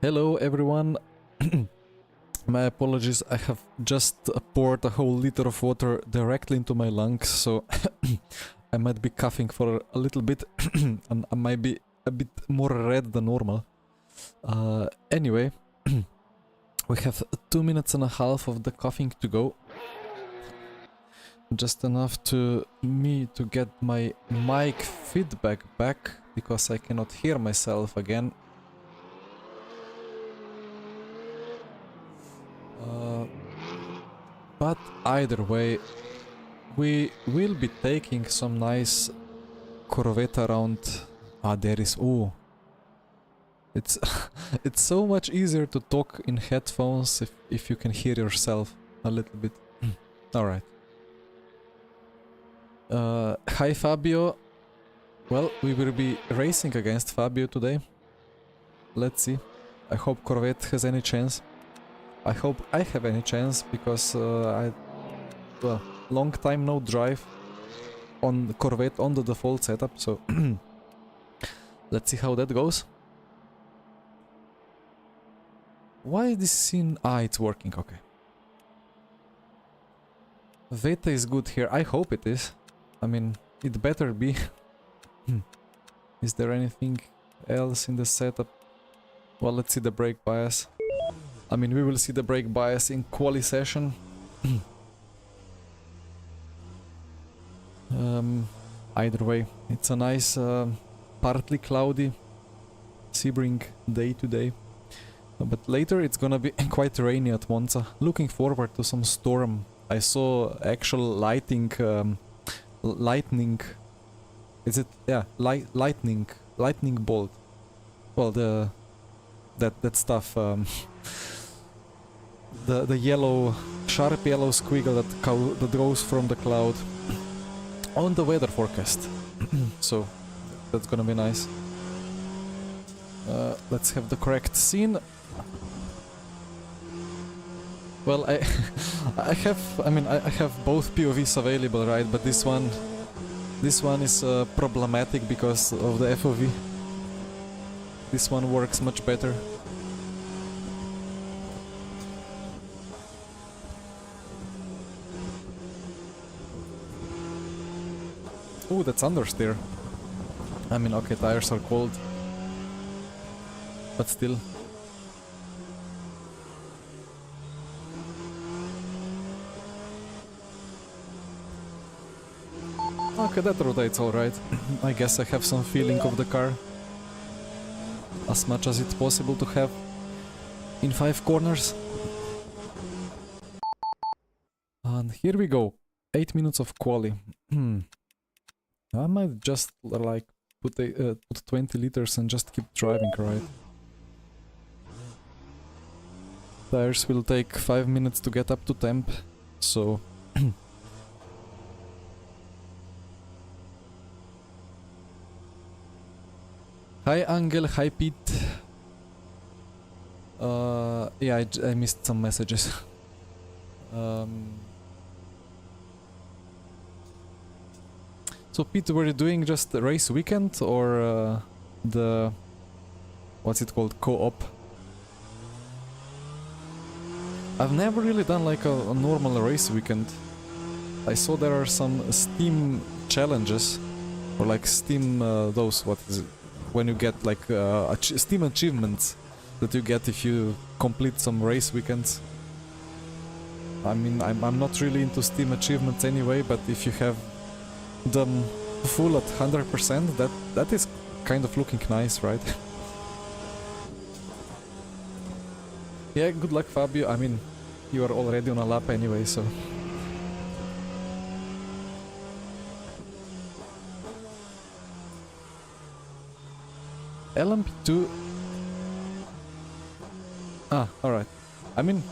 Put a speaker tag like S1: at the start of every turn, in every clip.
S1: Hello everyone. My apologies, I have just poured a whole liter of water directly into my lungs, so I might be coughing for a little bit and I might be a bit more red than normal. Anyway, we have 2 minutes and a half of the coughing to go. Just enough to me to get my mic feedback back, because I cannot hear myself again. But either way, we will be taking some nice Corvette around. There is... oh. It's it's so much easier to talk in headphones if you can hear yourself a little bit. Alright. Hi Fabio. Well, we will be racing against Fabio today. Let's see. I hope Corvette has any chance. I hope I have any chance, because well, long time no drive on the Corvette on the default setup, so let's see how that goes. Why is this scene? Ah, it's working, okay. Veta is good here, I hope it is. I mean, it better be. Is there anything else in the setup? Well, let's see the brake bias. I mean, we will see the brake bias in quali session. Either way, it's a nice, partly cloudy Sebring day today. But later it's gonna be quite rainy at Monza. Looking forward to some storm. I saw actual lightning. Is it? Yeah, lightning bolt. Well, that stuff. The yellow, sharp yellow squiggle that goes from the cloud on the weather forecast. So that's gonna be nice. Let's have the correct scene. Well, I have both POVs available, right? But this one is problematic because of the FOV. This one works much better. Oh, that's understeer. I mean, okay, tires are cold, but still. Okay, that rotates alright. I guess I have some feeling of the car. As much as it's possible to have in 5 corners. And here we go. 8 minutes of quali. I might just like put 20 liters and just keep driving, right? Tires will take 5 minutes to get up to temp, so... Hi Angel, hi Pete. Yeah, I missed some messages. So Pete, were you doing just the race weekend or the... what's it called? Co-op? I've never really done like a normal race weekend. I saw there are some Steam challenges, or like Steam those, what is it? When you get like Steam achievements that you get if you complete some race weekends. I mean, I'm not really into Steam achievements anyway, but if you have them full at 100%, that is kind of looking nice, right? Yeah, good luck Fabio, I mean, you are already on a lap anyway, so... LMP2... Ah, alright. I mean,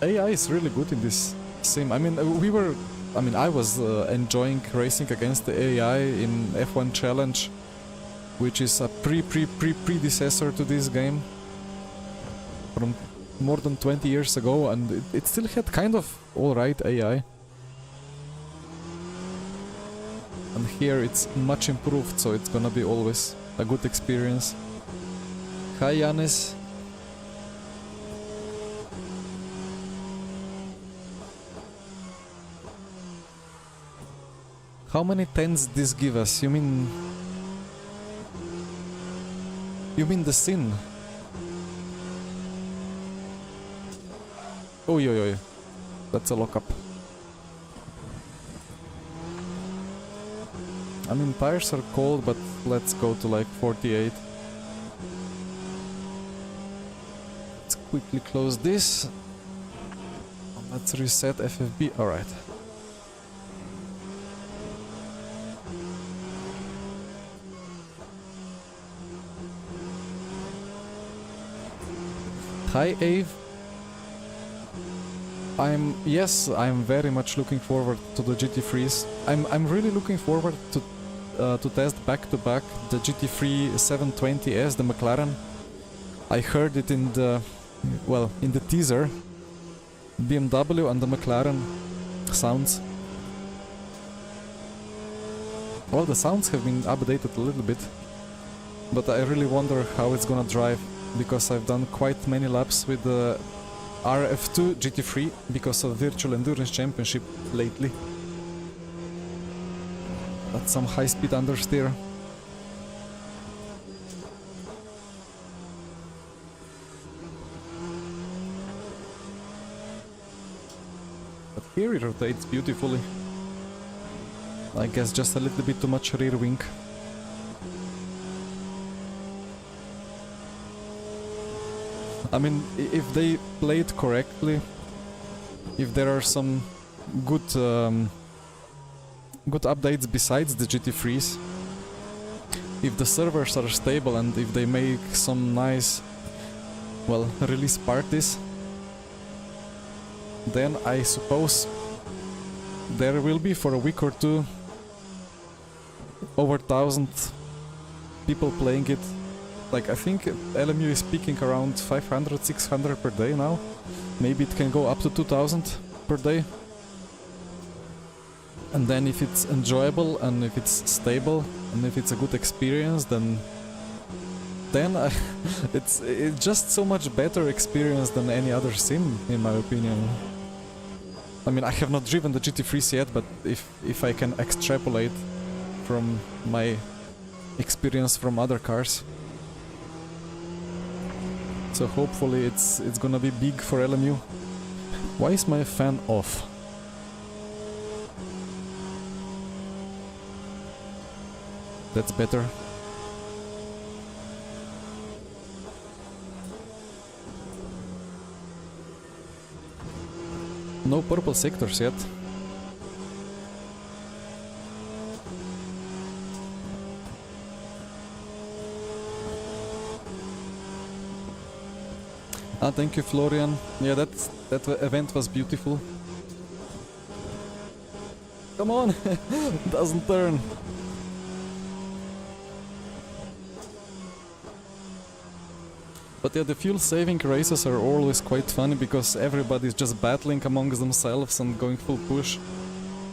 S1: AI is really good in this sim. I mean, I was enjoying racing against the AI in F1 Challenge, which is a predecessor to this game from more than 20 years ago, and it still had kind of alright AI. And here it's much improved, so it's gonna be always a good experience. Hi Yanis. How many tens this give us? You mean... You mean the sin? Oh, yo. That's a lockup. I mean, tires are cold, but let's go to like 48. Let's quickly close this. Let's reset FFB. Alright. Hi, Ave. I'm very much looking forward to the GT3s. I'm really looking forward to test back to back the GT3 720S, the McLaren. I heard it in the teaser. BMW and the McLaren sounds. Well, the sounds have been updated a little bit, but I really wonder how it's gonna drive, because I've done quite many laps with the RF2 GT3 because of Virtual Endurance Championship lately. That's some high-speed understeer. But here it rotates beautifully. I guess just a little bit too much rear wing. I mean, if they play it correctly, if there are some good good updates besides the GT3s, if the servers are stable and if they make some nice, well, release parties, then I suppose there will be for a week or two over 1,000 people playing it. Like, I think LMU is peaking around 500, 600 per day now. Maybe it can go up to 2,000 per day. And then if it's enjoyable and if it's stable and if it's a good experience, then it's just so much better experience than any other sim, in my opinion. I mean, I have not driven the GT3s yet, but if I can extrapolate from my experience from other cars, so hopefully it's gonna be big for LMU. Why is my fan off? That's better. No purple sectors yet. Ah, thank you, Florian. Yeah, that event was beautiful. Come on, doesn't turn. But yeah, the fuel-saving races are always quite funny because everybody's just battling amongst themselves and going full push,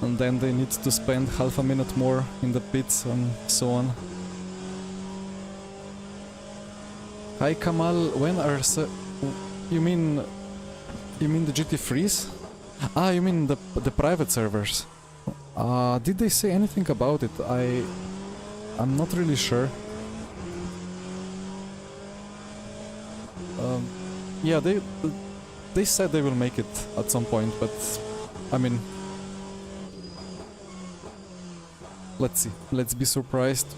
S1: and then they need to spend half a minute more in the pits and so on. Hi Kamal, when are you mean the GT3s? Ah, you mean the private servers? Did they say anything about it? I'm not really sure. Yeah, they said they will make it at some point, but I mean, let's see. Let's be surprised.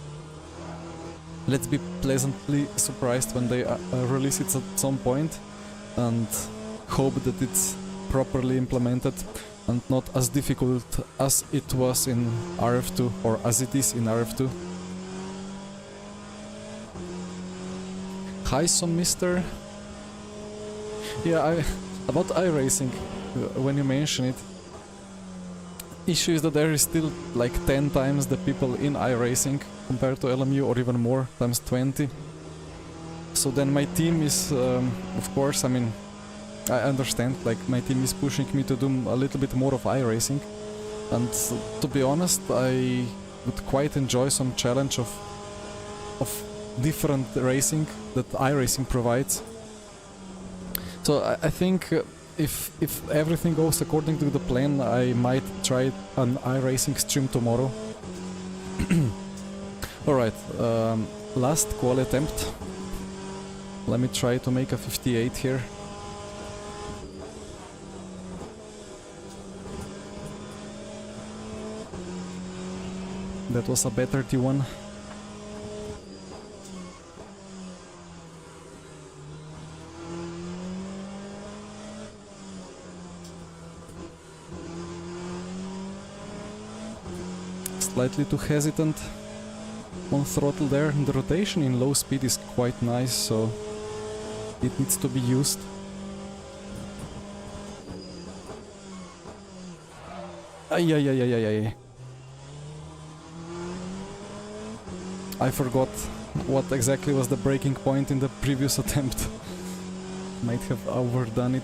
S1: Let's be pleasantly surprised when they release it at some point, and hope that it's properly implemented and not as difficult as it was in RF2 or as it is in RF2. Hi, some mister. Yeah, about iracing, when you mention it, issue is that there is still like 10 times the people in iracing compared to LMU, or even more, times 20. So then my team is, of course, I mean, I understand, like my team is pushing me to do a little bit more of iracing, and to be honest, I would quite enjoy some challenge of different racing that iracing provides. So I think if everything goes according to the plan, I might try an iracing stream tomorrow. Alright, last quali attempt. Let me try to make a 58 here. That was a better T1. Slightly too hesitant on throttle there. The rotation in low speed is quite nice, so it needs to be used. Ay, ay, ay, ay, ay, ay. I forgot what exactly was the breaking point in the previous attempt. Might have overdone it.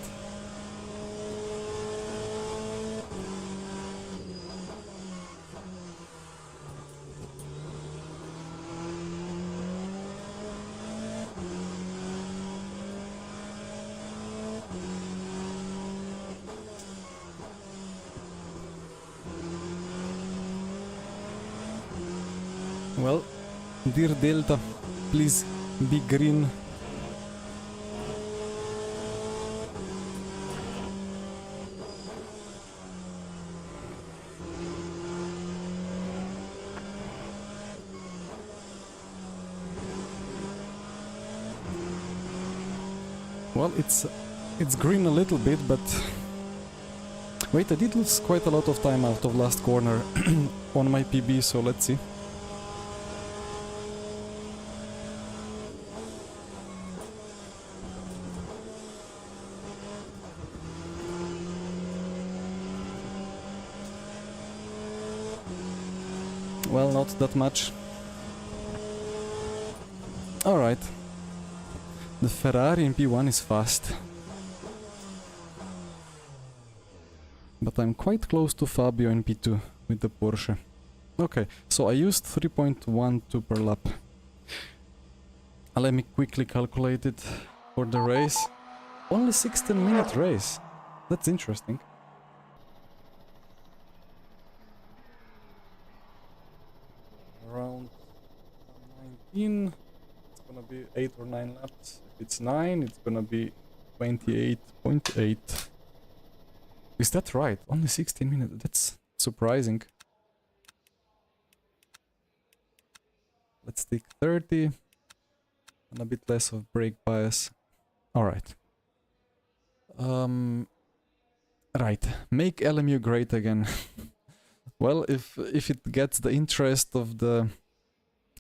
S1: Well, dear Delta, please be green. Well, it's green a little bit, but wait, I did lose quite a lot of time out of last corner on my PB, so let's see. Well, not that much. Alright. The Ferrari in P1 is fast. But I'm quite close to Fabio in P2 with the Porsche. Okay, so I used 3.12 per lap. Let me quickly calculate it for the race. Only 16-minute race. That's interesting. Around 19, it's gonna be 8 or 9 laps. If it's 9, it's gonna be 28.8. Is that right? Only 16 minutes. That's surprising. Let's take 30 and a bit less of brake bias. Alright. Right. Make LMU great again. Well, if it gets the interest of the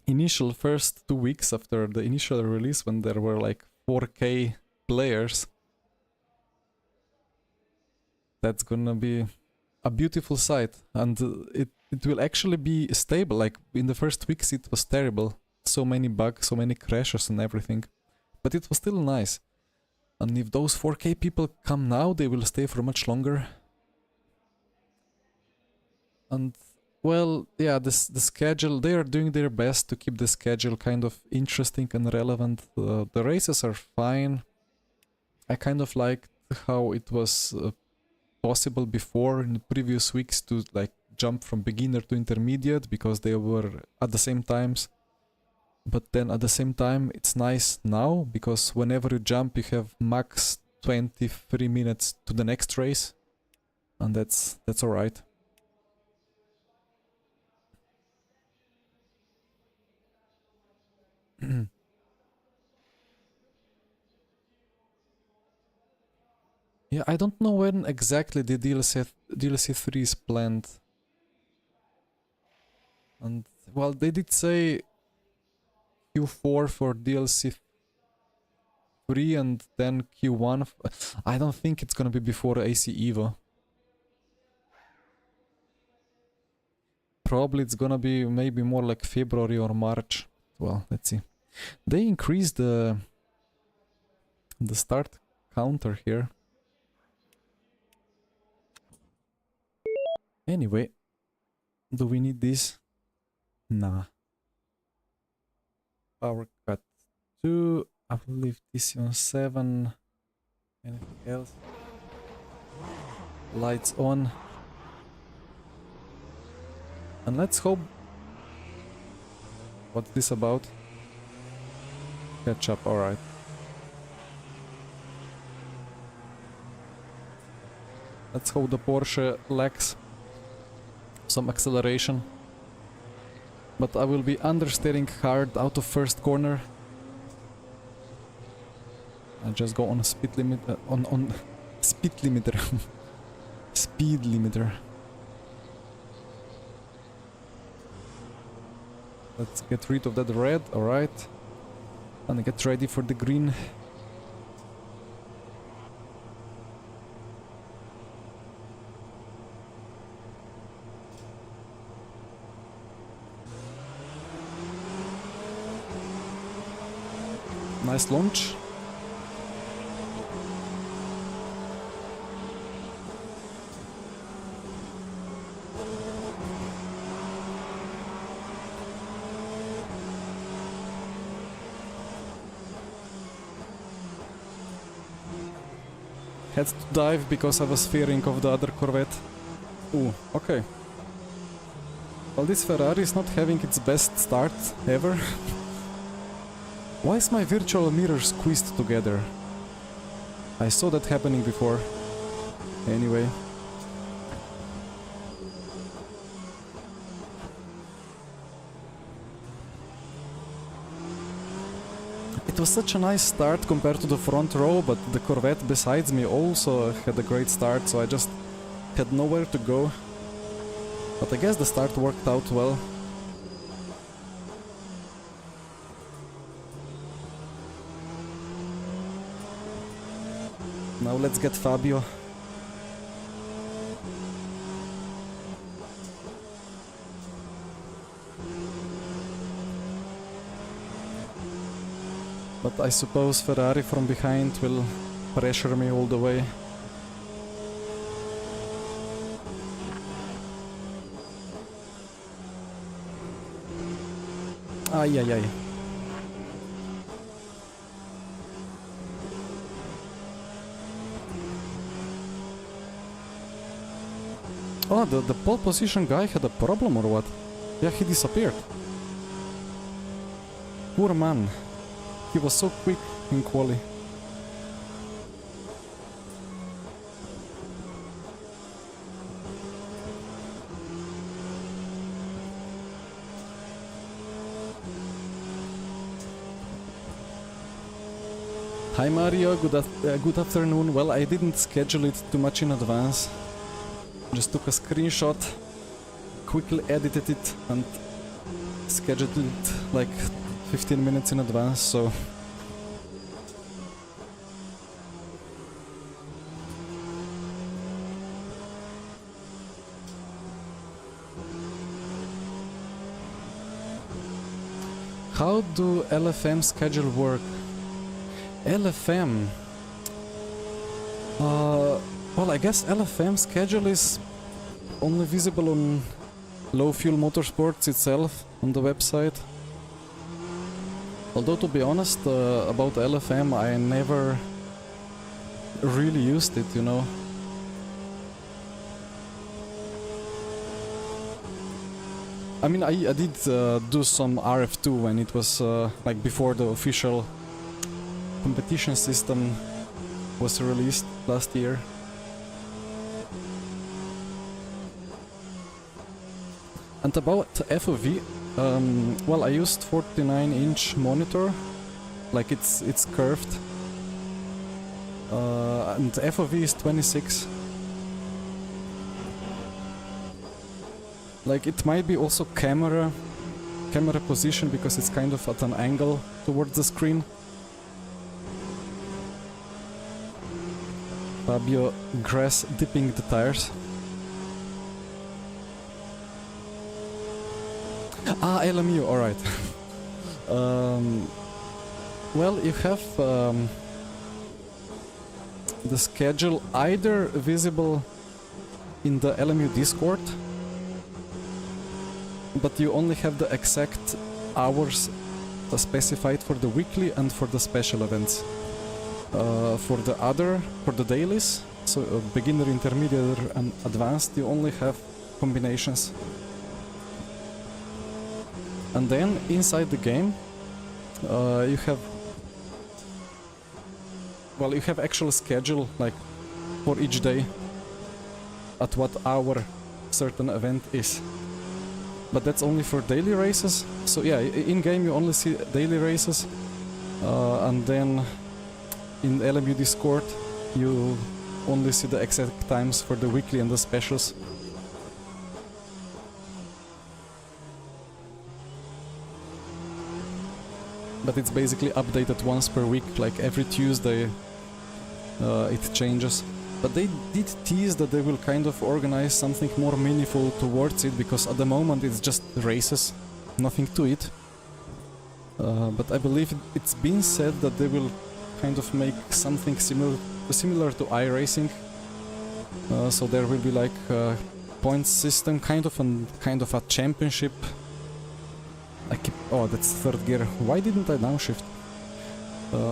S1: initial first 2 weeks after the initial release, when there were like 4K players, that's gonna be a beautiful sight, and it will actually be stable. Like in the first weeks it was terrible, so many bugs, so many crashes and everything, but it was still nice. And if those 4K people come now, they will stay for much longer. And well, yeah, the schedule, they are doing their best to keep the schedule kind of interesting and relevant. The races are fine. I kind of liked how it was possible before in the previous weeks to like jump from beginner to intermediate, because they were at the same times. But then at the same time, it's nice now, because whenever you jump, you have max 23 minutes to the next race, and that's alright. Yeah, I don't know when exactly the DLC 3 is planned. And, well, they did say Q4 for DLC 3 and then Q1. I don't think it's gonna be before AC Evo. Probably it's gonna be maybe more like February or March. Well, let's see. They increased the start counter here. Anyway, do we need this? Nah. Power cut 2. I will leave this on 7. Anything else? Lights on. And let's hope What's this about? Catch up, alright. Let's hope the Porsche lacks some acceleration. But I will be understeering hard out of first corner. I just go on a speed limit, on speed limiter. Speed limiter. Let's get rid of that red, alright. And get ready for the green. Nice launch. Had to dive because I was fearing of the other Corvette. Ooh, okay. Well, this Ferrari is not having its best start ever. Why is my virtual mirror squeezed together? I saw that happening before. Anyway. It was such a nice start compared to the front row, but the Corvette besides me also had a great start, so I just had nowhere to go. But I guess the start worked out well. Now let's get Fabio. But I suppose Ferrari from behind will pressure me all the way. Ay, ay, ay. Oh, the pole position guy had a problem or what? Yeah, he disappeared. Poor man. He was so quick in quali. Hi Mario, good afternoon. Well, I didn't schedule it too much in advance. Just took a screenshot, quickly edited it and scheduled it like 15 minutes in advance, so... How do LFM schedule work? LFM... well, I guess LFM schedule is only visible on Low Fuel Motorsports itself, on the website. Although, to be honest, about LFM, I never really used it, you know. I mean, I did do some RF2 when it was like before the official competition system was released last year. And about FOV, well, I used 49-inch monitor, like it's curved, and FOV is 26. Like it might be also camera position because it's kind of at an angle towards the screen. Fabio grass dipping the tires. Ah, LMU, alright. Well, you have the schedule either visible in the LMU Discord, but you only have the exact hours specified for the weekly and for the special events. For the dailies, so beginner, intermediate and advanced, you only have combinations. And then inside the game, you have, well, you have actual schedule, like for each day, at what hour certain event is. But that's only for daily races. So yeah, in game you only see daily races, and then in LMU Discord you only see the exact times for the weekly and the specials. But it's basically updated once per week, like every Tuesday it changes. But they did tease that they will kind of organize something more meaningful towards it, because at the moment it's just races, nothing to it. But I believe it's been said that they will kind of make something similar to iracing. So there will be like a points system, kind of a championship. Oh, that's third gear. Why didn't I downshift?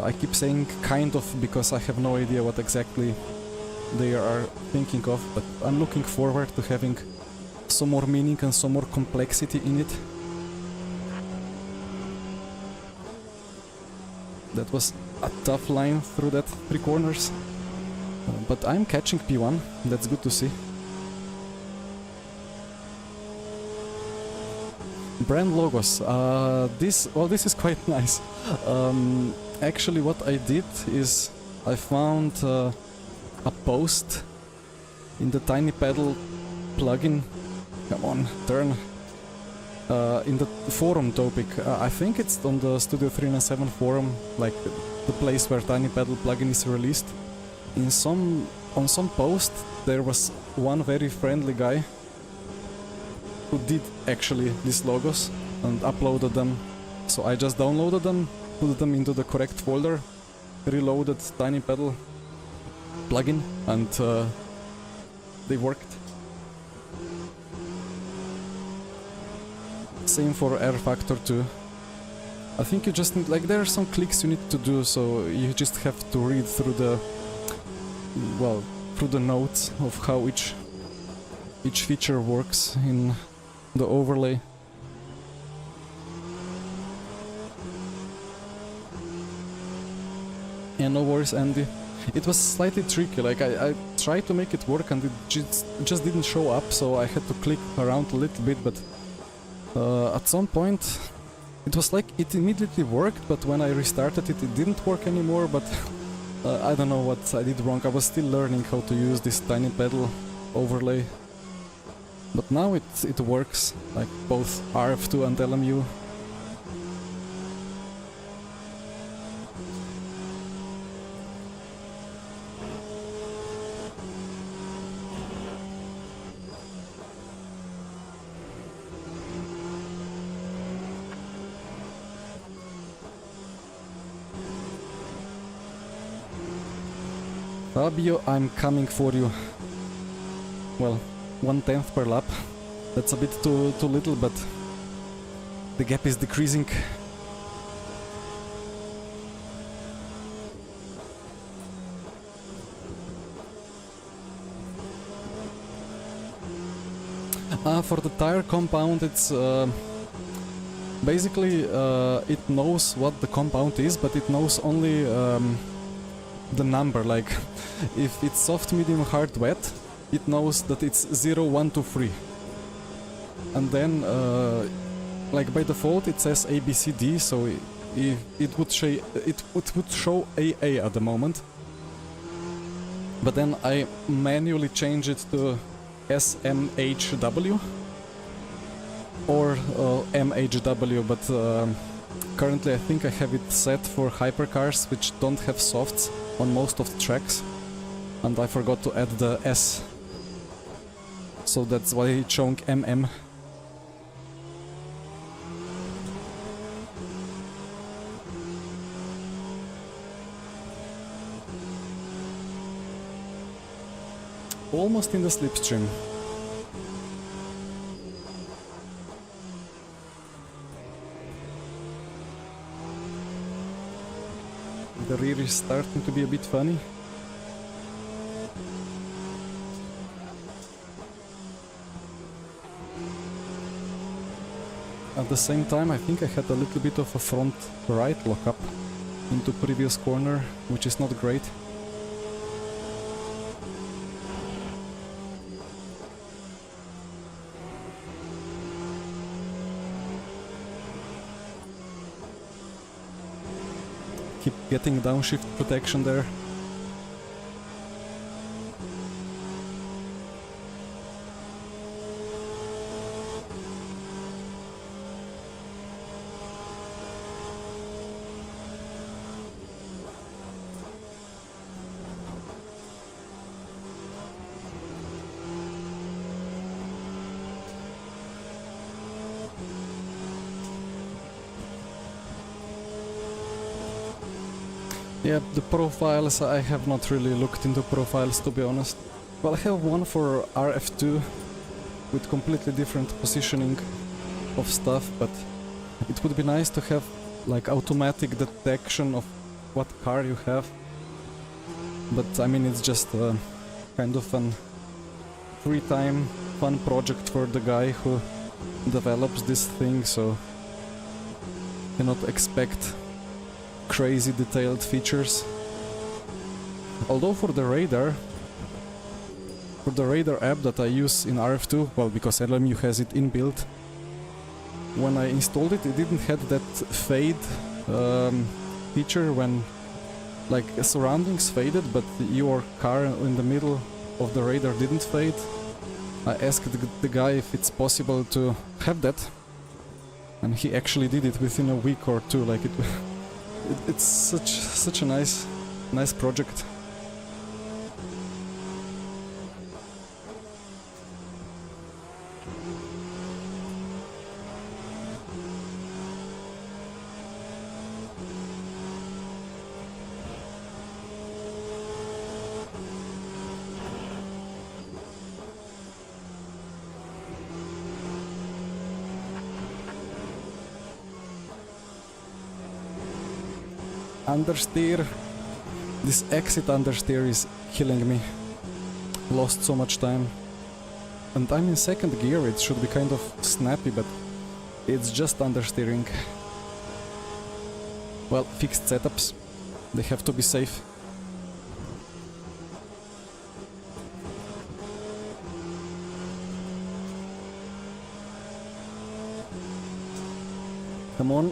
S1: I keep saying kind of because I have no idea what exactly they are thinking of, but I'm looking forward to having some more meaning and some more complexity in it. That was a tough line through that 3 corners, but I'm catching P1, that's good to see. Brand logos. This is quite nice. Actually, what I did is I found a post in the Tiny Pedal plugin. Come on, turn. In the forum topic. I think it's on the Studio 397 forum, like the place where Tiny Pedal plugin is released. On some post there was one very friendly guy who did actually these logos and uploaded them. So I just downloaded them, put them into the correct folder, reloaded Tiny Pedal plugin, and they worked. Same for R Factor 2. I think you just need, like, there are some clicks you need to do, so you just have to read through the, well, through the notes of how each feature works in the overlay. Yeah, no worries, Andy. It was slightly tricky, like I tried to make it work and it just didn't show up, so I had to click around a little bit, but at some point it was like it immediately worked, but when I restarted it, it didn't work anymore. But I don't know what I did wrong. I was still learning how to use this Tiny Pedal overlay, but now it works, like both RF2 and LMU. Fabio, I'm coming for you. Well, 1/10 per lap. That's a bit too little, but the gap is decreasing. For the tire compound, it's basically it knows what the compound is, but it knows only the number. Like if it's soft, medium, hard, wet, it knows that it's 0, 1, 2, 3. And then like by default it says A, B, C, D, so it would show AA at the moment. But then I manually change it to SMHW or MHW, but currently I think I have it set for hypercars which don't have softs on most of the tracks, and I forgot to add the S, so that's why it's showing MM. Almost in the slipstream. The rear is starting to be a bit funny. And at the same time I think I had a little bit of a front right lockup into previous corner, which is not great. Keep getting downshift protection there. Yeah, the profiles, I have not really looked into profiles, to be honest. Well, I have one for RF2 with completely different positioning of stuff, but it would be nice to have like automatic detection of what car you have. But I mean, it's just kind of an free time fun project for the guy who develops this thing, so cannot expect crazy detailed features. Although for the radar app that I use in RF2, well, because LMU has it inbuilt, when I installed it, it didn't have that fade feature when like surroundings faded, but your car in the middle of the radar didn't fade. I asked the guy if it's possible to have that, and he actually did it within a week or two. Like it's such a nice project. Understeer. This exit understeer is killing me. Lost so much time. And I'm in second gear, it should be kind of snappy, but it's just understeering. Well, fixed setups. They have to be safe. Come on.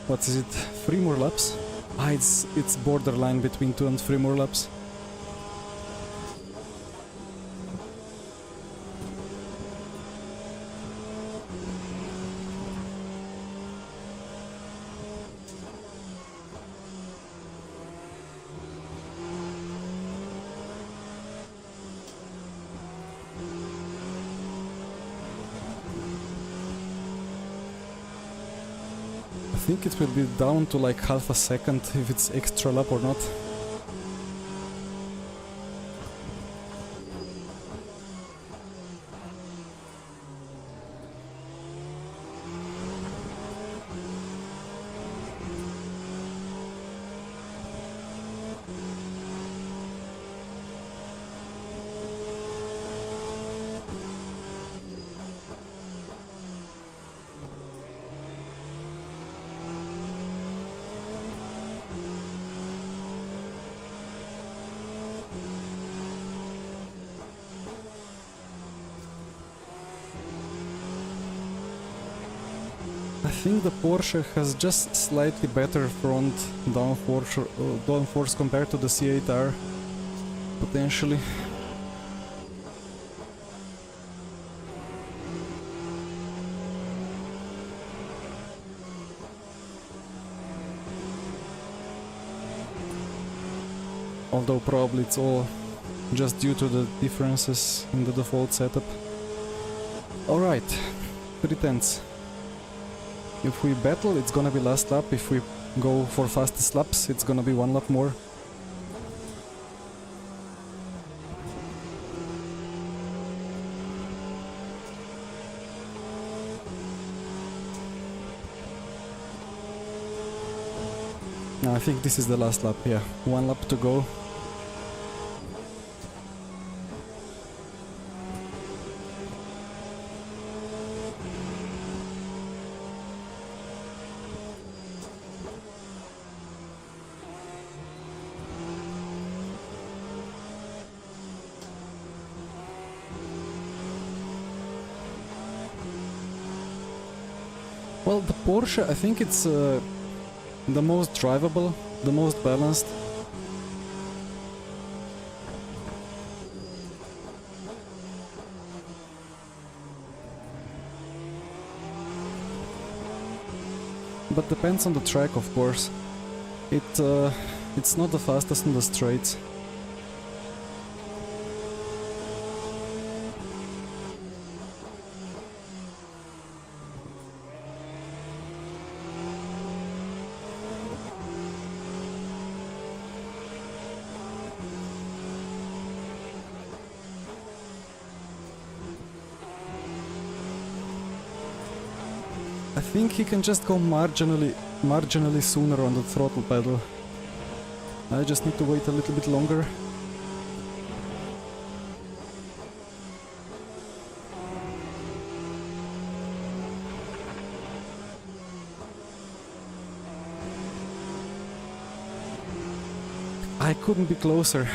S1: What is it? 3 more laps? Ah, it's borderline between 2 and 3 more laps. I think it will be down to like half a second if it's extra lap or not. I think the Porsche has just slightly better front downforce compared to the C8R, potentially. Although probably it's all just due to the differences in the default setup. Alright, 3 tenths. If we battle, it's gonna be last lap. If we go for fastest laps, it's gonna be 1 lap more. I think this is the last lap, yeah. 1 lap to go. Well, the Porsche, I think it's the most drivable, the most balanced. But depends on the track, of course. It's not the fastest in the straights. I think he can just go marginally sooner on the throttle pedal. I just need to wait a little bit longer. I couldn't be closer.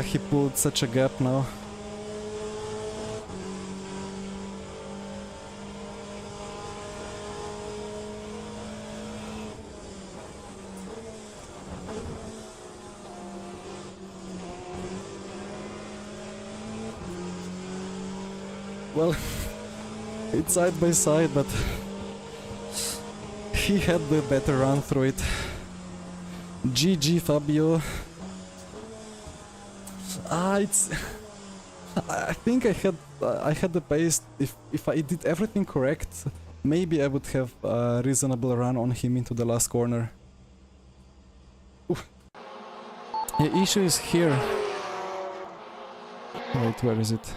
S1: He pulled such a gap now. Well, it's side by side, but he had the better run through it. GG Fabio. It's. I think I had the pace. If I did everything correct, maybe I would have a reasonable run on him into the last corner. Oof. The issue is here. Wait, where is it?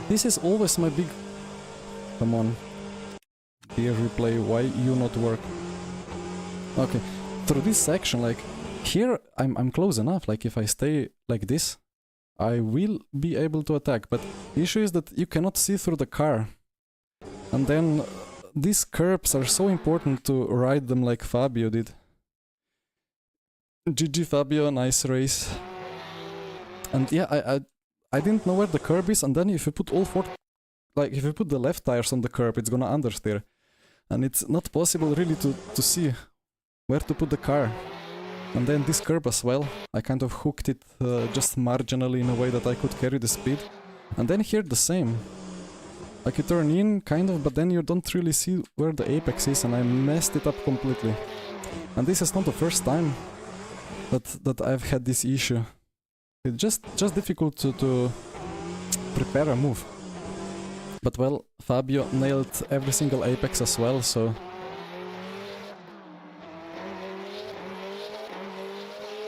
S1: This is always my big... Come on. Dear replay, why you not work? Okay, through this section, like, here I'm close enough, like if I stay like this, I will be able to attack, but the issue is that you cannot see through the car. And then these curbs are so important to ride them like Fabio did. GG Fabio, nice race. And yeah, I didn't know where the curb is, and then if you put all four, like if you put the left tires on the curb, it's gonna understeer. And it's not possible really to see where to put the car. And then this curb as well, I kind of hooked it just marginally in a way that I could carry the speed. And then here the same. Like you turn in, kind of, but then you don't really see where the apex is, and I messed it up completely. And this is not the first time that I've had this issue. It's just difficult to prepare a move. But well, Fabio nailed every single apex as well, so...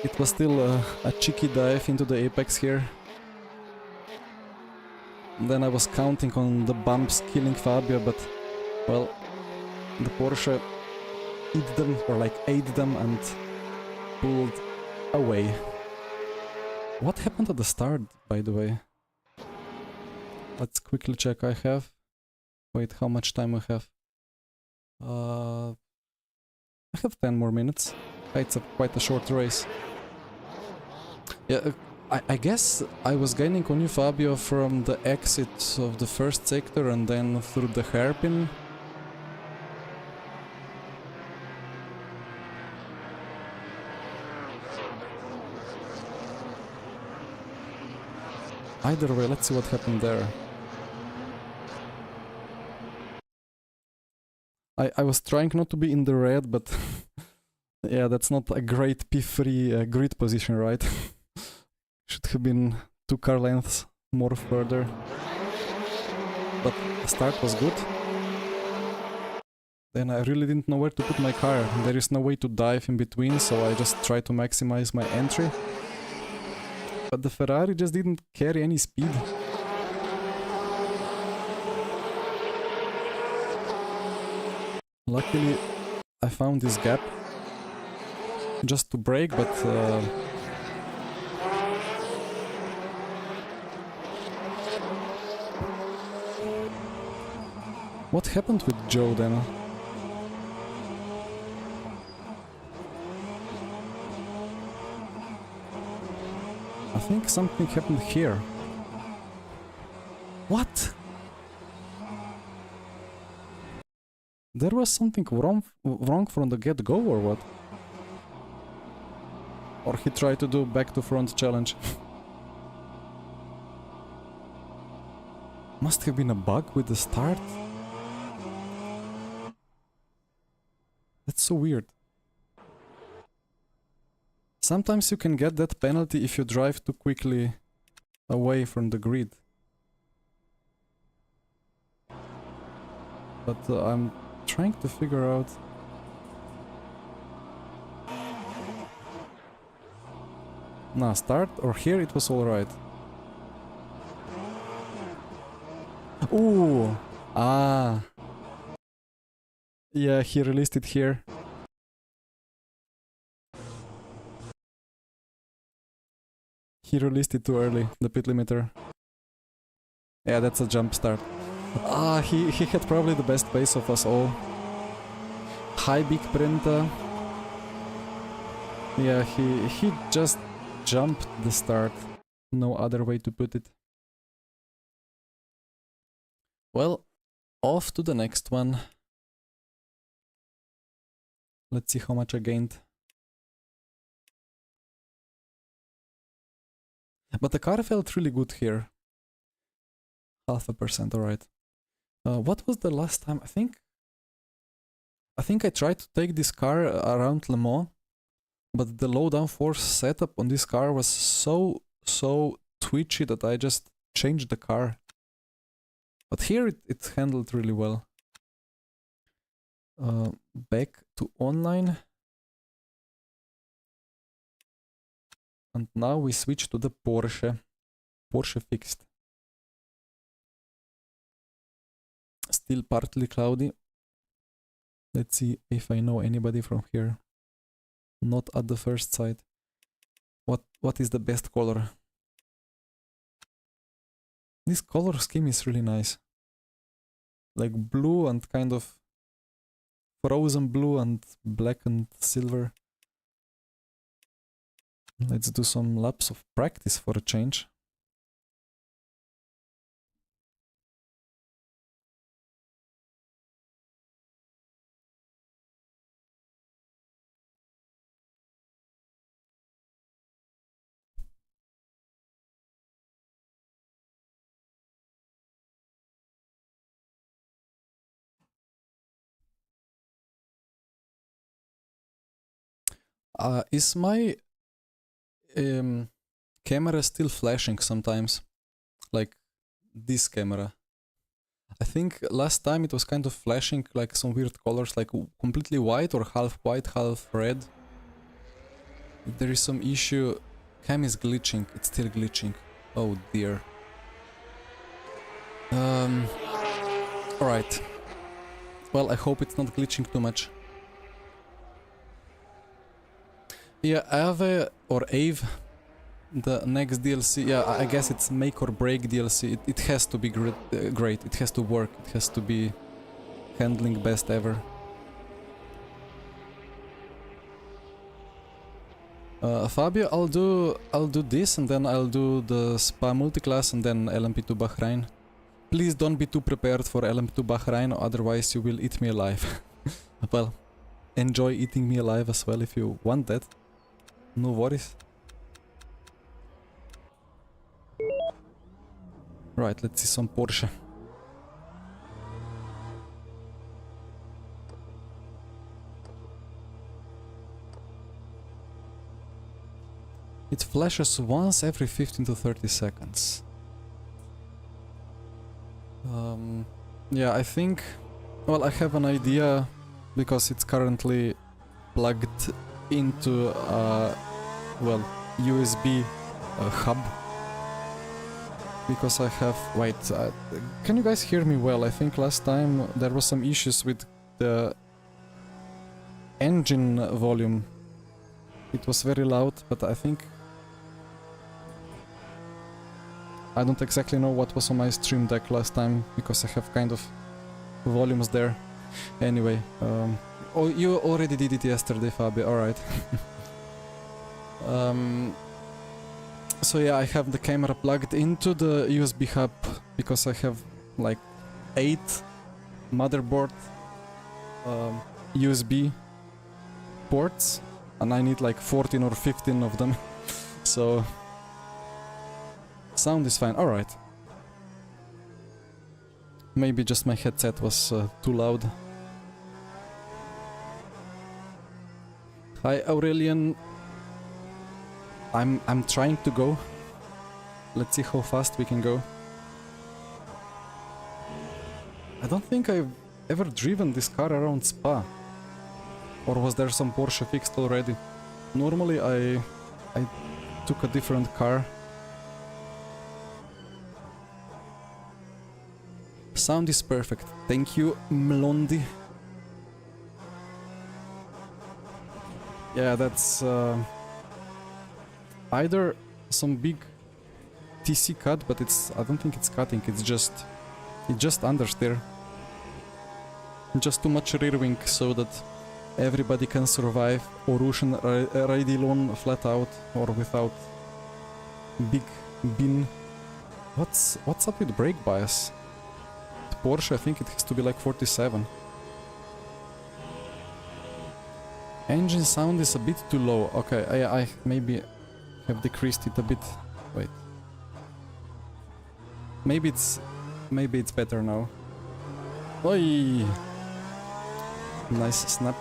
S1: It was still a cheeky dive into the apex here. And then I was counting on the bumps killing Fabio, but... Well, the Porsche eat them, or like ate them, and pulled away. What happened at the start, by the way? Let's quickly check. I have... Wait, how much time I have? I have 10 more minutes. It's quite a short race. Yeah, I guess I was gaining on you, Fabio, from the exit of the first sector and then through the hairpin. Either way, let's see what happened there. I was trying not to be in the red, but yeah, that's not a great P3 grid position, right? Should have been 2 car lengths more further. But the start was good. Then I really didn't know where to put my car. There is no way to dive in between, so I just tried to maximize my entry. But the Ferrari just didn't carry any speed. Luckily, I found this gap just to brake, but what happened with Joe then? I think something happened here. What? There was something wrong from the get-go or what? Or he tried to do back to front challenge. Must have been a bug with the start. That's so weird. Sometimes you can get that penalty if you drive too quickly away from the grid. But I'm trying to figure out... Nah, start or here it was alright. Ooh! Ah! Yeah, he released it here. He released it too early, the pit limiter. Yeah, that's a jump start. Ah, he had probably the best pace of us all. High big Brenta. Yeah, he just jumped the start. No other way to put it. Well, off to the next one. Let's see how much I gained. But the car felt really good here. 0.5%, alright. What was the last time? I think I tried to take this car around Le Mans, but the low downforce setup on this car was so twitchy that I just changed the car. But here it handled really well. Back to online. And now we switch to the Porsche. Porsche fixed. Still partly cloudy. Let's see if I know anybody from here. Not at the first sight. What is the best color? This color scheme is really nice. Like blue and kind of frozen blue and black and silver. Let's do some laps of practice for a change. Is my camera still flashing sometimes? Like this camera. I think last time it was kind of flashing like some weird colors, like completely white or half white, half red. If there is some issue, cam is glitching, it's still glitching. Oh dear. Alright. Well, I hope it's not glitching too much. Yeah, Ave or Ave, the next DLC, yeah, I guess it's make or break DLC. It has to be great, it has to work, it has to be handling best ever. Fabio, I'll do this and then I'll do the Spa multiclass and then LMP2 Bahrain. Please don't be too prepared for LMP2 Bahrain, otherwise you will eat me alive. Well, enjoy eating me alive as well if you want that. No worries. Right, let's see some Porsche. It flashes once every 15 to 30 seconds. Yeah, I think... Well, I have an idea because it's currently plugged into well, USB hub. Because I have... Wait, can you guys hear me well? I think last time there was some issues with the engine volume. It was very loud, but I think... I don't exactly know what was on my stream deck last time, because I have kind of volumes there. Anyway, oh, you already did it yesterday, Fabio, alright. So yeah, I have the camera plugged into the USB hub because I have like 8 motherboard USB ports and I need like 14 or 15 of them. So sound is fine. Alright. Maybe just my headset was too loud. Hi Aurelian. I'm trying to go. Let's see how fast we can go. I don't think I've ever driven this car around Spa. Or was there some Porsche fixed already? Normally I took a different car. Sound is perfect. Thank you, Mlondi. Yeah, that's either some big TC cut, but I don't think it's cutting, it's just understeer. Just too much rear wing so that everybody can survive Orusian Raidilon flat out or without big bin. What's up with brake bias? The Porsche, I think it has to be like 47. Engine sound is a bit too low. Okay, I maybe have decreased it a bit. Wait. Maybe it's better now. Oi! Nice snap.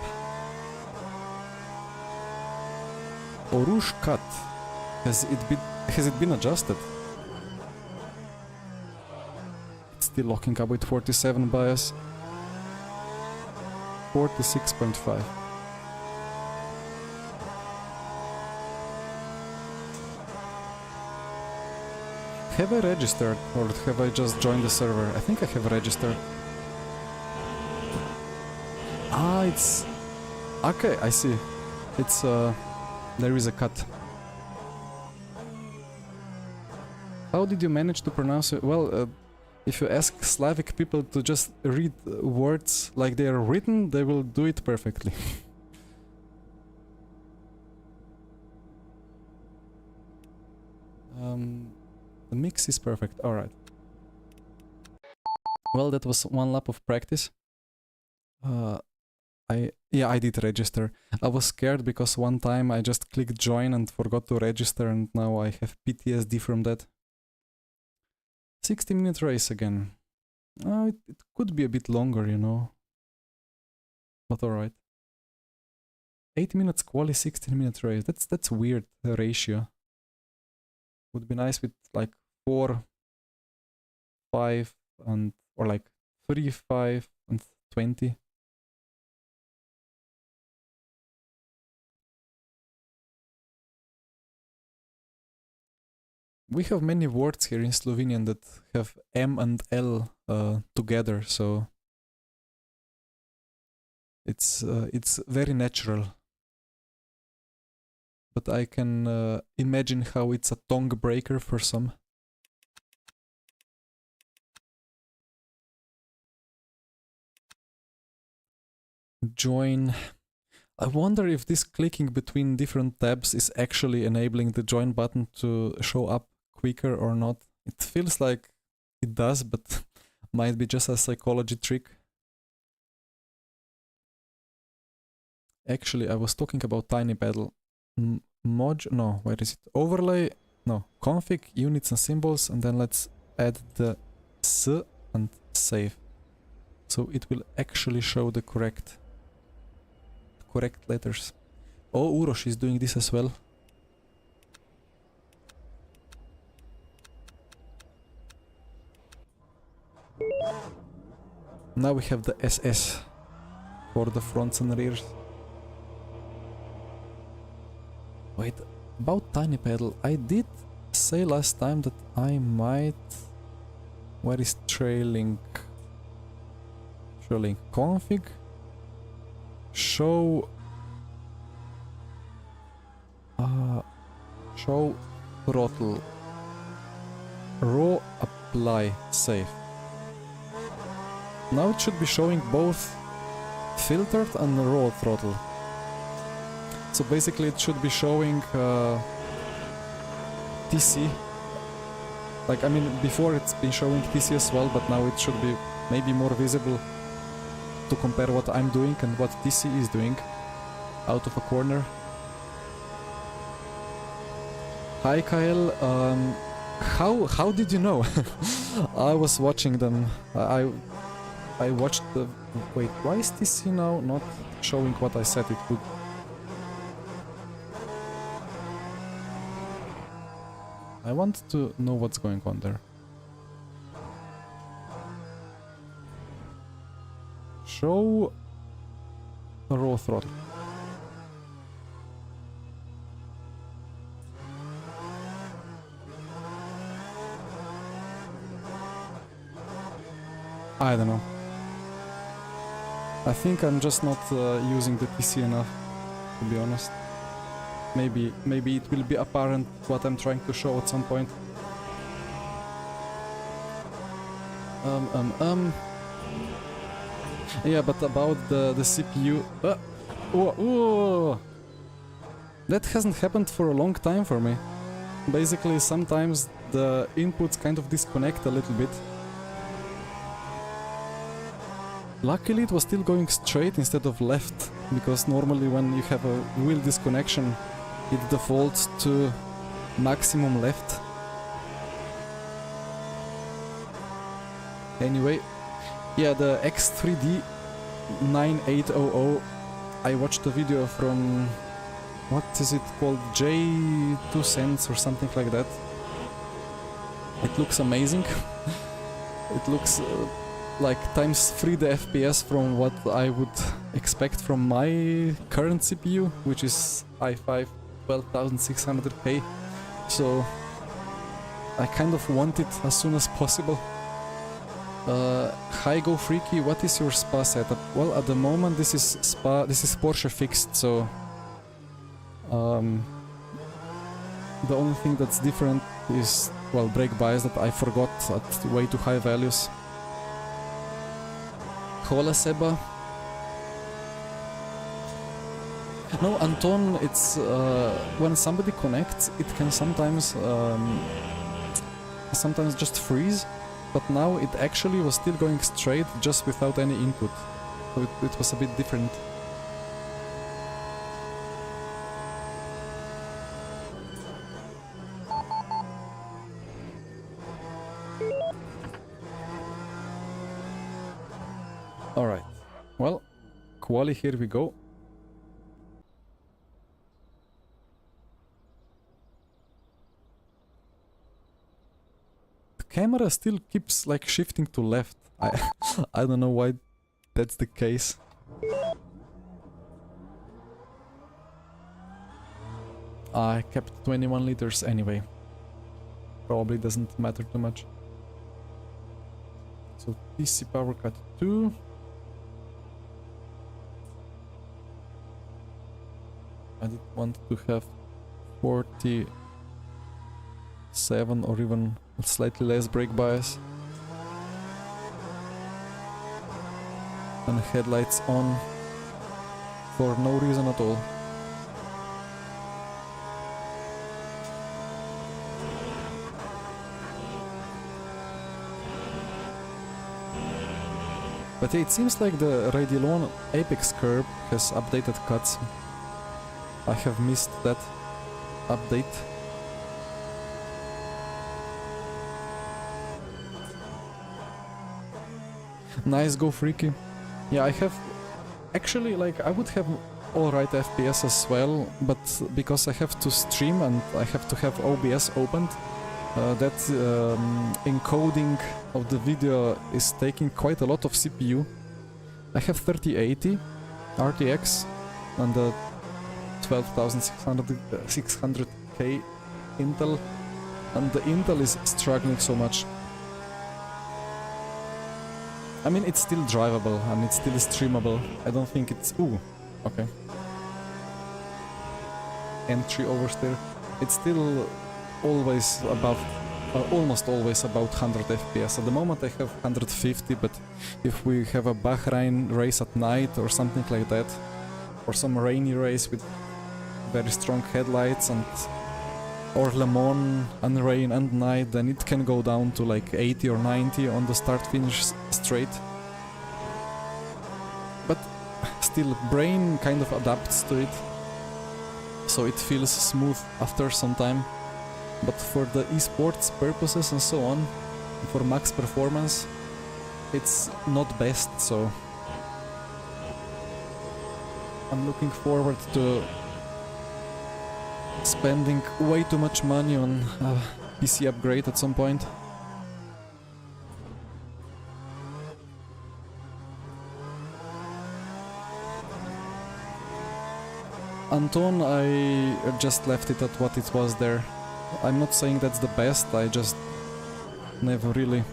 S1: Orush cut. Has it been adjusted? It's still locking up with 47 bias. 46.5. Have I registered or have I just joined the server? I think I have registered. Ah, it's... Okay, I see. It's there is a cut. How did you manage to pronounce it? Well, if you ask Slavic people to just read words like they are written, they will do it perfectly. The mix is perfect, alright. Well, that was one lap of practice. I did register. I was scared because one time I just clicked join and forgot to register and now I have PTSD from that. 60-minute race again. It could be a bit longer, you know. But alright. 8 minutes quali, 16-minute race. That's weird ratio. Would be nice with like 4, 5 and or like 3, 5 and 20. We have many words here in Slovenian that have M and L together, so it's very natural. But I can imagine how it's a tongue breaker for some. Join. I wonder if this clicking between different tabs is actually enabling the join button to show up quicker or not. It feels like it does, but might be just a psychology trick. Actually, I was talking about tiny pedal. No, where is it? Overlay, no, config, units and symbols, and then let's add the S and save. So it will actually show the correct letters. Oh, Uroš is doing this as well. Now we have the SS for the fronts and rears. Wait, about tiny pedal, I did say last time that I might... Where is trailing? Trailing config? Show throttle. Raw apply save. Now it should be showing both filtered and raw throttle. So basically it should be showing TC Like, I mean, before it's been showing TC as well, but now it should be maybe more visible to compare what I'm doing and what TC is doing out of a corner. Hi Kyle, how did you know? I was watching them. I watched the... Wait, why is TC now not showing what I said it would? I want to know what's going on there. Show raw throttle. I don't know. I think I'm just not using the TC enough, to be honest. Maybe it will be apparent what I'm trying to show at some point. Yeah, but about the CPU... That hasn't happened for a long time for me. Basically, sometimes the inputs kind of disconnect a little bit. Luckily, it was still going straight instead of left, because normally when you have a wheel disconnection, it defaults to maximum left. Anyway, yeah, the X3D 9800, I watched a video from, what is it called, J2 Cents or something like that. It looks amazing. It looks like times 3 the FPS from what I would expect from my current CPU, which is i5 12600K. So I kind of want it as soon as possible. Hi Go Freaky, what is your Spa setup? Well, at the moment this is Porsche fixed, so the only thing that's different is, well, brake bias that I forgot at way too high values. Hola Seba. No, Anton, it's when somebody connects, it can sometimes just freeze, but now it actually was still going straight just without any input, so it was a bit different. Alright, well, quali, here we go. The camera still keeps like shifting to left. I don't know why that's the case. I kept 21 liters anyway. Probably doesn't matter too much. So DC power cut 2. I did want to have 47 or even slightly less brake bias. And headlights on for no reason at all. But it seems like the Raidillon Apex curb has updated cuts. I have missed that update. Nice Go Freaky. Yeah, I have... Actually, like, I would have alright FPS as well, but because I have to stream and I have to have OBS opened, that encoding of the video is taking quite a lot of CPU. I have 3080 RTX and the 12600K Intel, and the Intel is struggling so much. I mean, it's still drivable and it's still streamable. I don't think it's... Ooh, okay. Entry oversteer. It's still always above, almost always about 100 FPS. At the moment I have 150, but if we have a Bahrain race at night or something like that, or some rainy race with very strong headlights and or Le Mans and rain and night, then it can go down to like 80 or 90 on the start-finish straight. But still, brain kind of adapts to it, so it feels smooth after some time. But for the esports purposes and so on, for max performance, it's not best, so I'm looking forward to spending way too much money on a PC upgrade at some point. Anton, I just left it at what it was there. I'm not saying that's the best, I just never really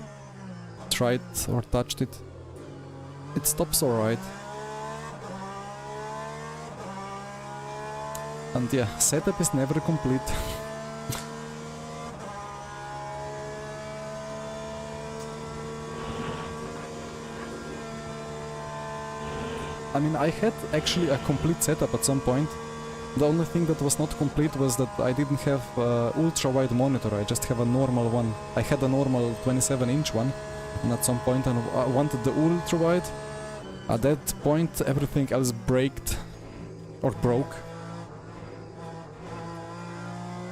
S1: tried or touched it. It stops alright. And yeah, setup is never complete. I mean, I had actually a complete setup at some point. The only thing that was not complete was that I didn't have ultra-wide monitor, I just have a normal one. I had a normal 27-inch one, and at some point I wanted the ultra-wide. At that point everything else braked or broke.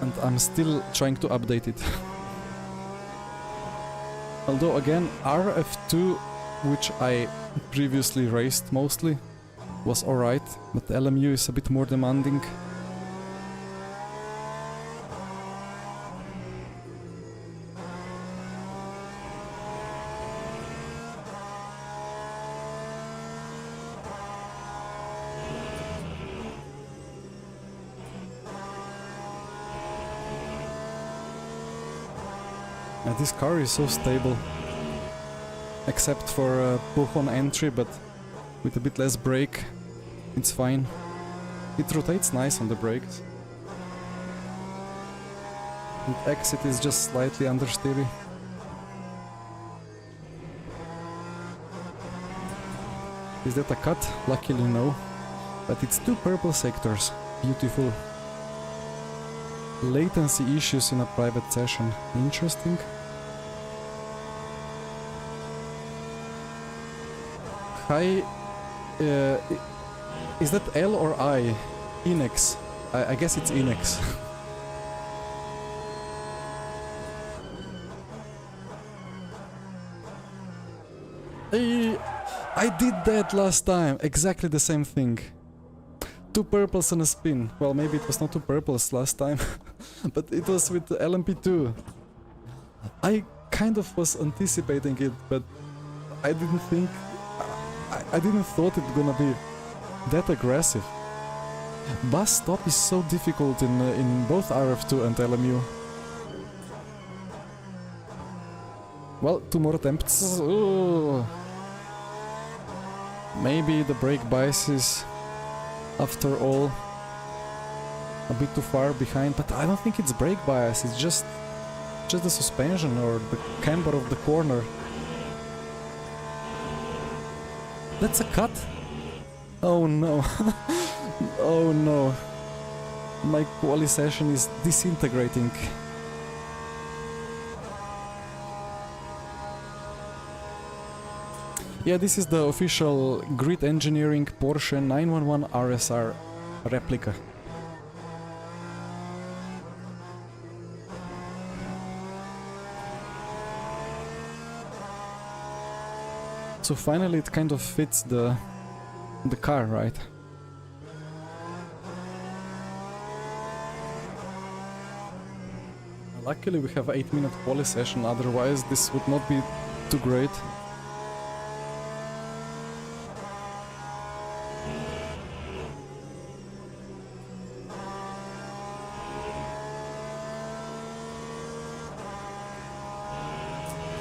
S1: And I'm still trying to update it. Although again, RF2, which I previously raced mostly, was alright, but LMU is a bit more demanding. And this car is so stable, except for pull-on entry, but with a bit less brake, it's fine. It rotates nice on the brakes. And exit is just slightly understeery. Is that a cut? Luckily no. But it's 2 purple sectors. Beautiful. Latency issues in a private session. Interesting. Hi. Is that L or I? Inex. I guess it's Inex. I did that last time. Exactly the same thing. 2 purples and a spin. Well, maybe it was not 2 purples last time, but it was with the LMP2. I kind of was anticipating it, but I didn't think... I didn't thought it gonna be that aggressive. Bus stop is so difficult in both RF2 and LMU. Well, 2 more attempts. Ooh. Maybe the brake bias is, after all, a bit too far behind, but I don't think it's brake bias, it's just the suspension or the camber of the corner. That's a cut? Oh no. Oh no. My quali session is disintegrating. Yeah, this is the official Grid Engineering Porsche 911 RSR replica. So finally it kind of fits the car, right? Luckily we have 8-minute quali session, otherwise this would not be too great.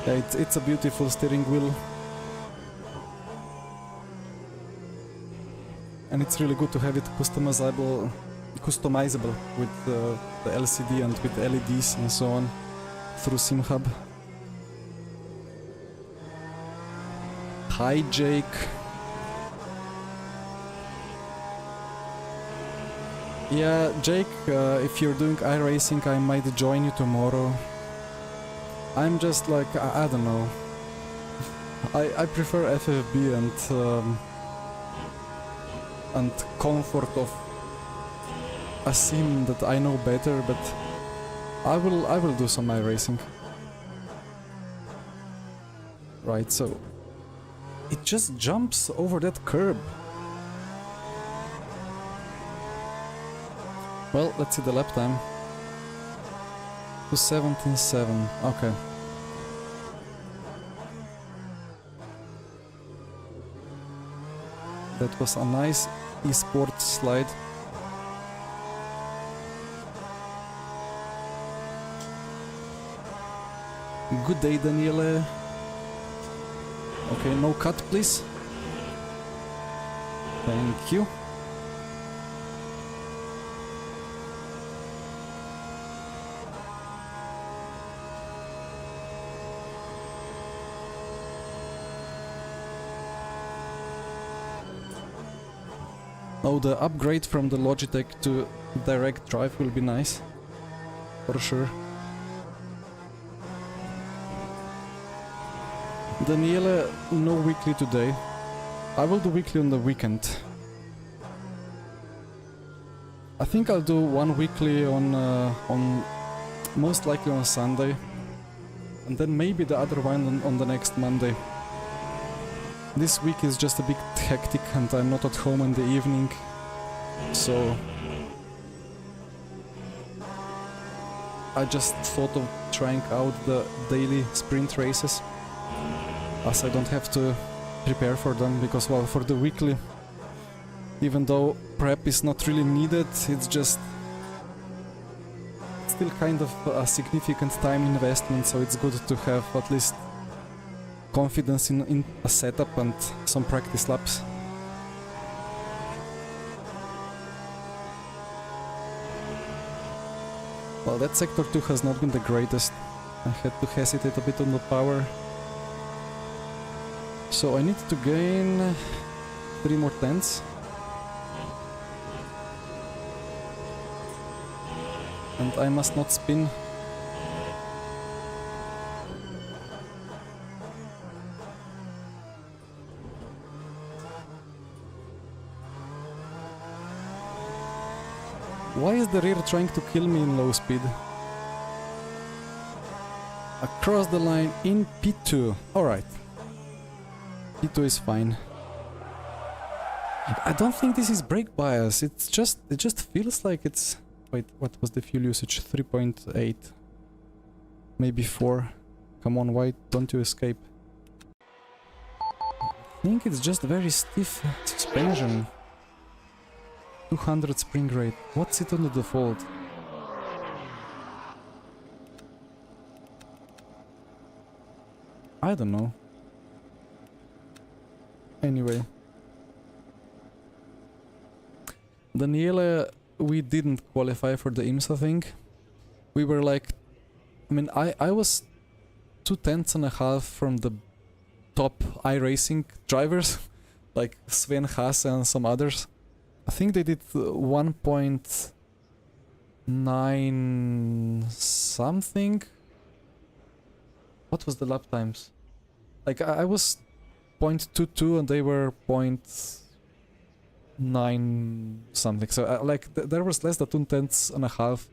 S1: Yeah, it's a beautiful steering wheel. And it's really good to have it customizable with the LCD and with LEDs and so on through SimHub. Hi Jake. Yeah, Jake, if you're doing iracing, I might join you tomorrow. I'm just like, I don't know. I prefer FFB and comfort of a sim that I know better, but I will do some iracing. Right, so it just jumps over that curb. Well, let's see the lap time. 2:17.7. Okay. That was a nice esports slide. Good day, Daniele. Okay, no cut, please. Thank you. Oh, the upgrade from the Logitech to direct drive will be nice. For sure. Daniele, no weekly today. I will do weekly on the weekend. I think I'll do one weekly on most likely on Sunday, and then maybe the other one on the next Monday. This week is just a bit hectic and I'm not at home in the evening, so I just thought of trying out the daily sprint races, as I don't have to prepare for them, because, well, for the weekly, even though prep is not really needed, it's just still kind of a significant time investment, so it's good to have at least confidence in a setup and some practice laps. Well, that sector 2 has not been the greatest. I had to hesitate a bit on the power. So I need to gain 3 more tenths. And I must not spin. Why is the rear trying to kill me in low speed? Across the line in P2. Alright. P2 is fine. I don't think this is brake bias. It just feels like it's... Wait, what was the fuel usage? 3.8. Maybe 4. Come on, why don't you escape? I think it's just very stiff suspension. 200 spring rate. What's it on the default? I don't know. Anyway. Daniele, we didn't qualify for the IMSA thing. We were like... I mean, I was 2 tenths and a half from the top iRacing drivers, like Sven Haase and some others. I think they did 1.9 something. What was the lap times? Like I was 0.22 and they were 0.9 something. So like there was less than 2 tenths and a half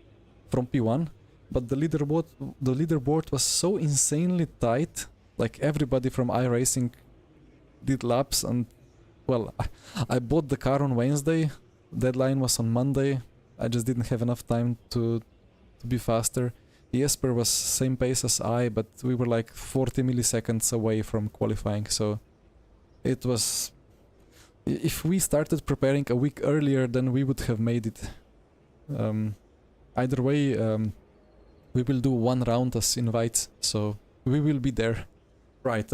S1: from P1, but the leaderboard was so insanely tight. Like everybody from iRacing did laps, and well, I bought the car on Wednesday, deadline was on Monday, I just didn't have enough time to be faster. Jesper was same pace as I, but we were like 40 milliseconds away from qualifying, so it was... If we started preparing a week earlier, then we would have made it. Either way, we will do 1 round as invites, so we will be there. Right,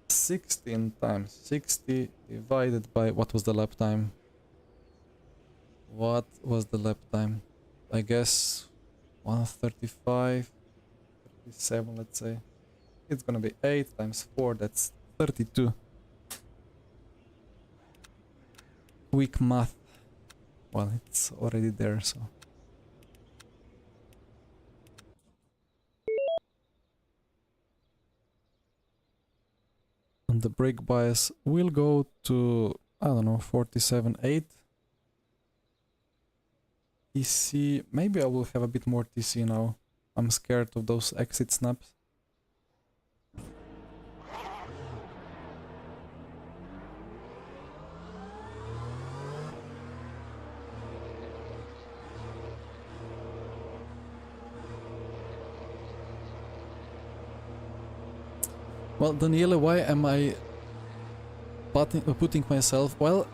S1: 16 times 60 divided by... What was the lap time? What was the lap time? I guess 135, 37, let's say. It's gonna be 8 times 4, that's 32. Quick math. Well, it's already there, so... And the brake bias will go to, I don't know, 47.8. TC, maybe I will have a bit more TC now. I'm scared of those exit snaps. Well, Daniele, why am I putting myself... Well,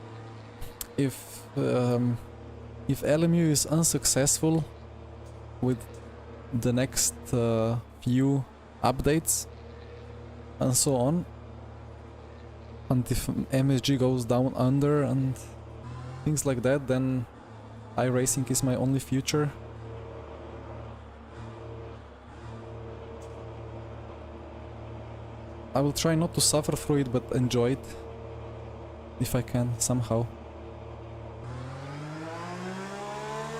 S1: if LMU is unsuccessful with the next few updates and so on, and if MSG goes down under and things like that, then iracing is my only future. I will try not to suffer through it, but enjoy it if I can somehow.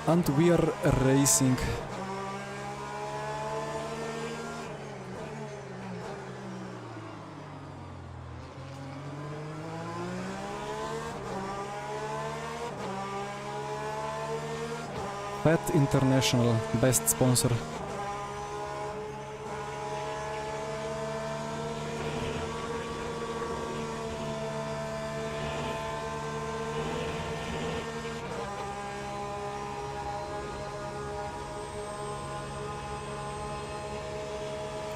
S1: And we are racing. Fat International, best sponsor.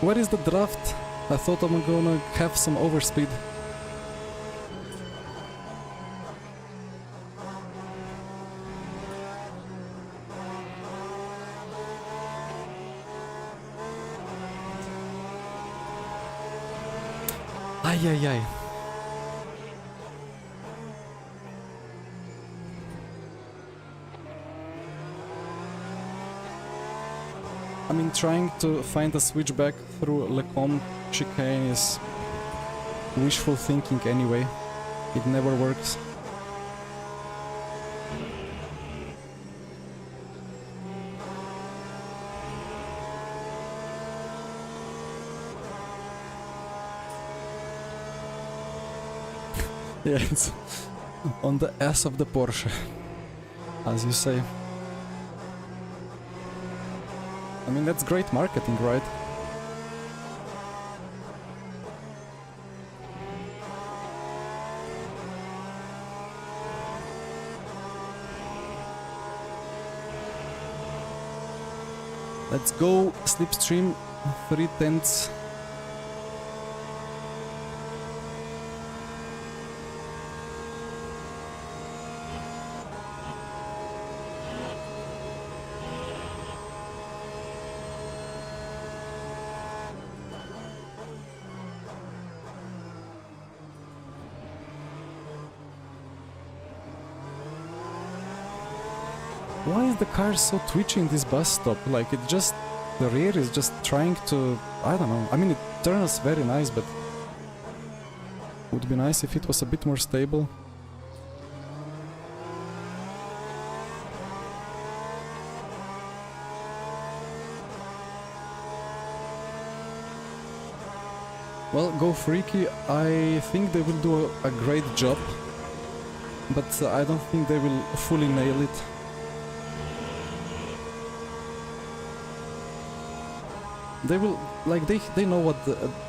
S1: Where is the draft? I thought I'm gonna have some overspeed. Ay, ay, ay. I mean, trying to find a switchback through Lecombe chicane is wishful thinking anyway. It never works. Yeah, it's on the ass of the Porsche, as you say. I mean, that's great marketing, right? Let's go, slipstream 3/10. Why is the car so twitchy in this bus stop? Like, it just... the rear is just trying to... I don't know. I mean, it turns very nice, but... would be nice if it was a bit more stable. Well, Go Freaky, I think they will do a great job, but I don't think they will fully nail it. They will, like, they know what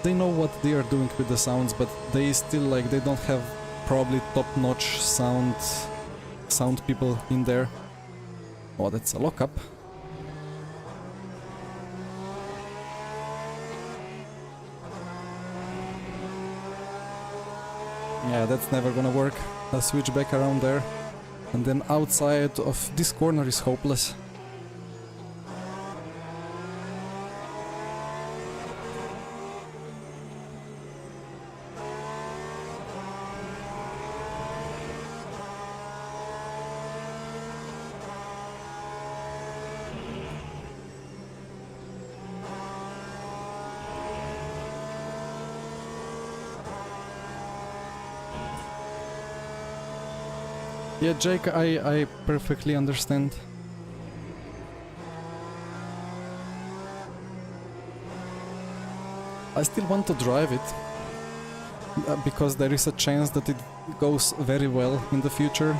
S1: they know what they are doing with the sounds, but they still, like, they don't have probably top-notch sound people in there. Oh, that's a lockup. Yeah, that's never gonna work. I'll switch back around there, and then outside of this corner is hopeless. Yeah, Jake, I perfectly understand. I still want to drive it, because there is a chance that it goes very well in the future.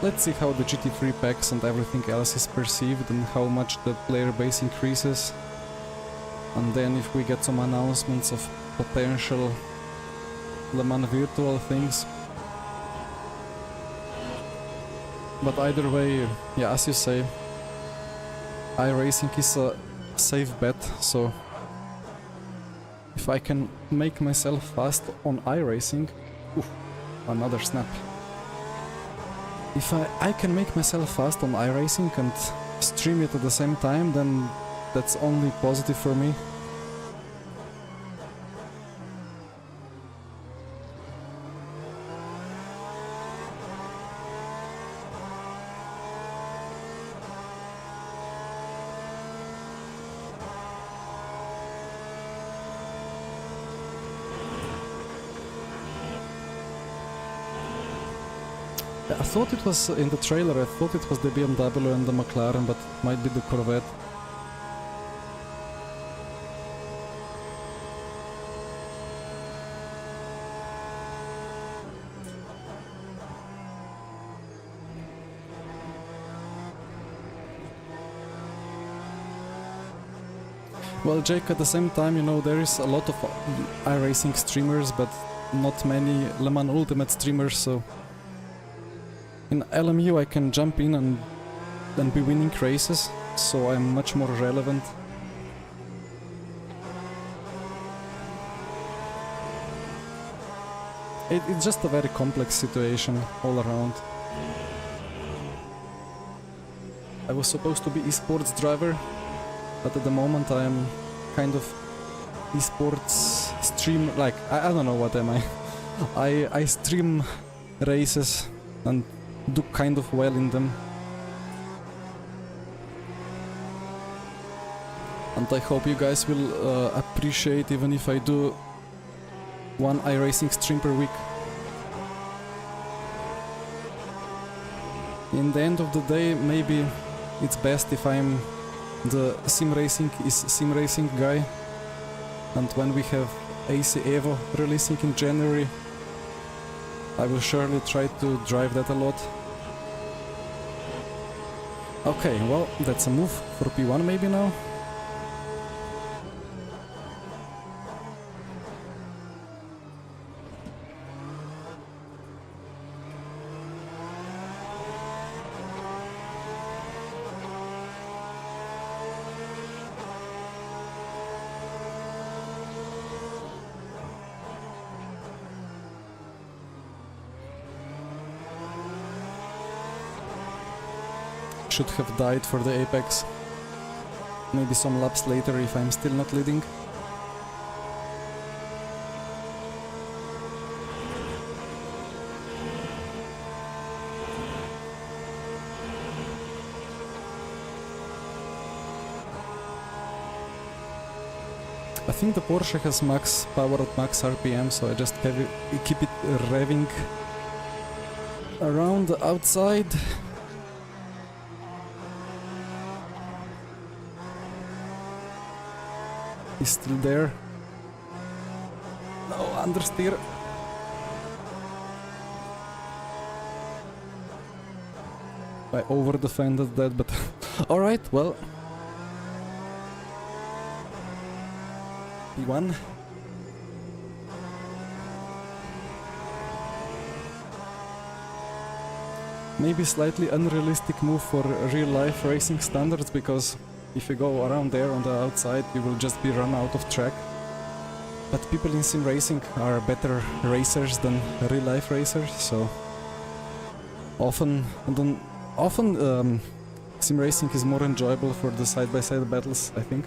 S1: Let's see how the GT3 packs and everything else is perceived and how much the player base increases. And then if we get some announcements of potential Le Mans virtual things. But either way, yeah, as you say, iracing is a safe bet, so if I can make myself fast on iracing, another snap. If I can make myself fast on iracing and stream it at the same time, then that's only positive for me. I thought it was in the trailer, I thought it was the BMW and the McLaren, but it might be the Corvette. Well, Jake, at the same time, you know, there is a lot of iRacing streamers, but not many Le Mans Ultimate streamers, so in LMU I can jump in and be winning races, so I'm much more relevant. It's just a very complex situation all around. I was supposed to be esports driver, but at the moment I am kind of esports stream, like, I don't know what am I. I stream races and do kind of well in them. And I hope you guys will appreciate even if I do one iRacing stream per week. In the end of the day, maybe it's best if I'm the sim racing guy, and when we have AC Evo releasing in January, I will surely try to drive that a lot. Okay, well, that's a move for P1 maybe now. Should have died for the apex. Maybe some laps later if I'm still not leading. I think the Porsche has max power at max RPM, so I just keep it revving around the outside. He's still there. No, understeer. I over-defended that, but alright, well. P1. Maybe slightly unrealistic move for real-life racing standards, because if you go around there on the outside, you will just be run out of track. But people in sim racing are better racers than real-life racers, so often sim racing is more enjoyable for the side-by-side battles, I think.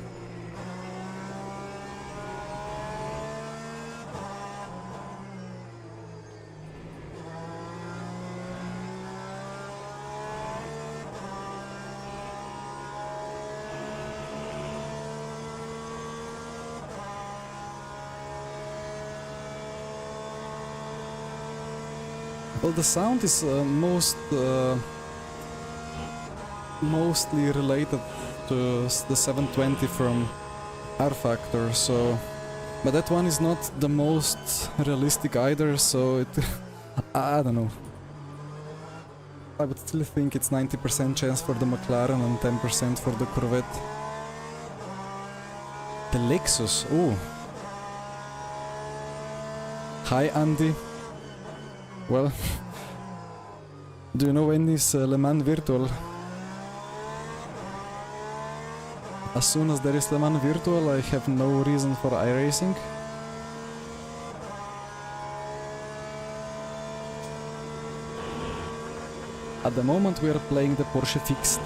S1: Well, the sound is mostly related to the 720 from R Factor, so... But that one is not the most realistic either, so it... I don't know. I would still think it's 90% chance for the McLaren and 10% for the Corvette. The Lexus, ooh. Hi Andy. Well, do you know when is Le Mans Virtual? As soon as there is Le Mans Virtual, I have no reason for iracing. At the moment we are playing the Porsche Fixed.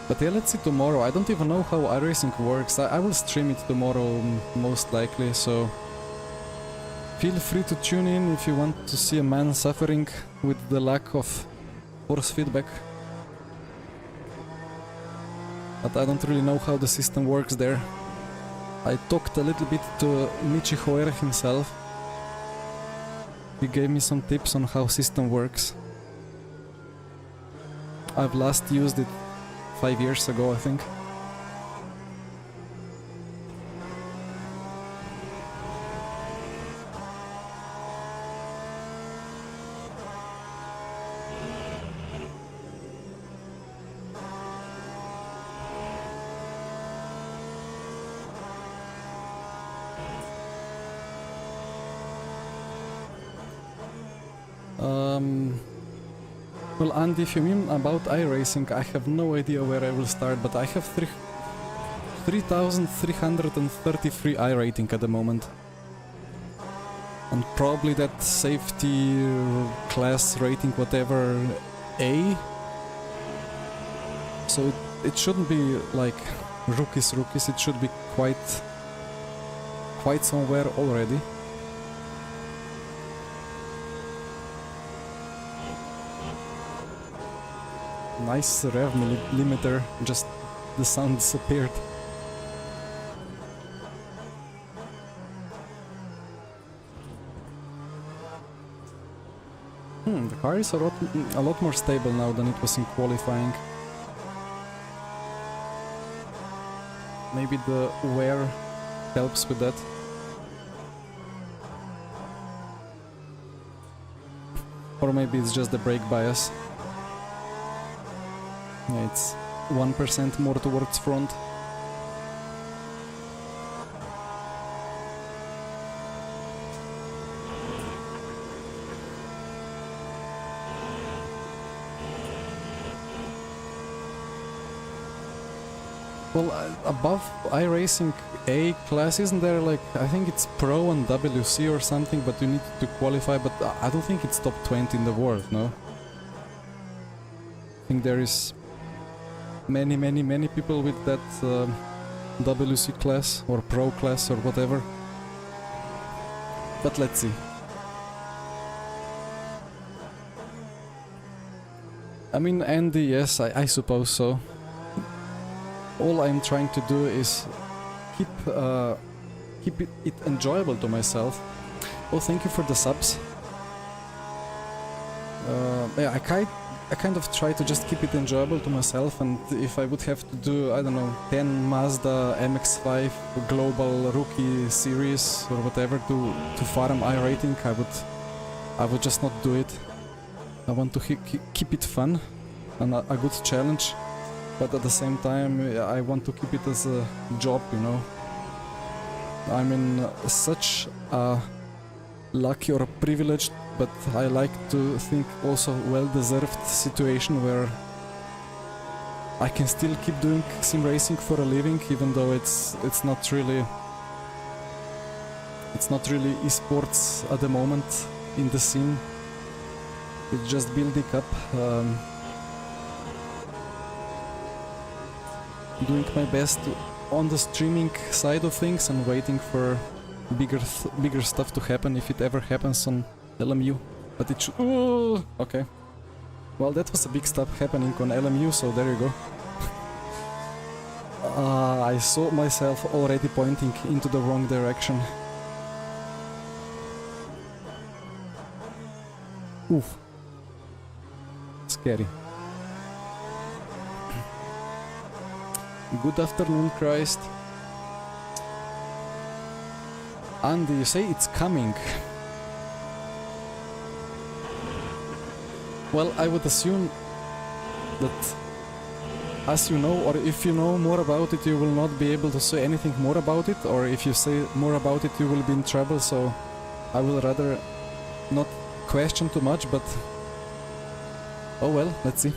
S1: But yeah, let's see tomorrow. I don't even know how iracing works. I will stream it tomorrow, most likely, so... Feel free to tune in if you want to see a man suffering with the lack of force feedback. But I don't really know how the system works there. I talked a little bit to Michi Hoer himself. He gave me some tips on how system works. I've last used it 5 years ago, I think. Well, and if you mean about iracing, I have no idea where I will start, but I have 3,333 I rating at the moment. And probably that safety class rating, whatever, A. So it shouldn't be like rookies, it should be quite somewhere already. Nice rev limiter, just the sound disappeared. The car is a lot more stable now than it was in qualifying. Maybe the wear helps with that. Or maybe it's just the brake bias. Yeah, it's 1% more towards front. Well, above iRacing A class, isn't there like, I think it's Pro and WC or something, but you need to qualify, but I don't think it's top 20 in the world, no? I think there is many people with that WC class or Pro class or whatever. But let's see. I mean, Andy, yes, I suppose so. All I'm trying to do is keep it enjoyable to myself. Oh, thank you for the subs. Yeah, I kind of try to just keep it enjoyable to myself, and if I would have to do, I don't know, 10 Mazda MX-5 Global Rookie Series or whatever to farm I rating, I would just not do it. I want to keep it fun and a good challenge, but at the same time I want to keep it as a job, you know. I'm in such a lucky or privileged, but I like to think also well-deserved situation where I can still keep doing sim racing for a living, even though it's not really esports at the moment in the scene. It's just building up, doing my best on the streaming side of things and waiting for bigger stuff to happen if it ever happens on LMU. But it should... Oh, okay. Well, that was a big stuff happening on LMU, so there you go. I saw myself already pointing into the wrong direction. Oof. Scary. Good afternoon, Christ. Andy, you say it's coming. Well, I would assume that as you know, or if you know more about it, you will not be able to say anything more about it, or if you say more about it, you will be in trouble, so I will rather not question too much, but oh well, let's see.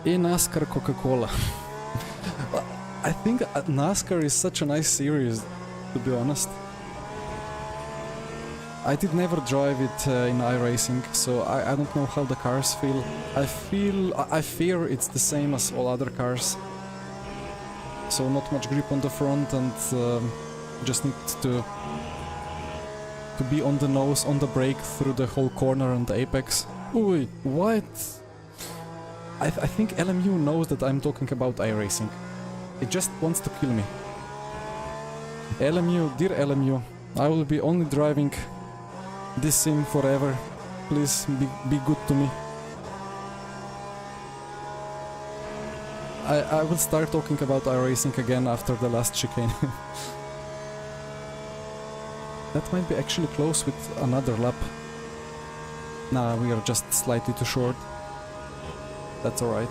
S1: In NASCAR Coca-Cola. I think NASCAR is such a nice series, to be honest. I did never drive it in iRacing, so I don't know how the cars feel. I fear it's the same as all other cars. So not much grip on the front, and just need to be on the nose, on the brake through the whole corner and the apex. Oi, what? I think LMU knows that I'm talking about iRacing. It just wants to kill me. LMU, dear LMU, I will be only driving this sim forever. Please be good to me. I will start talking about iRacing again after the last chicane. That might be actually close with another lap. Nah, we are just slightly too short. That's alright.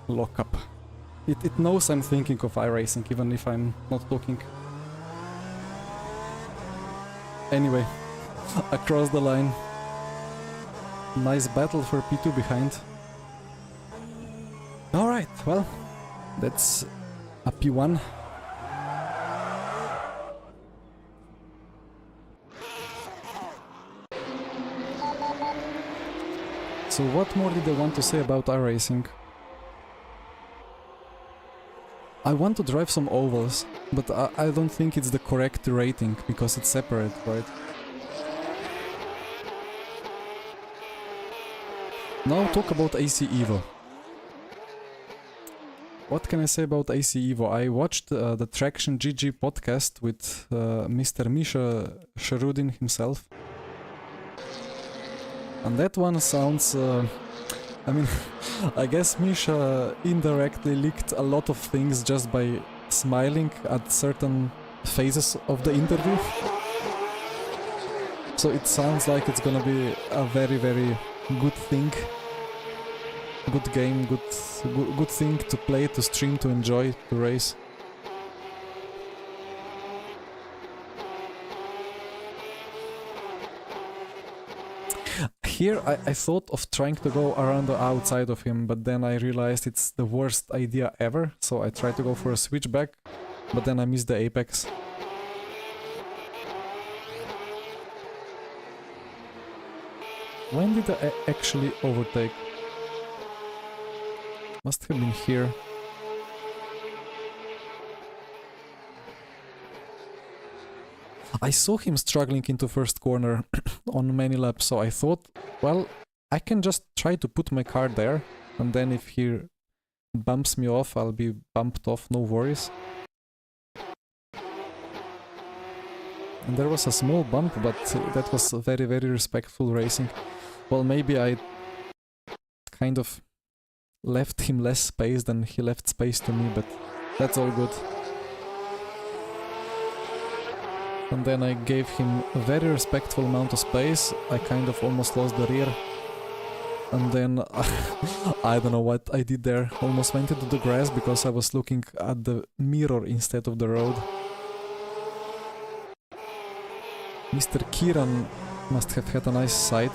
S1: Lock up. It knows I'm thinking of iRacing, even if I'm not talking. Anyway, across the line. Nice battle for P2 behind. Alright, well, that's a P1. So what more did I want to say about iRacing? I want to drive some ovals, but I don't think it's the correct rating, because it's separate, right? Now talk about AC Evo. What can I say about AC Evo? I watched the Traction GG podcast with Mr. Misha Sharudin himself. And that one sounds... I mean, I guess Misha indirectly leaked a lot of things just by smiling at certain phases of the interview. So it sounds like it's gonna be a very, very good thing. Good game, good thing to play, to stream, to enjoy, to race. Here I thought of trying to go around the outside of him, but then I realized it's the worst idea ever, so I tried to go for a switchback, but then I missed the apex. When did I actually overtake? Must have been here. I saw him struggling into first corner on many laps, so I thought, well, I can just try to put my car there, and then if he bumps me off, I'll be bumped off, no worries. And there was a small bump, but that was very, very respectful racing. Well, maybe I kind of left him less space than he left space to me, but that's all good. And then I gave him a very respectful amount of space. I kind of almost lost the rear. And then I don't know what I did there. Almost went into the grass because I was looking at the mirror instead of the road. Mr. Kiran must have had a nice sight.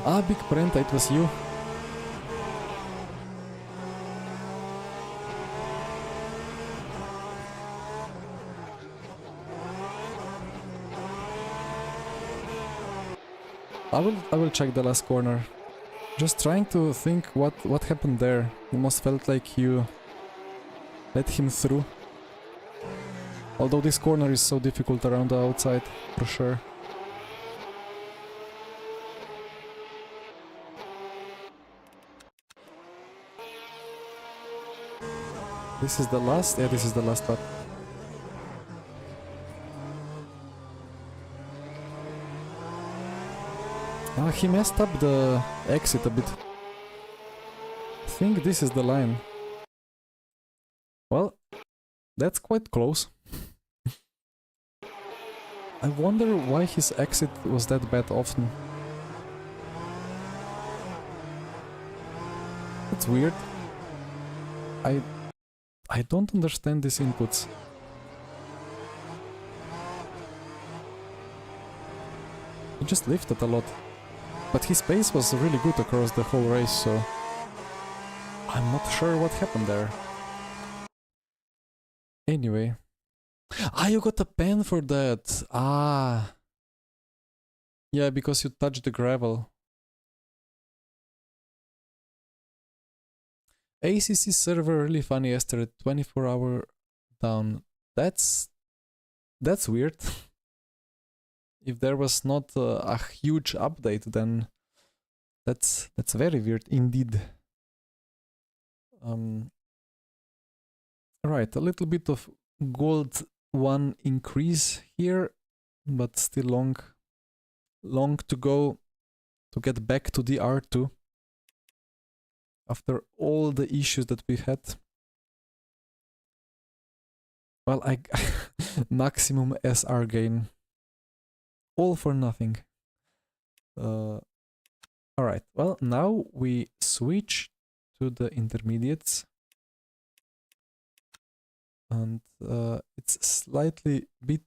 S1: Ah, Big Brenta, it was you. I will check the last corner. Just trying to think what happened there. It must felt like you let him through. Although this corner is so difficult around the outside, for sure. This is the last? Yeah, this is the last lap. He messed up the exit a bit. I think this is the line. Well, that's quite close. I wonder why his exit was that bad often. It's weird. I don't understand these inputs. He just lifted a lot. But his pace was really good across the whole race, so I'm not sure what happened there. Anyway. Ah, you got a pen for that! Ah! Yeah, because you touched the gravel. ACC server really funny yesterday, 24-hour down. That's weird. If there was not a huge update, then that's very weird indeed. Right, a little bit of gold 1 increase here, but still long to go to get back to the R2 after all the issues that we had. Well, maximum SR gain, all for nothing. Alright, well, now we switch to the intermediates. And it's slightly bit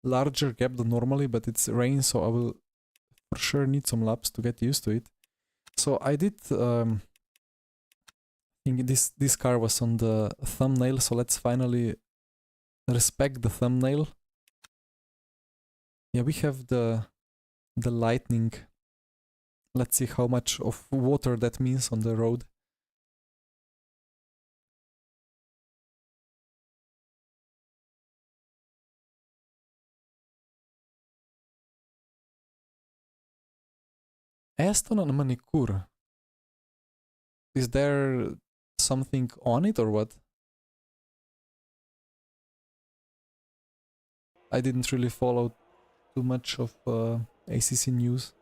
S1: larger gap than normally, but it's rain, so I will for sure need some laps to get used to it. So I did think this car was on the thumbnail, so let's finally respect the thumbnail. Yeah, we have the lightning. Let's see how much of water that means on the road. Aston and manicure. Is there something on it or what? I didn't really follow too much of ACC news.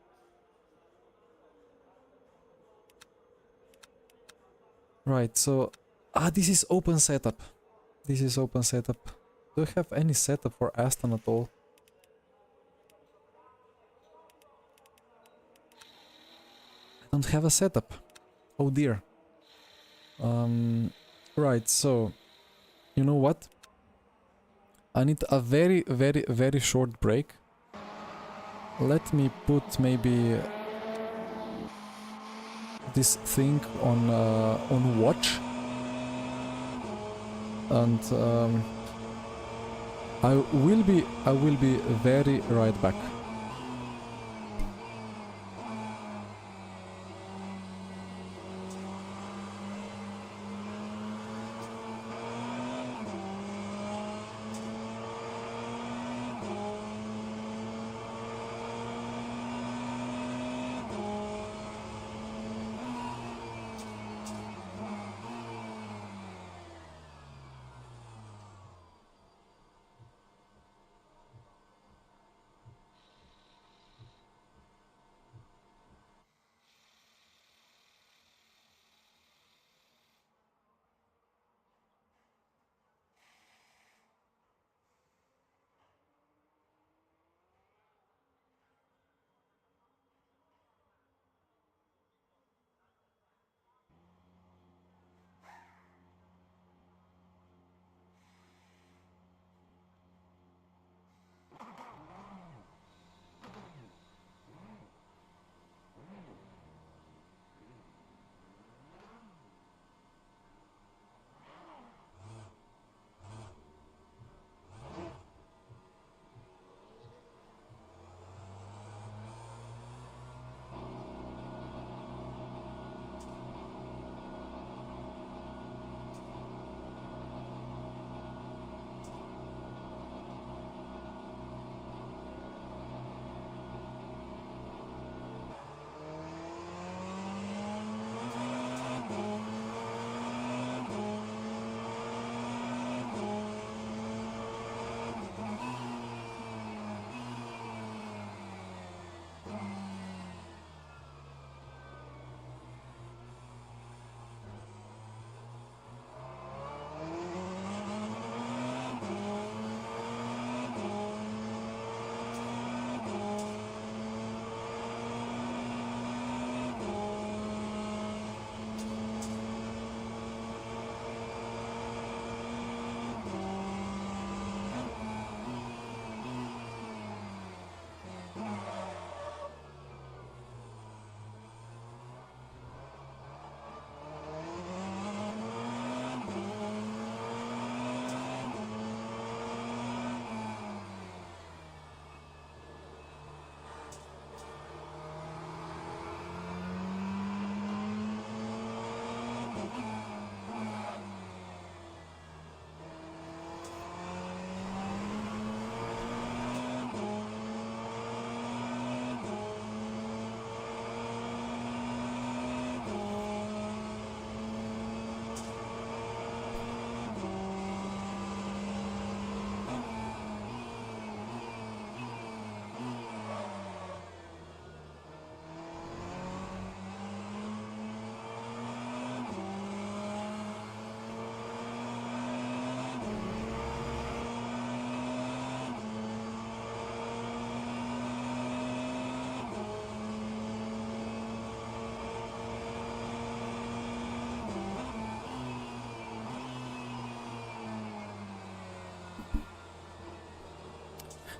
S1: Right, so this is open setup. This is open setup. Do you have any setup for Aston at all? I don't have a setup. Oh dear. Right, so you know what? I need a very short break. Let me put maybe this thing on watch, and I will be very right back.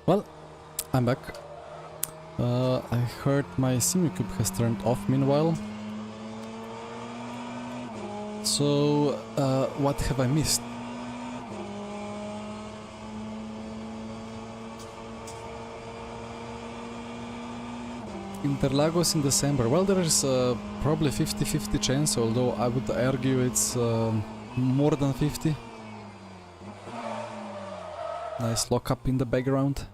S1: Well, I'm back. I heard my SimuCube has turned off meanwhile. So, what have I missed? Interlagos in December. Well, there is probably 50-50 chance, although I would argue it's more than 50. Nice lockup in the background.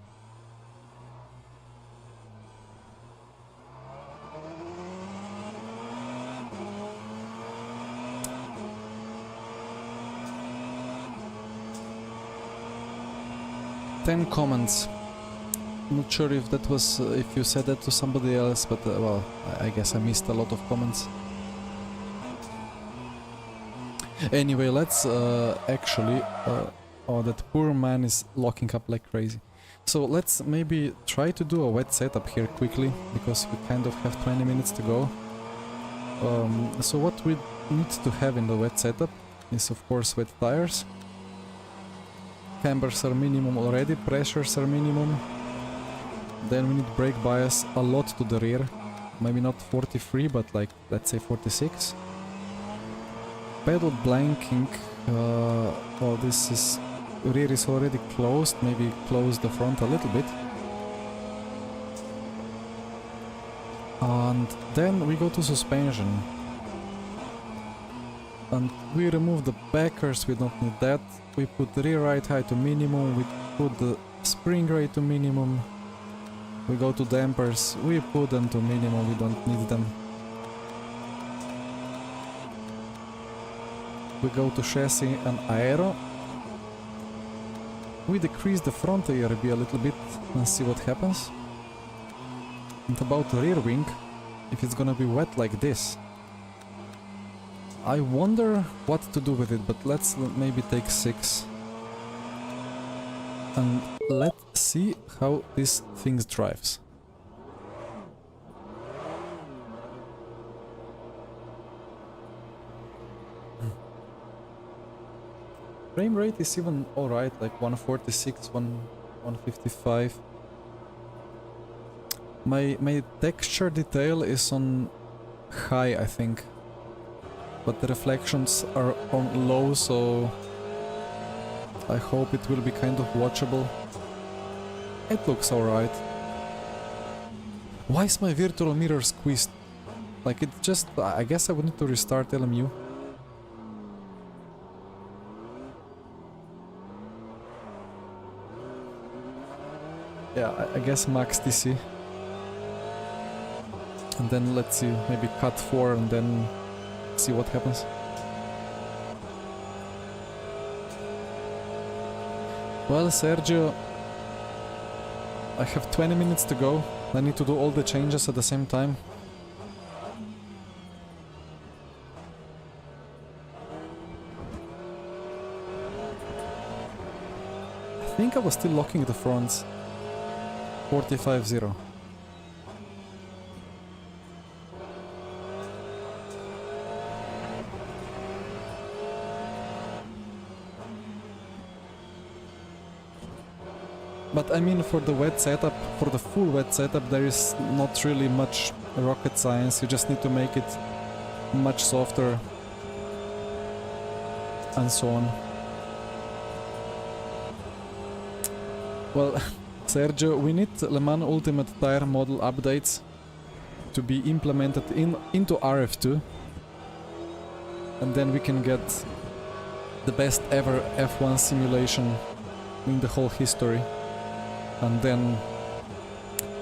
S1: Ten comments. Not sure if that was if you said that to somebody else, but well, I guess I missed a lot of comments. Anyway, let's actually. Oh, that poor man is locking up like crazy. So let's maybe try to do a wet setup here quickly, because we kind of have 20 minutes to go. So what we need to have in the wet setup is of course wet tires. Cambers are minimum already, pressures are minimum. Then we need brake bias a lot to the rear. Maybe not 43, but like, let's say 46. Pedal blanking, well, this is... rear is already closed, maybe close the front a little bit. And then we go to suspension. And we remove the backers, we don't need that. We put the rear ride height to minimum, we put the spring rate to minimum. We go to dampers, we put them to minimum, we don't need them. We go to chassis and aero. We decrease the front ARB a little bit and see what happens. And about the rear wing, if it's gonna be wet like this, I wonder what to do with it, but let's maybe take 6. And let's see how this thing drives. Frame rate is even alright, like 146, 155. My texture detail is on high, I think. But the reflections are on low, so I hope it will be kind of watchable. It looks alright. Why is my virtual mirror squeezed? Like it just... I guess I would need to restart LMU. Yeah, I guess max DC. And then let's see, maybe cut 4 and then see what happens. Well, Sergio, I have 20 minutes to go. I need to do all the changes at the same time. I think I was still locking the fronts. 45-0. But I mean, for the wet setup, for the full wet setup, there is not really much rocket science. You just need to make it much softer and so on. Well, Sergio, we need Le Mans Ultimate Tire model updates to be implemented into RF2, and then we can get the best ever F1 simulation in the whole history. And then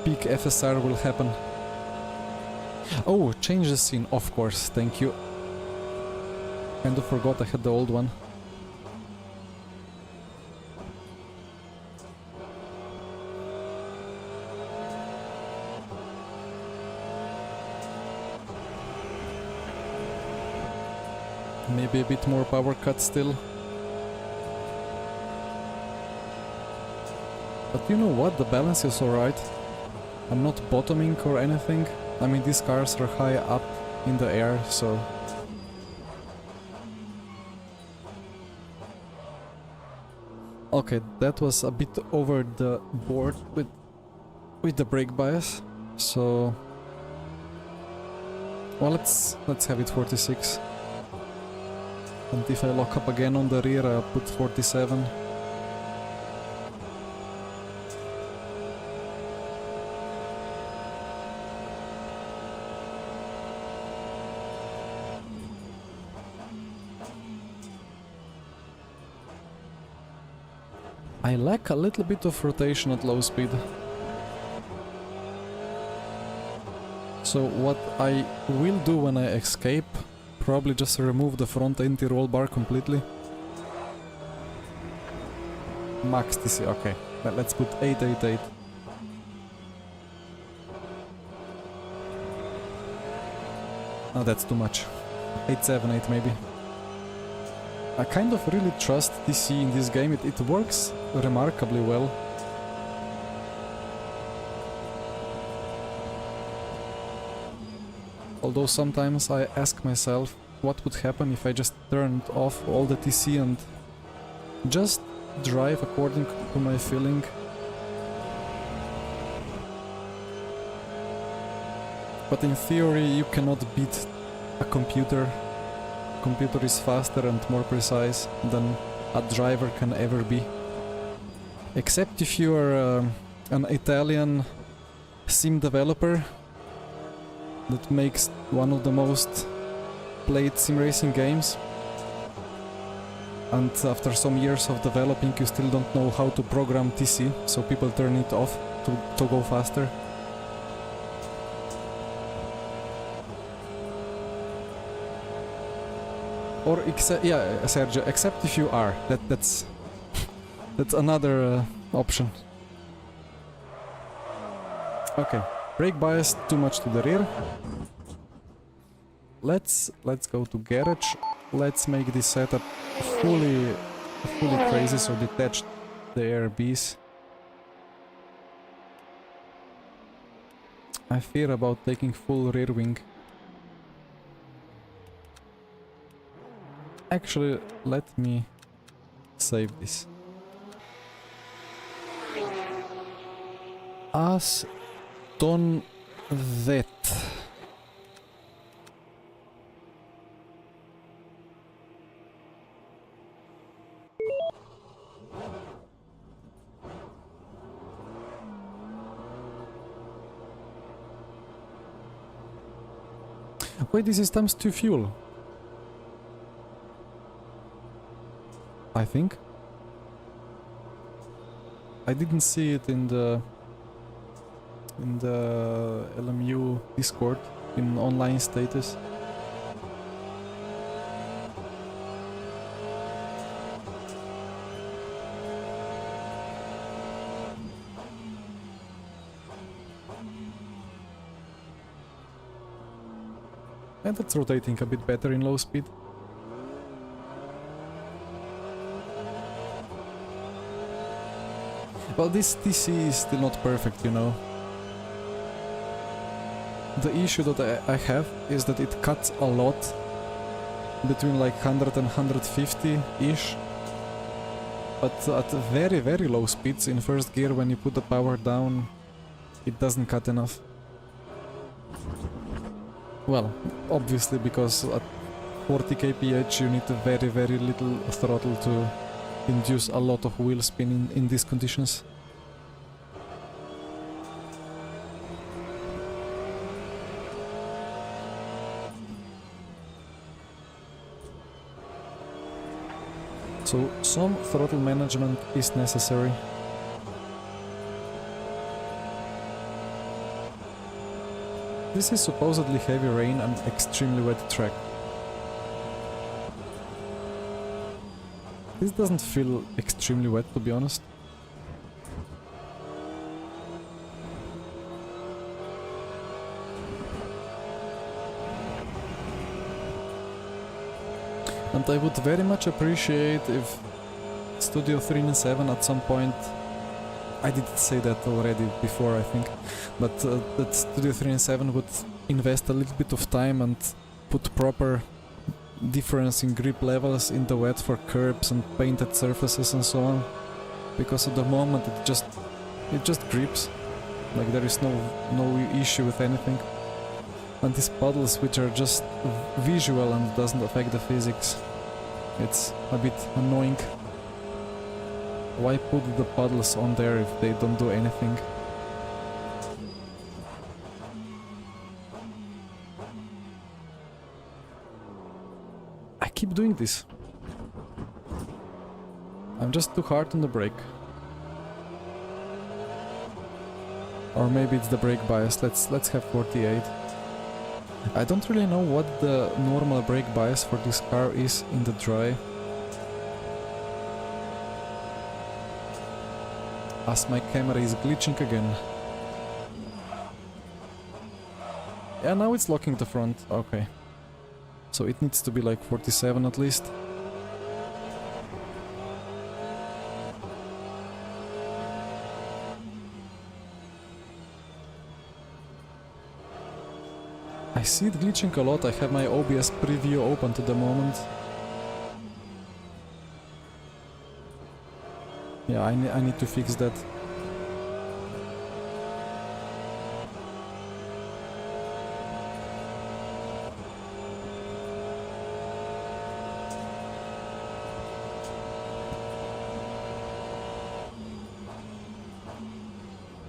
S1: peak FSR will happen. Oh, change the scene, of course, thank you. Kind of forgot I had the old one. Maybe a bit more power cut still. But you know what, the balance is alright. I'm not bottoming or anything. I mean, these cars are high up in the air, so... Okay, that was a bit over the board with the brake bias, so... Well, let's have it 46. And if I lock up again on the rear, I'll put 47. I lack a little bit of rotation at low speed. So what I will do when I escape, probably just remove the front anti-roll bar completely. Max TC, okay. Let's put 888. Oh, that's too much. 878 maybe. I kind of really trust TC in this game, it works remarkably well. Although sometimes I ask myself what would happen if I just turned off all the TC and just drive according to my feeling. But in theory you cannot beat a computer. Computer is faster and more precise than a driver can ever be. Except if you are an Italian sim developer that makes one of the most played sim racing games, and after some years of developing you still don't know how to program TC, so people turn it off to go faster. Or yeah, Sergio, except if you are. That's another option. Okay, brake bias too much to the rear. Let's go to garage. Let's make this setup fully crazy, so detach the ARBs. I fear about taking full rear wing. Actually, let me save this. As done that. Wait, this is times 2 fuel. I think. I didn't see it in the LMU Discord in online status. And it's rotating a bit better in low speed. Well, this TC is still not perfect, you know. The issue that I have is that it cuts a lot between like 100 and 150-ish. But at very, very low speeds in first gear, when you put the power down, it doesn't cut enough. Well, obviously because at 40 kph you need a very, very little throttle to induce a lot of wheel spin in these conditions. So some throttle management is necessary. This is supposedly heavy rain and extremely wet track. This doesn't feel extremely wet, to be honest. And I would very much appreciate if Studio 397 at some point, I did say that already before I think, but that Studio 397 would invest a little bit of time and put proper difference in grip levels in the wet for curbs and painted surfaces and so on, because at the moment it just grips, like there is no issue with anything. And these puddles, which are just visual and doesn't affect the physics, it's a bit annoying. Why put the puddles on there if they don't do anything? I keep doing this. I'm just too hard on the brake. Or maybe it's the brake bias. Let's have 48. I don't really know what the normal brake bias for this car is in the dry. As my camera is glitching again. Yeah, now it's locking the front. Okay. So it needs to be like 47 at least. I see it glitching a lot. I have my OBS preview open at the moment. Yeah, I need to fix that.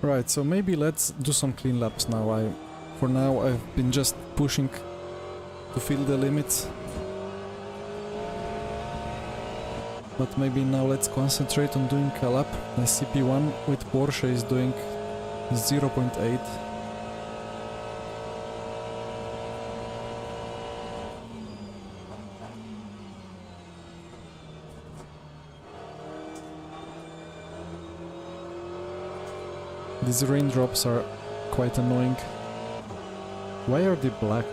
S1: Right, so maybe let's do some clean laps now. For now I've been just pushing to fill the limits. But maybe now let's concentrate on doing a lap. The CP1 with Porsche is doing 0.8. These raindrops are quite annoying. Why are they black?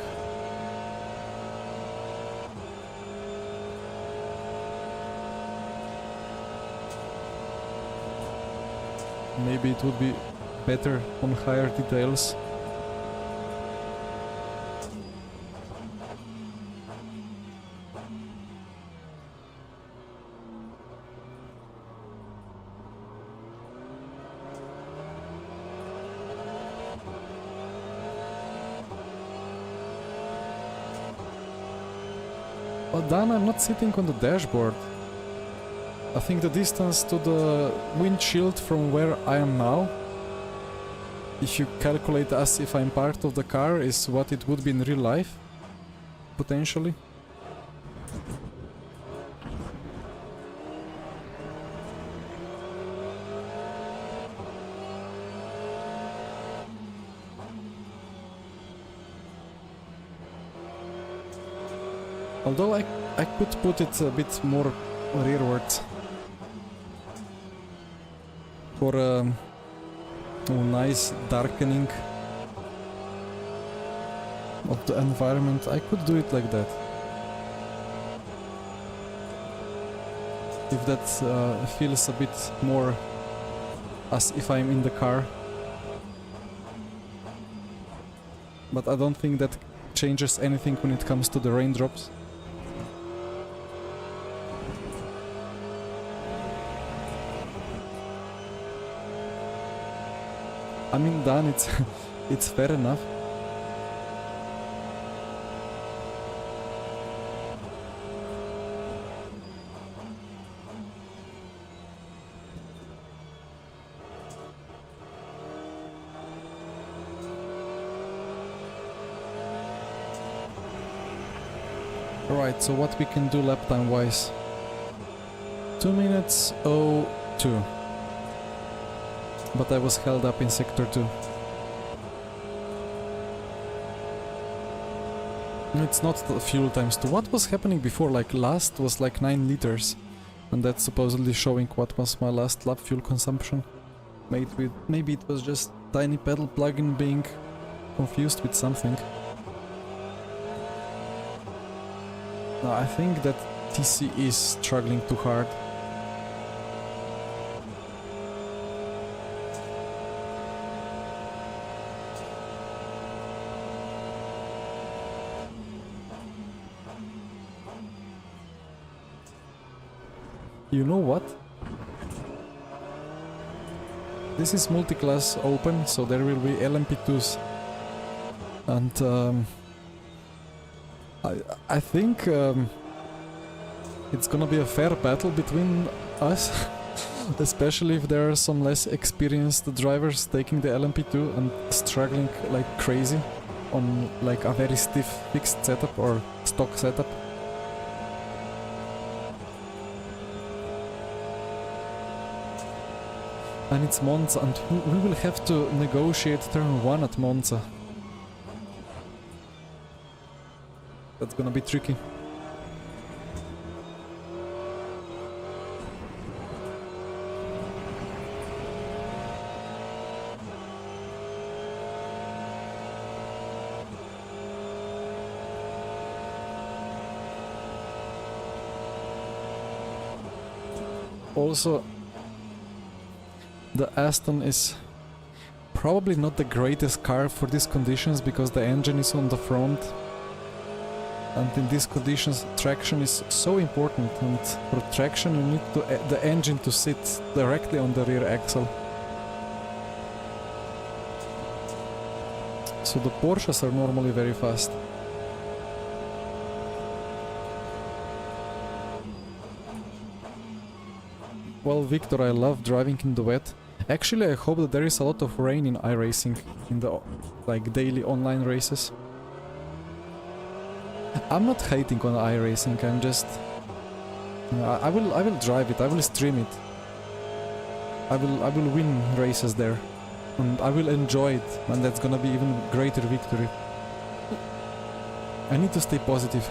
S1: Maybe it would be better on higher details. But then I'm not sitting on the dashboard. I think the distance to the windshield from where I am now, if you calculate as if I'm part of the car, is what it would be in real life, potentially. Although I could put it a bit more rearwards for a nice darkening. of the environment, I could do it like that. If that feels a bit more as if I'm in the car. But I don't think that changes anything when it comes to the raindrops. I mean, Dan, it's fair enough. Right, so what we can do lap time wise? 2 minutes 02. But I was held up in sector 2. It's not the fuel times 2. What was happening before? Like last was like 9 liters. And that's supposedly showing what was my last lap fuel consumption. Maybe it was just tiny pedal plugin being confused with something. No, I think that TC is struggling too hard. You know what? This is multi-class open, so there will be LMP2s. And I think it's gonna be a fair battle between us, especially if there are some less experienced drivers taking the LMP2 and struggling like crazy on like a very stiff fixed setup or stock setup. And it's Monza, and we will have to negotiate turn 1 at Monza. That's gonna be tricky. Also, the Aston is probably not the greatest car for these conditions because the engine is on the front. And in these conditions, traction is so important, and for traction you need the engine to sit directly on the rear axle. So the Porsches are normally very fast. Well, Victor, I love driving in the wet. Actually, I hope that there is a lot of rain in iRacing, in the like daily online races. I'm not hating on iRacing, I'm just... I will drive it, I will stream it. I will win races there. And I will enjoy it, and that's gonna be even greater victory. I need to stay positive.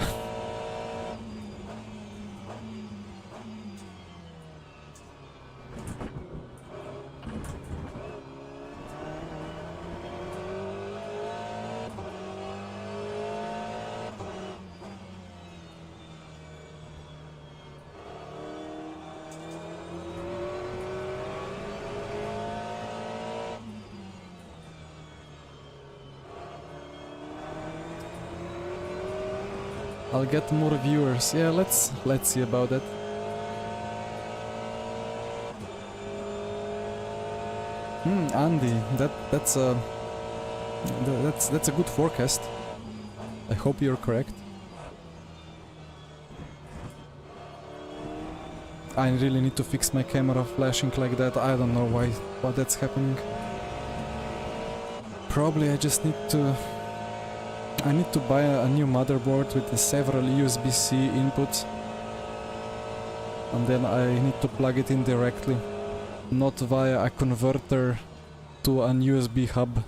S1: I'll get more viewers. Yeah, let's see about that. Andy, that's a good forecast. I hope you're correct. I really need to fix my camera flashing like that. I don't know why that's happening. Probably I just need to buy a new motherboard with several USB-C inputs, and then I need to plug it in directly, not via a converter to an USB hub.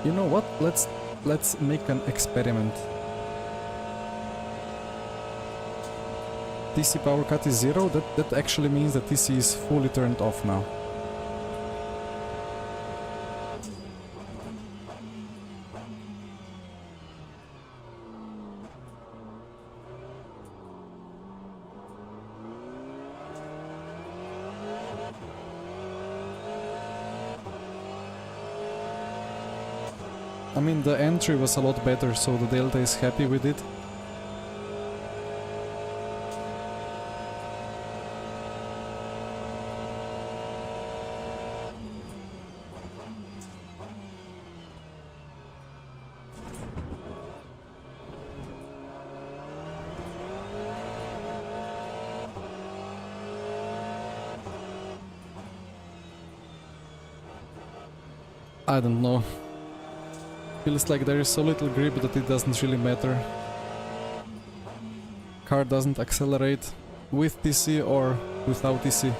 S1: You know what? Let's make an experiment. TC power cut is 0, that actually means that TC is fully turned off now. I mean, the entry was a lot better, so the Delta is happy with it. I don't know. Feels like there is so little grip that it doesn't really matter. Car doesn't accelerate with TC or without TC.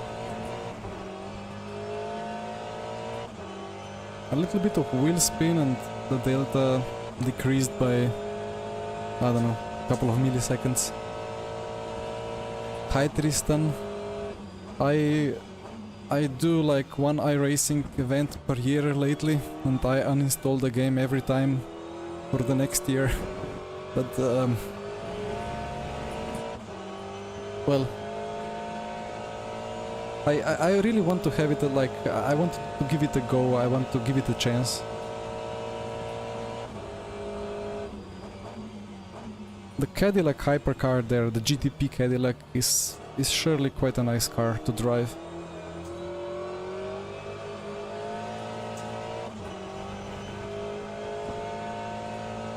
S1: A little bit of wheel spin and the Delta decreased by, I don't know, a couple of milliseconds. Hi Tristan. I do like one iracing event per year lately, and I uninstall the game every time for the next year. But well, I really want to have it like, I want to give it a go, I want to give it a chance. The Cadillac hypercar there, the GTP Cadillac, is surely quite a nice car to drive.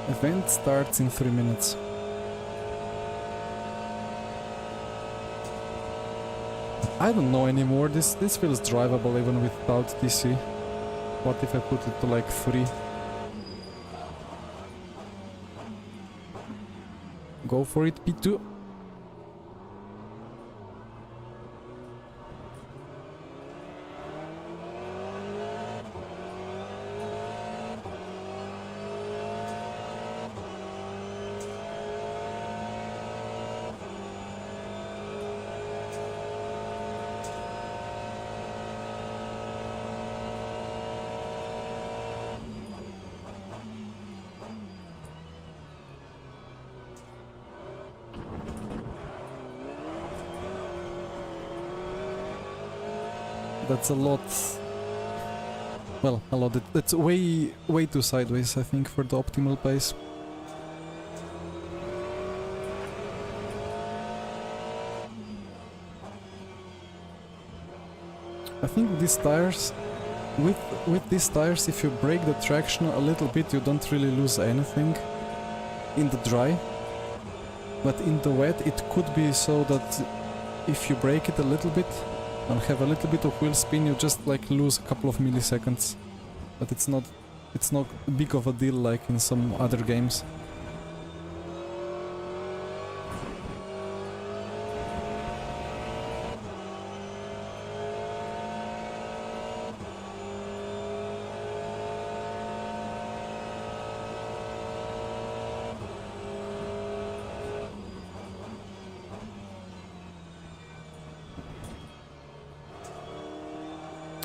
S1: Event starts in 3 minutes. I don't know anymore, this feels drivable even without TC. What if I put it to like 3? Go for it, P2. That's a lot. Well, a lot. That's way too sideways, I think, for the optimal pace. I think these tires, with these tires, if you break the traction a little bit, you don't really lose anything in the dry. But in the wet, it could be so that if you break it a little bit and have a little bit of wheel spin, you just like lose a couple of milliseconds. But it's not big of a deal like in some other games.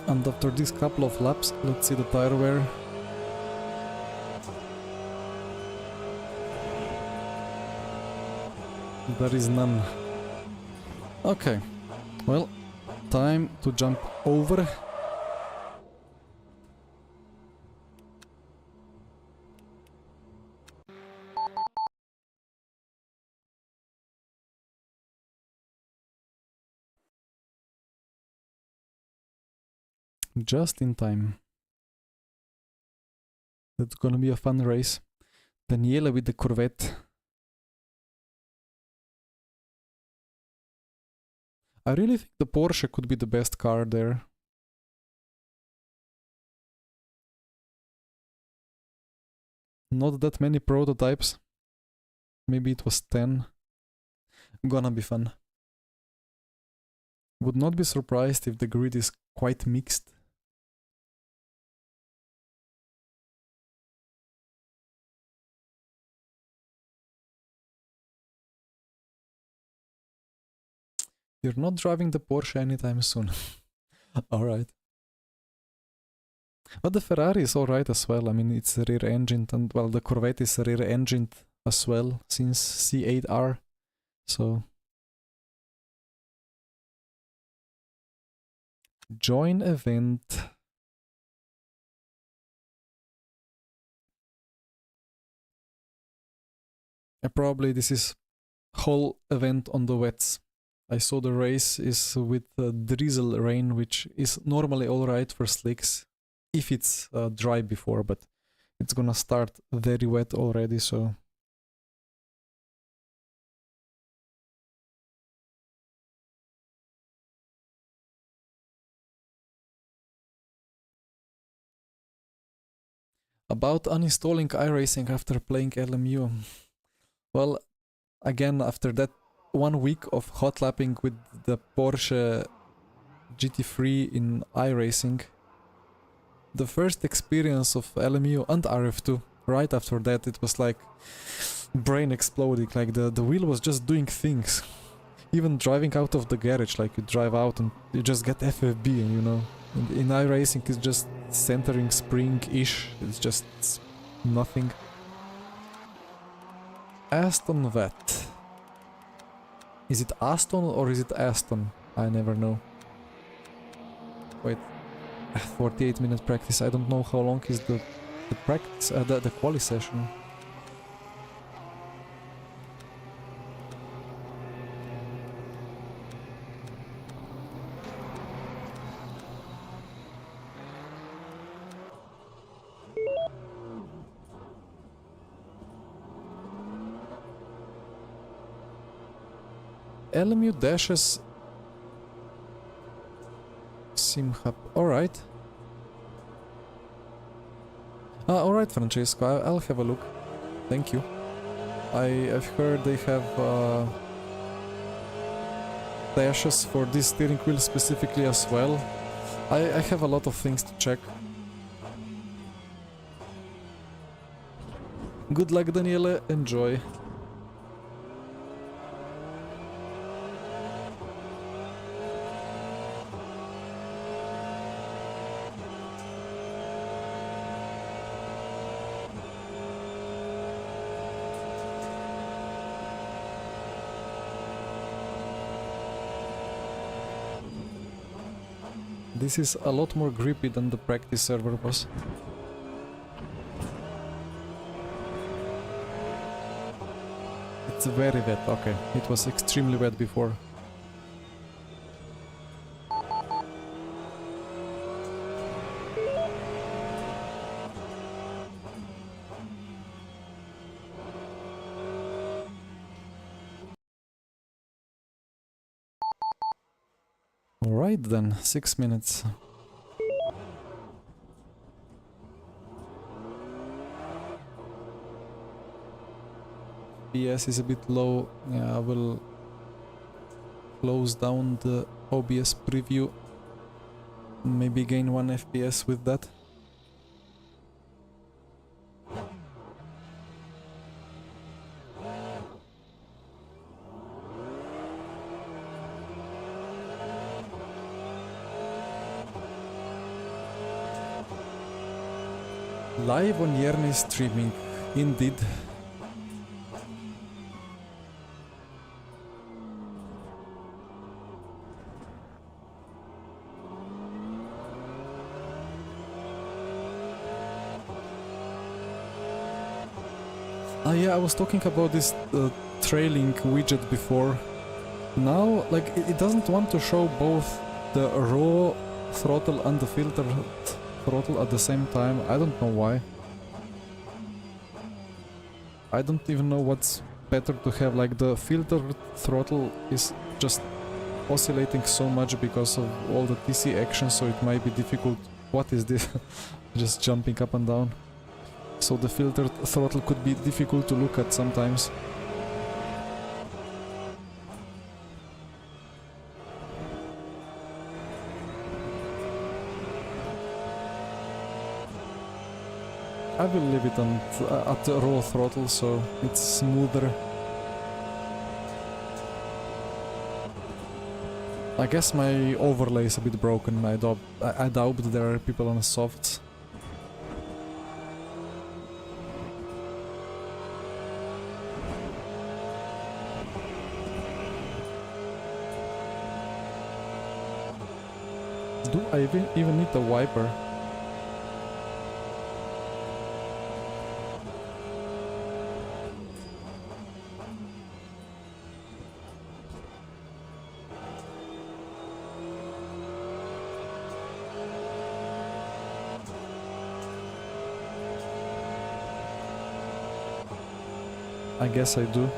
S1: And after this couple of laps, let's see the tire wear. There is none. Okay, well, time to jump over. Just in time. That's gonna be a fun race. Daniela with the Corvette. I really think the Porsche could be the best car there. Not that many prototypes. Maybe it was 10. Gonna be fun. Would not be surprised if the grid is quite mixed. You're not driving the Porsche anytime soon. Alright. But the Ferrari is alright as well. I mean, it's rear engined, and well, the Corvette is rear engined as well since C8R. So join event. Probably this is whole event on the wets. I saw the race is with drizzle rain, which is normally alright for slicks if it's dry before, but it's gonna start very wet already, so. About uninstalling iracing after playing LMU. Well, again, after that 1 week of hot lapping with the Porsche GT3 in iracing, the first experience of LMU and RF2, right after that it was like brain exploding, like the wheel was just doing things. Even driving out of the garage, like you drive out and you just get FFB, you know. In iRacing it's just centering spring-ish, it's just nothing. Aston Vet. Is it Aston or is it Aston? I never know. Wait, 48 minutes practice, I don't know how long is the practice, the quali session. LMU dashes SimHub. Alright. Alright, Francesco, I'll have a look. Thank you. I've heard they have dashes for this steering wheel specifically as well. I have a lot of things to check. Good luck, Daniele. Enjoy. This is a lot more grippy than the practice server was. It's very wet, okay. It was extremely wet before. Alright then, 6 minutes. OBS is a bit low. Yeah, I will close down the OBS preview. Maybe gain 1 FPS with that. Live on Yerny streaming, indeed. Yeah, I was talking about this trailing widget before. Now, like, it doesn't want to show both the raw throttle and the filtered throttle at the same time. I don't know why. I don't even know what's better to have. Like, the filtered throttle is just oscillating so much because of all the TC action, so it might be difficult. What is this? Just jumping up and down. So the filtered throttle could be difficult to look at sometimes. I will leave it on at the raw throttle, so it's smoother. I guess my overlay is a bit broken. I doubt there are people on softs. Do I even need the wiper? I guess I do.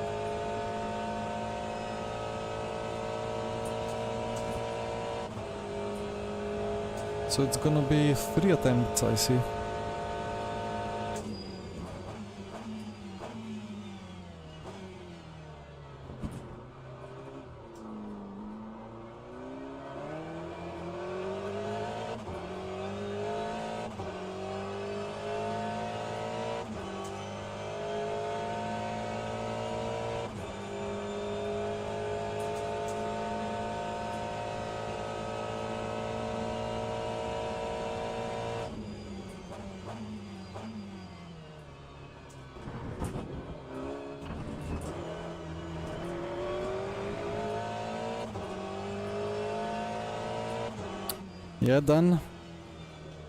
S1: So it's gonna be 3 attempts, I see. Yeah, done.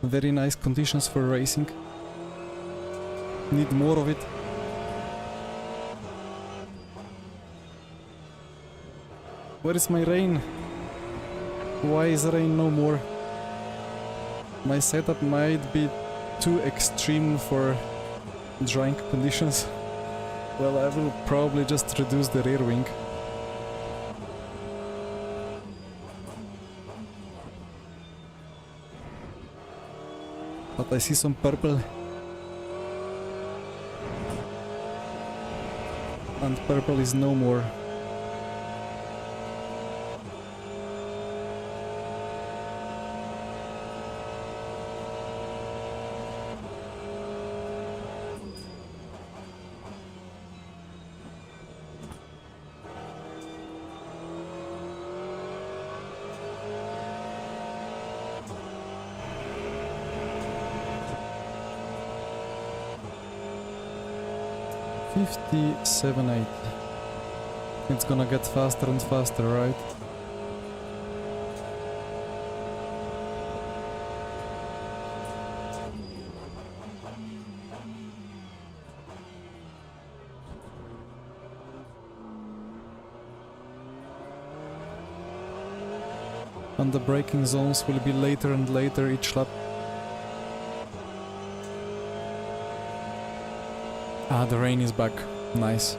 S1: Very nice conditions for racing. Need more of it. Where is my rain? Why is rain no more? My setup might be too extreme for drying conditions. Well, I will probably just reduce the rear wing. But I see some purple. And purple is no more. $57.8. It's gonna get faster and faster, right? And the braking zones will be later and later each lap. Ah, the rain is back. Nice.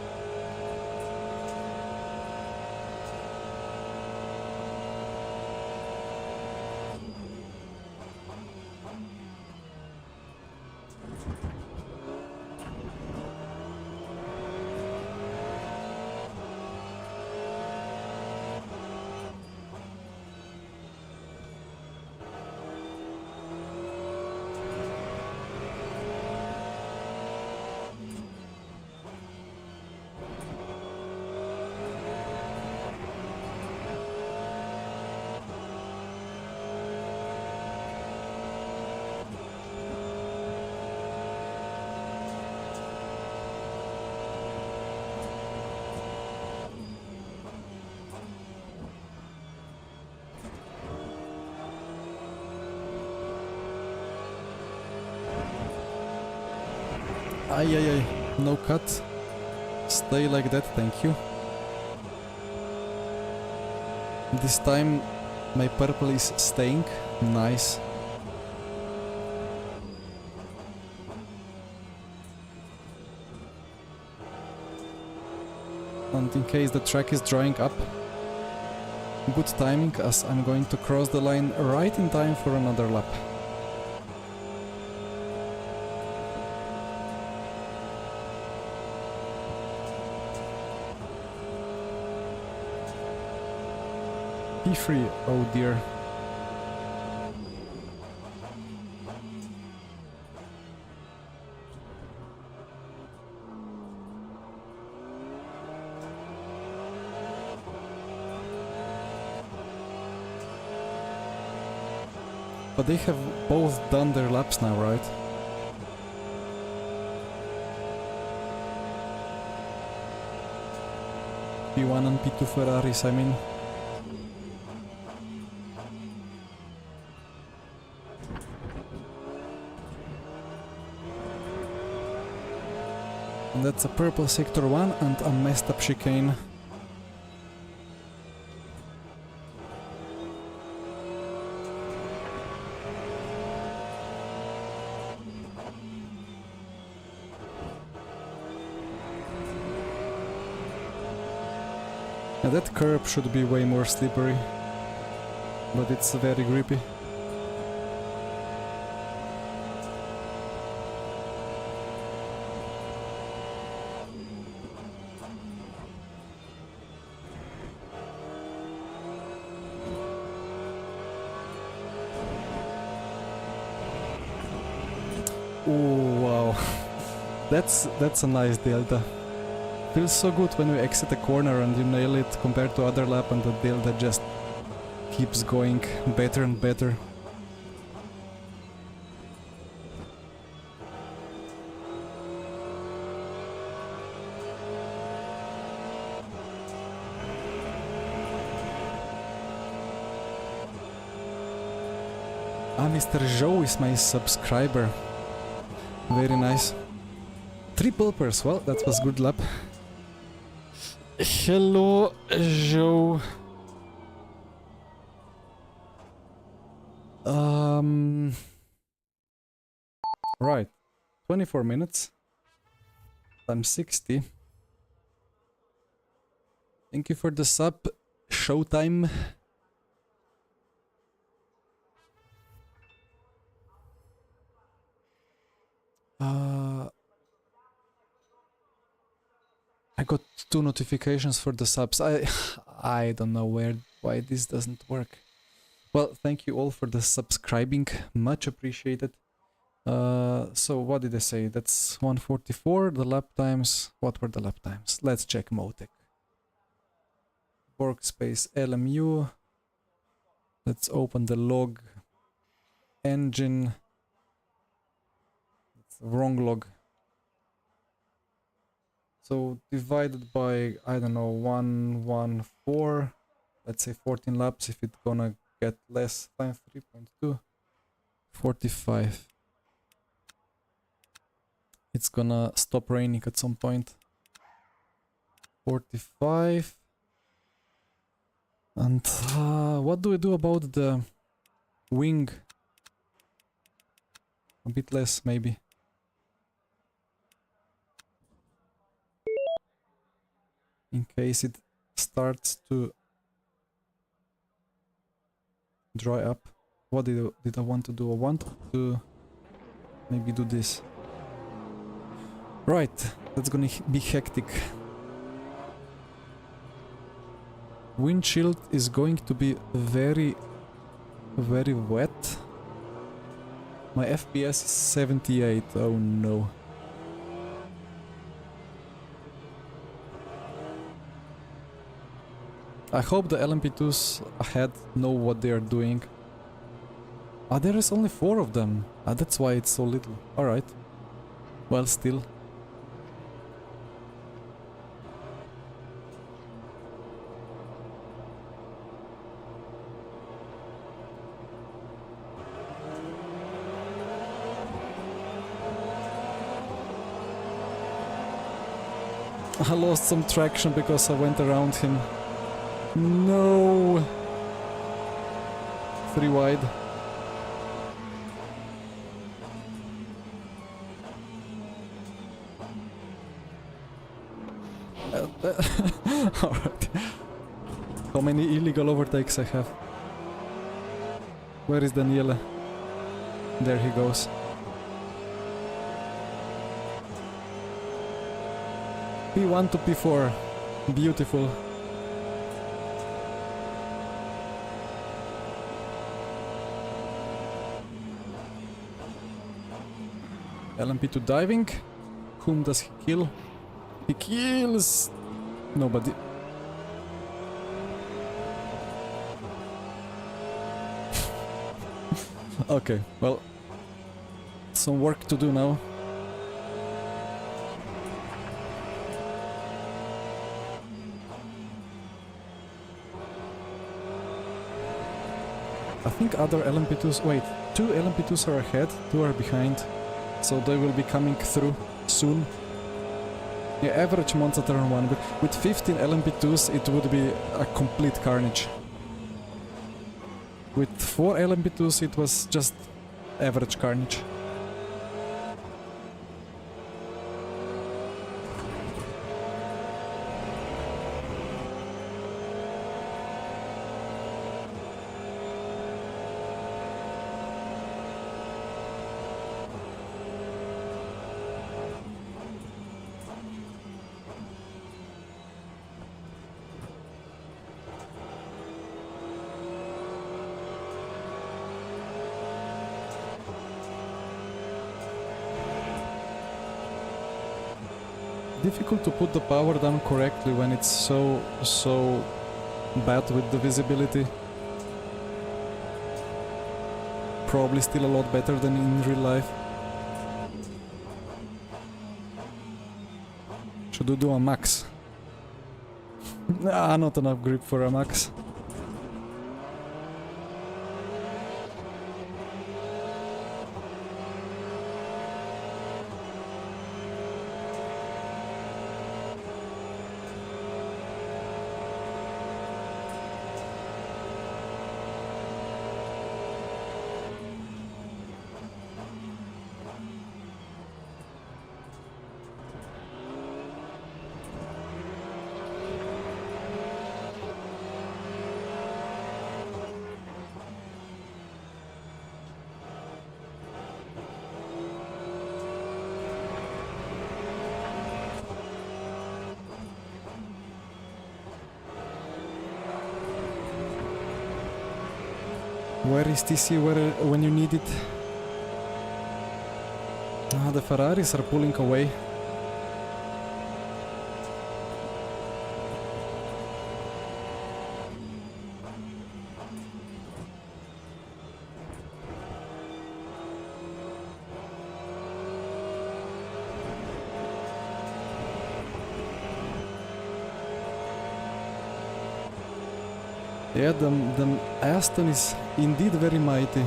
S1: Ay, no cut. Stay like that, thank you. This time my purple is staying. Nice. And in case the track is drying up, good timing as I'm going to cross the line right in time for another lap. P3, oh dear. But they have both done their laps now, right? P1 and P2 Ferraris, I mean. And that's a purple sector 1 and a messed up chicane. Now that curb should be way more slippery, but it's very grippy. Oh wow, that's a nice delta. Feels so good when you exit a corner and you nail it compared to other lap, and the delta just keeps going better and better. Ah, Mr. Joe is my subscriber. Very nice. 3 pulpers, well, that was good lap. Hello, Joe. Right. 24 minutes. I'm 60. Thank you for the sub. Showtime. I got 2 notifications for the subs. I don't know why this doesn't work. Well, thank you all for the subscribing. Much appreciated. So what did I say? That's 144. The lap times. What were the lap times? Let's check Motec. Workspace LMU. Let's open the log. Engine. It's the wrong log. So divided by, I don't know, 114, let's say 14 laps, if it's gonna get less, times 3.2, 45. It's gonna stop raining at some point. 45. And what do we do about the wing? A bit less, maybe. In case it starts to dry up. What did I want to do? I want to maybe do this. Right, that's gonna be hectic. Windshield is going to be very wet. My FPS is 78, oh no. I hope the LMP2s ahead know what they are doing. Ah, there is only 4 of them. Ah, that's why it's so little. Alright. Well, still. I lost some traction because I went around him. No! 3 wide. Alright. How many illegal overtakes I have? Where is Daniele? There he goes. P1 to P4. Beautiful. LMP2 diving. Whom does he kill? He kills nobody. Okay, well, some work to do now. I think other LMP2s... Wait, 2 LMP2s are ahead, 2 are behind. So they will be coming through soon. Yeah, average Monza turn 1, but with 15 LMP2s it would be a complete carnage. With 4 LMP2s it was just average carnage. Difficult to put the power down correctly when it's so bad with the visibility. Probably still a lot better than in real life. Should we do a max? Nah, not enough grip for a max. Where is TC when you need it? Ah, the Ferraris are pulling away. Yeah, the Aston is indeed very mighty.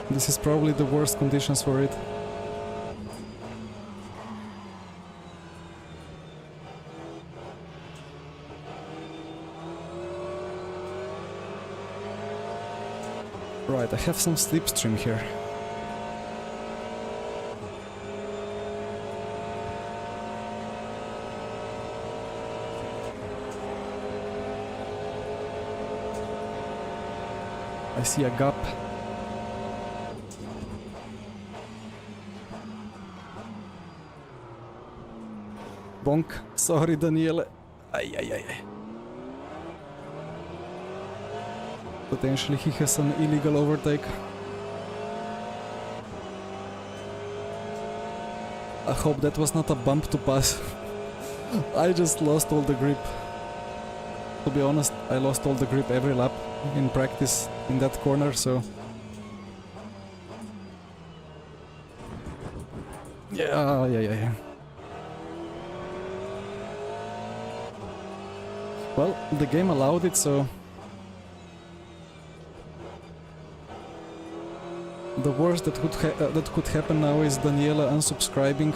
S1: This is probably the worst conditions for it. Right, I have some slipstream here. I see a gap. Bonk. Sorry, Daniele. Ay, ay, ay. Potentially he has an illegal overtake. I hope that was not a bump to pass. I just lost all the grip. To be honest, I lost all the grip every lap in practice in that corner, so... Yeah. Well, the game allowed it, so... The worst that could happen now is Daniela unsubscribing.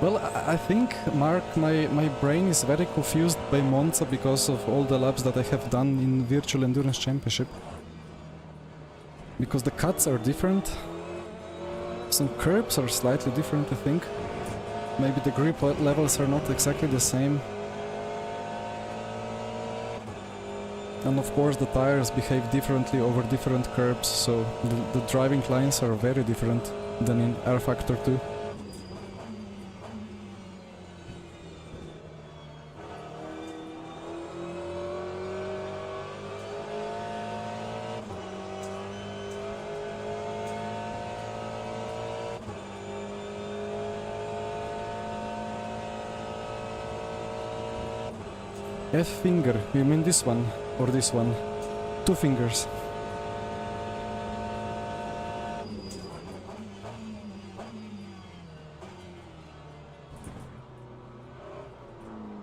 S1: Well, I think, Mark, my brain is very confused by Monza because of all the laps that I have done in Virtual Endurance Championship. Because the cuts are different. Some curbs are slightly different, I think. Maybe the grip levels are not exactly the same. And of course the tires behave differently over different curbs, so the driving lines are very different than in R Factor 2. F finger, you mean this one? Or this one? Two fingers.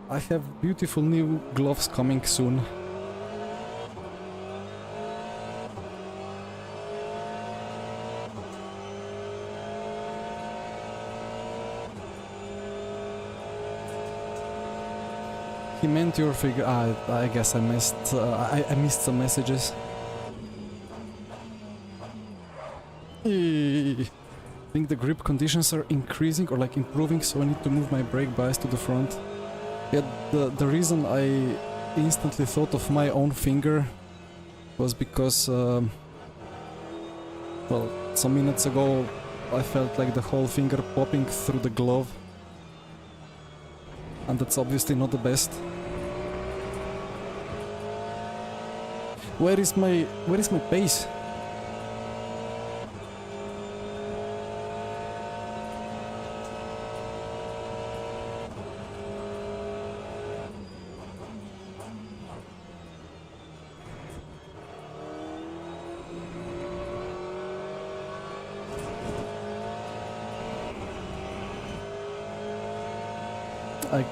S1: I have beautiful new gloves coming soon. He meant your figure. I guess I missed. I missed some messages. I think the grip conditions are increasing or like improving, so I need to move my brake bias to the front. Yeah, the reason I instantly thought of my own finger was because, well, some minutes ago I felt like the whole finger popping through the glove. And that's obviously not the best. Where is my pace?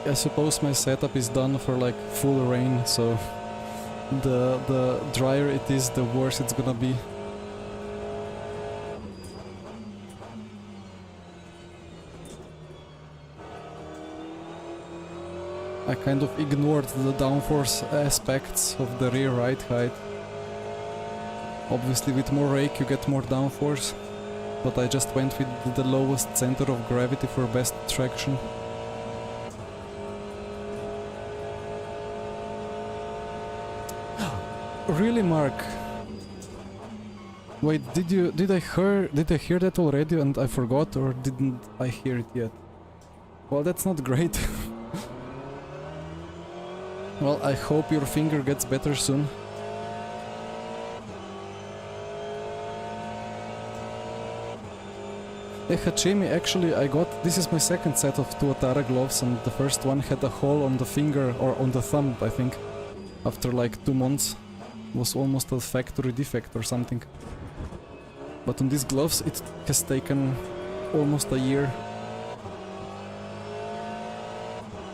S1: I suppose my setup is done for like full rain, so the drier it is, the worse it's gonna be. I kind of ignored the downforce aspects of the rear ride height. Obviously with more rake you get more downforce, but I just went with the lowest center of gravity for best traction. Really, Mark? Wait, did I hear that already and I forgot, or didn't I hear it yet? Well, that's not great. Well, I hope your finger gets better soon. Hey Hachimi, actually I got, this is my second set of Tuatara gloves, and the first one had a hole on the finger, or on the thumb I think, after like 2 months. Was almost a factory defect or something. But on these gloves it has taken almost a year.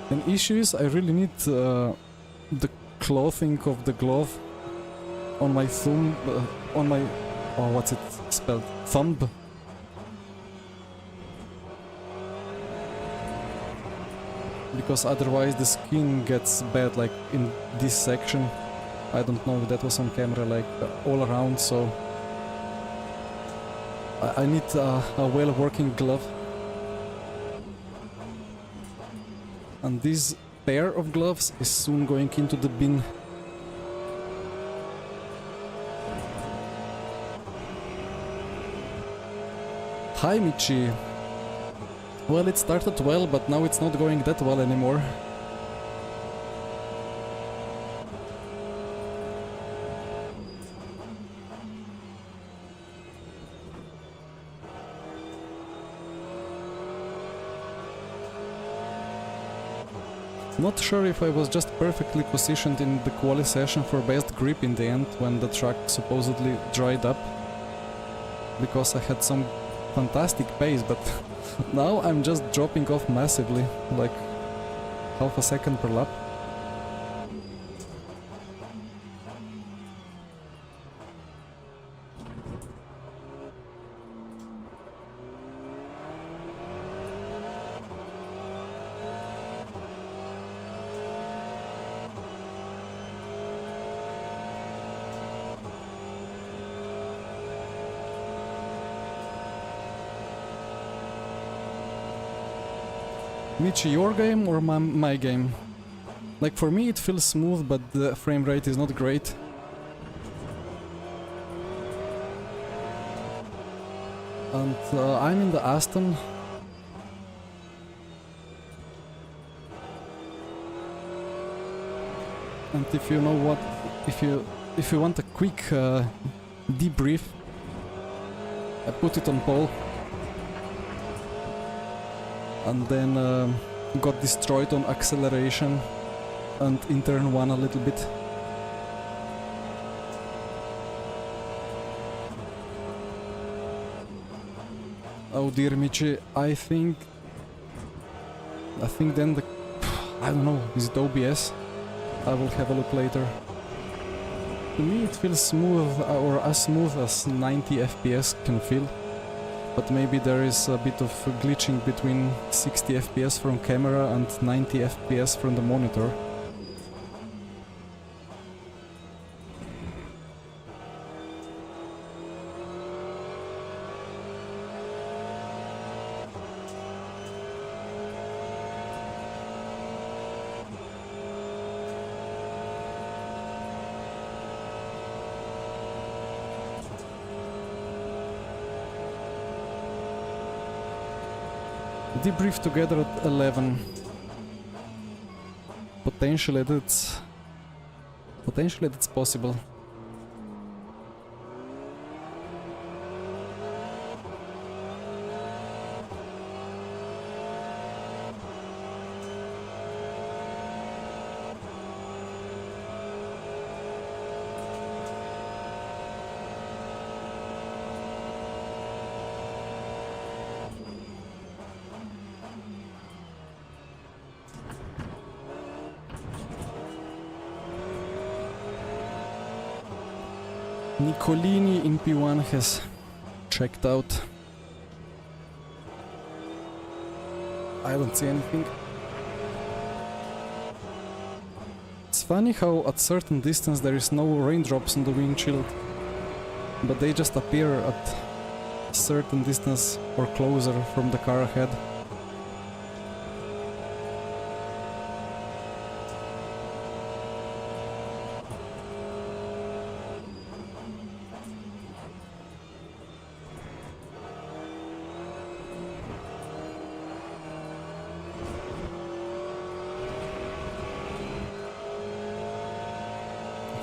S1: An issue is I really need the clothing of the glove on my thumb, on my, oh, what's it spelled? Thumb. Because otherwise the skin gets bad, like in this section. I don't know if that was on camera, like all around, so I need a well-working glove. And this pair of gloves is soon going into the bin. Hi Michi! Well, it started well, but now it's not going that well anymore. Not sure if I was just perfectly positioned in the quali session for best grip in the end when the track supposedly dried up, because I had some fantastic pace, but now I'm just dropping off massively, like half a second per lap. Michi, your game or my game? Like for me it feels smooth, but the frame rate is not great. And I'm in the Aston. And if you know what, if you want a quick debrief, I put it on pole. And then got destroyed on acceleration and in turn 1 a little bit. Oh dear Michi, I think then the... I don't know, is it OBS? I will have a look later. To me it feels smooth, or as smooth as 90 FPS can feel. But maybe there is a bit of glitching between 60 FPS from camera and 90 FPS from the monitor. Debrief together at 11. Potentially that's possible. Nicolini in P1 has checked out. I don't see anything. It's funny how at certain distance there is no raindrops on the windshield, but they just appear at a certain distance or closer from the car ahead.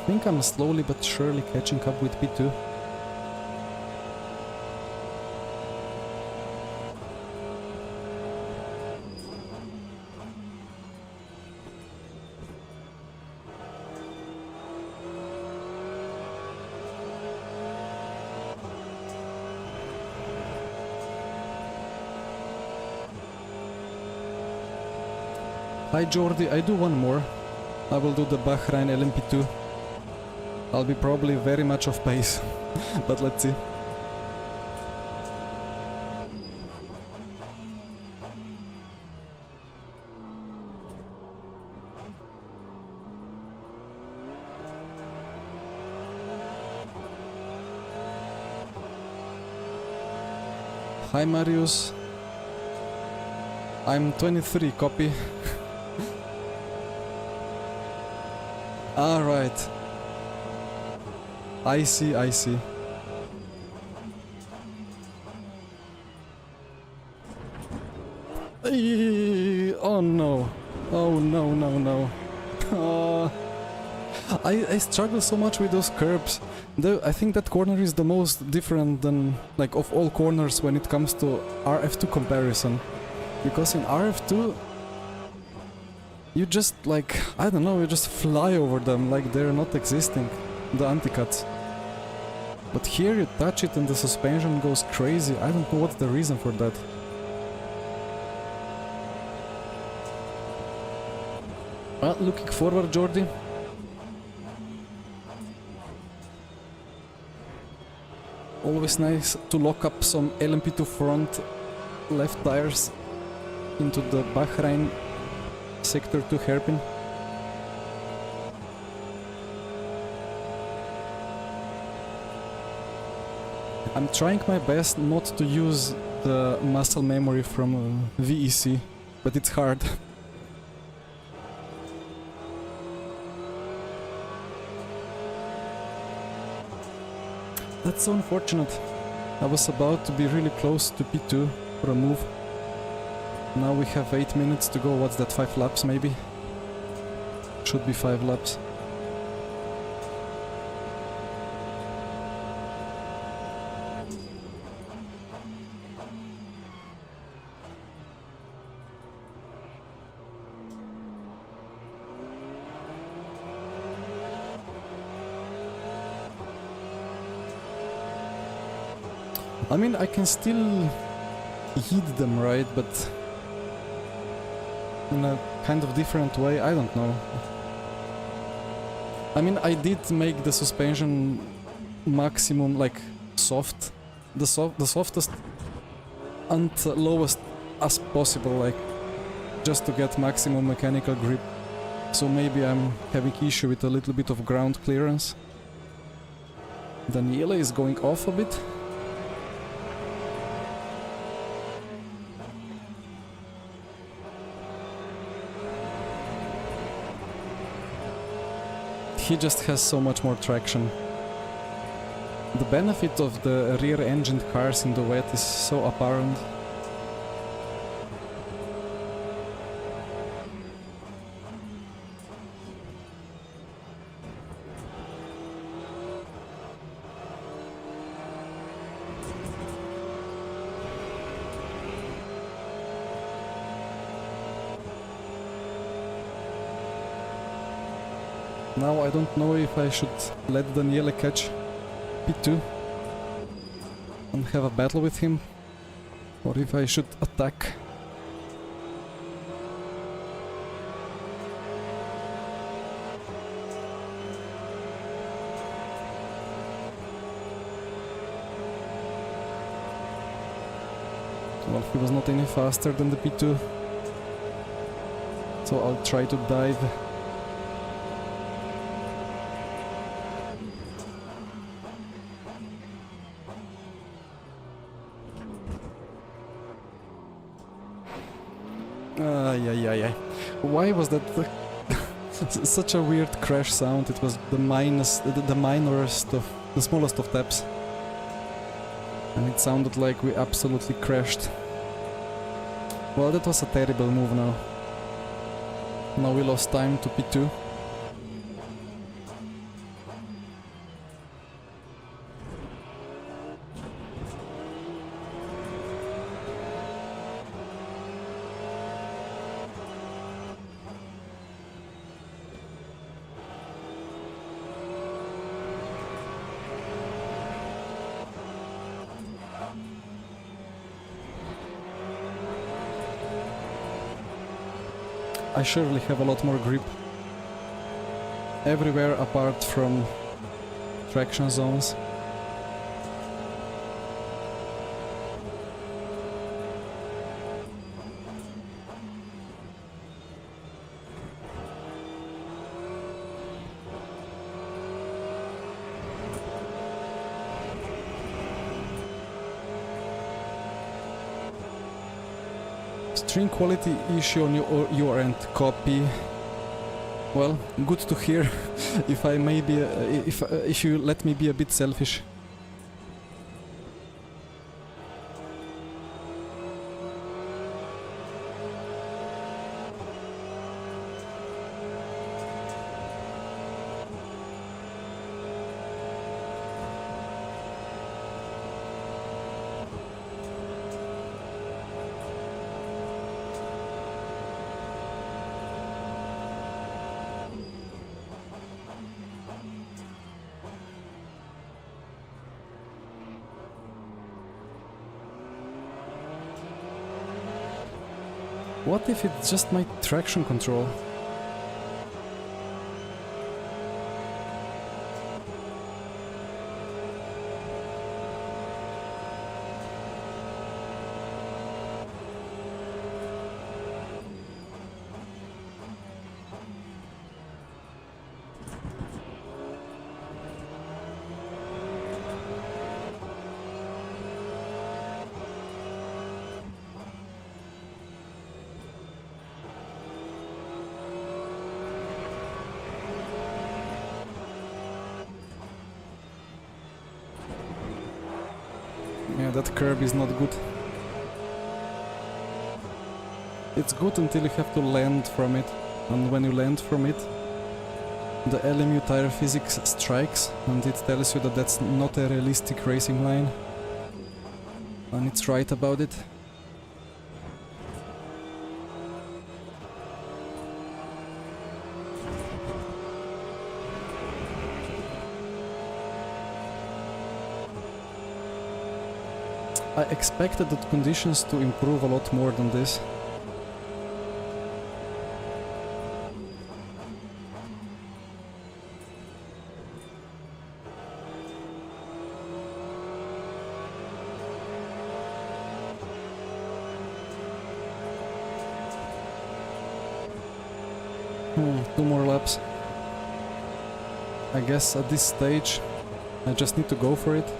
S1: I think I'm slowly but surely catching up with P2. Hi Jordi, I do one more. I will do the Bahrain LMP2. I'll be probably very much off pace, but let's see. Hi Marius. I'm 23, copy. Alright. I see, I see. Oh no. Oh no, no, no. I struggle so much with those curbs. I think that corner is the most different than, like, of all corners when it comes to RF2 comparison. Because in RF2, you just, like, I don't know, you just fly over them like they're not existing, the anti-cuts. But here you touch it and the suspension goes crazy. I don't know what's the reason for that. Well, looking forward, Jordi. Always nice to lock up some LMP2 front left tires into the Bahrain Sector 2 hairpin. I'm trying my best not to use the muscle memory from VEC, but it's hard. That's so unfortunate. I was about to be really close to P2 for a move. Now we have 8 minutes to go. What's that, 5 laps maybe? Should be 5 laps. I mean, I can still hit them, right? But in a kind of different way, I don't know. I mean, I did make the suspension maximum, like, soft. The softest and lowest as possible, like, just to get maximum mechanical grip. So maybe I'm having issue with a little bit of ground clearance. Daniele is going off a bit. He just has so much more traction. The benefit of the rear-engined cars in the wet is so apparent. Now I don't know if I should let Daniele catch P2 and have a battle with him, or if I should attack. Well, he was not any faster than the P2, so I'll try to dive. Why was that such a weird crash sound? It was the minorest of the smallest of taps, and it sounded like we absolutely crashed. Well, that was a terrible move now. Now we lost time to P2. I surely have a lot more grip everywhere apart from traction zones. String quality issue on your end. Copy. Well, good to hear. If I may be, if you let me be a bit selfish. What if it's just my traction control? Yeah, that curb is not good. It's good until you have to land from it, and when you land from it, the LMU tire physics strikes, and it tells you that that's not a realistic racing line. And it's right about it. I expected the conditions to improve a lot more than this. Two more laps. I guess at this stage I just need to go for it.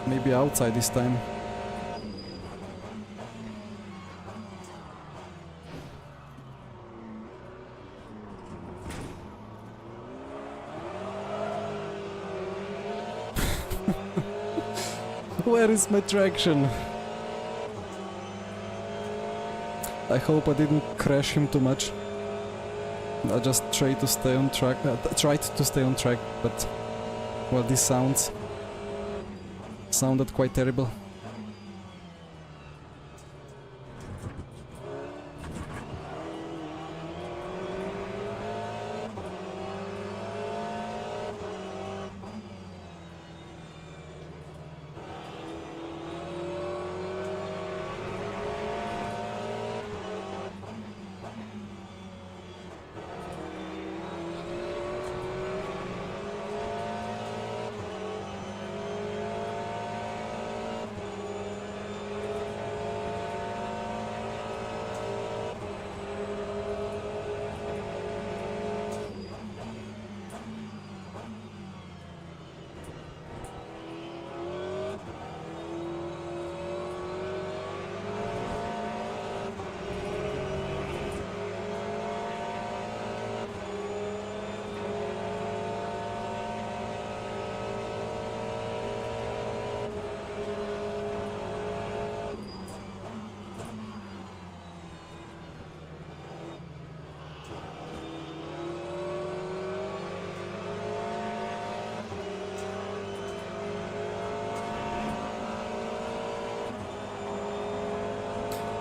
S1: Maybe outside this time. Where is my traction? I hope I didn't crash him too much. I just tried to stay on track. But well, this sounded quite terrible.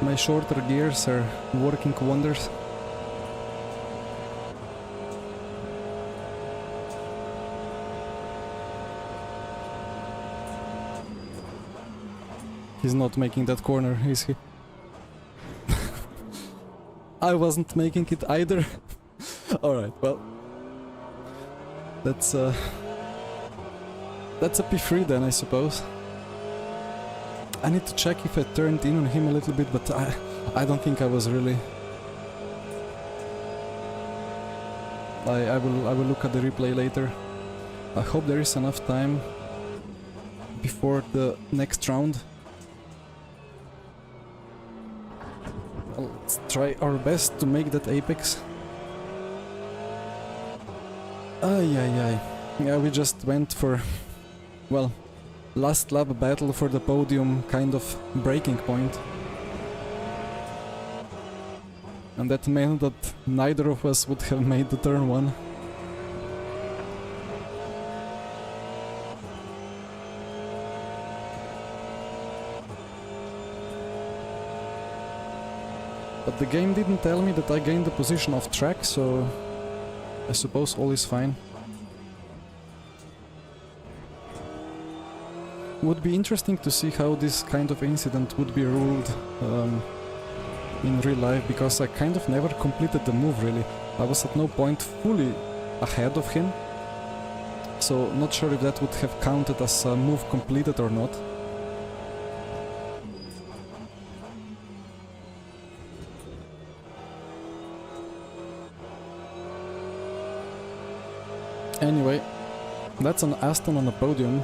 S1: My shorter gears are working wonders. He's not making that corner, is he? I wasn't making it either. Alright, well. That's a P3 then, I suppose. I need to check if I turned in on him a little bit, but I don't think I was really. I will look at the replay later. I hope there is enough time before the next round. Let's try our best to make that apex. Ay. Yeah, we just went for, well, last lap battle for the podium kind of breaking point. And that meant that neither of us would have made the turn one. But the game didn't tell me that I gained the position off track, so I suppose all is fine. Would be interesting to see how this kind of incident would be ruled in real life, because I kind of never completed the move really. I was at no point fully ahead of him, so not sure if that would have counted as a move completed or not. Anyway, that's an Aston on the podium.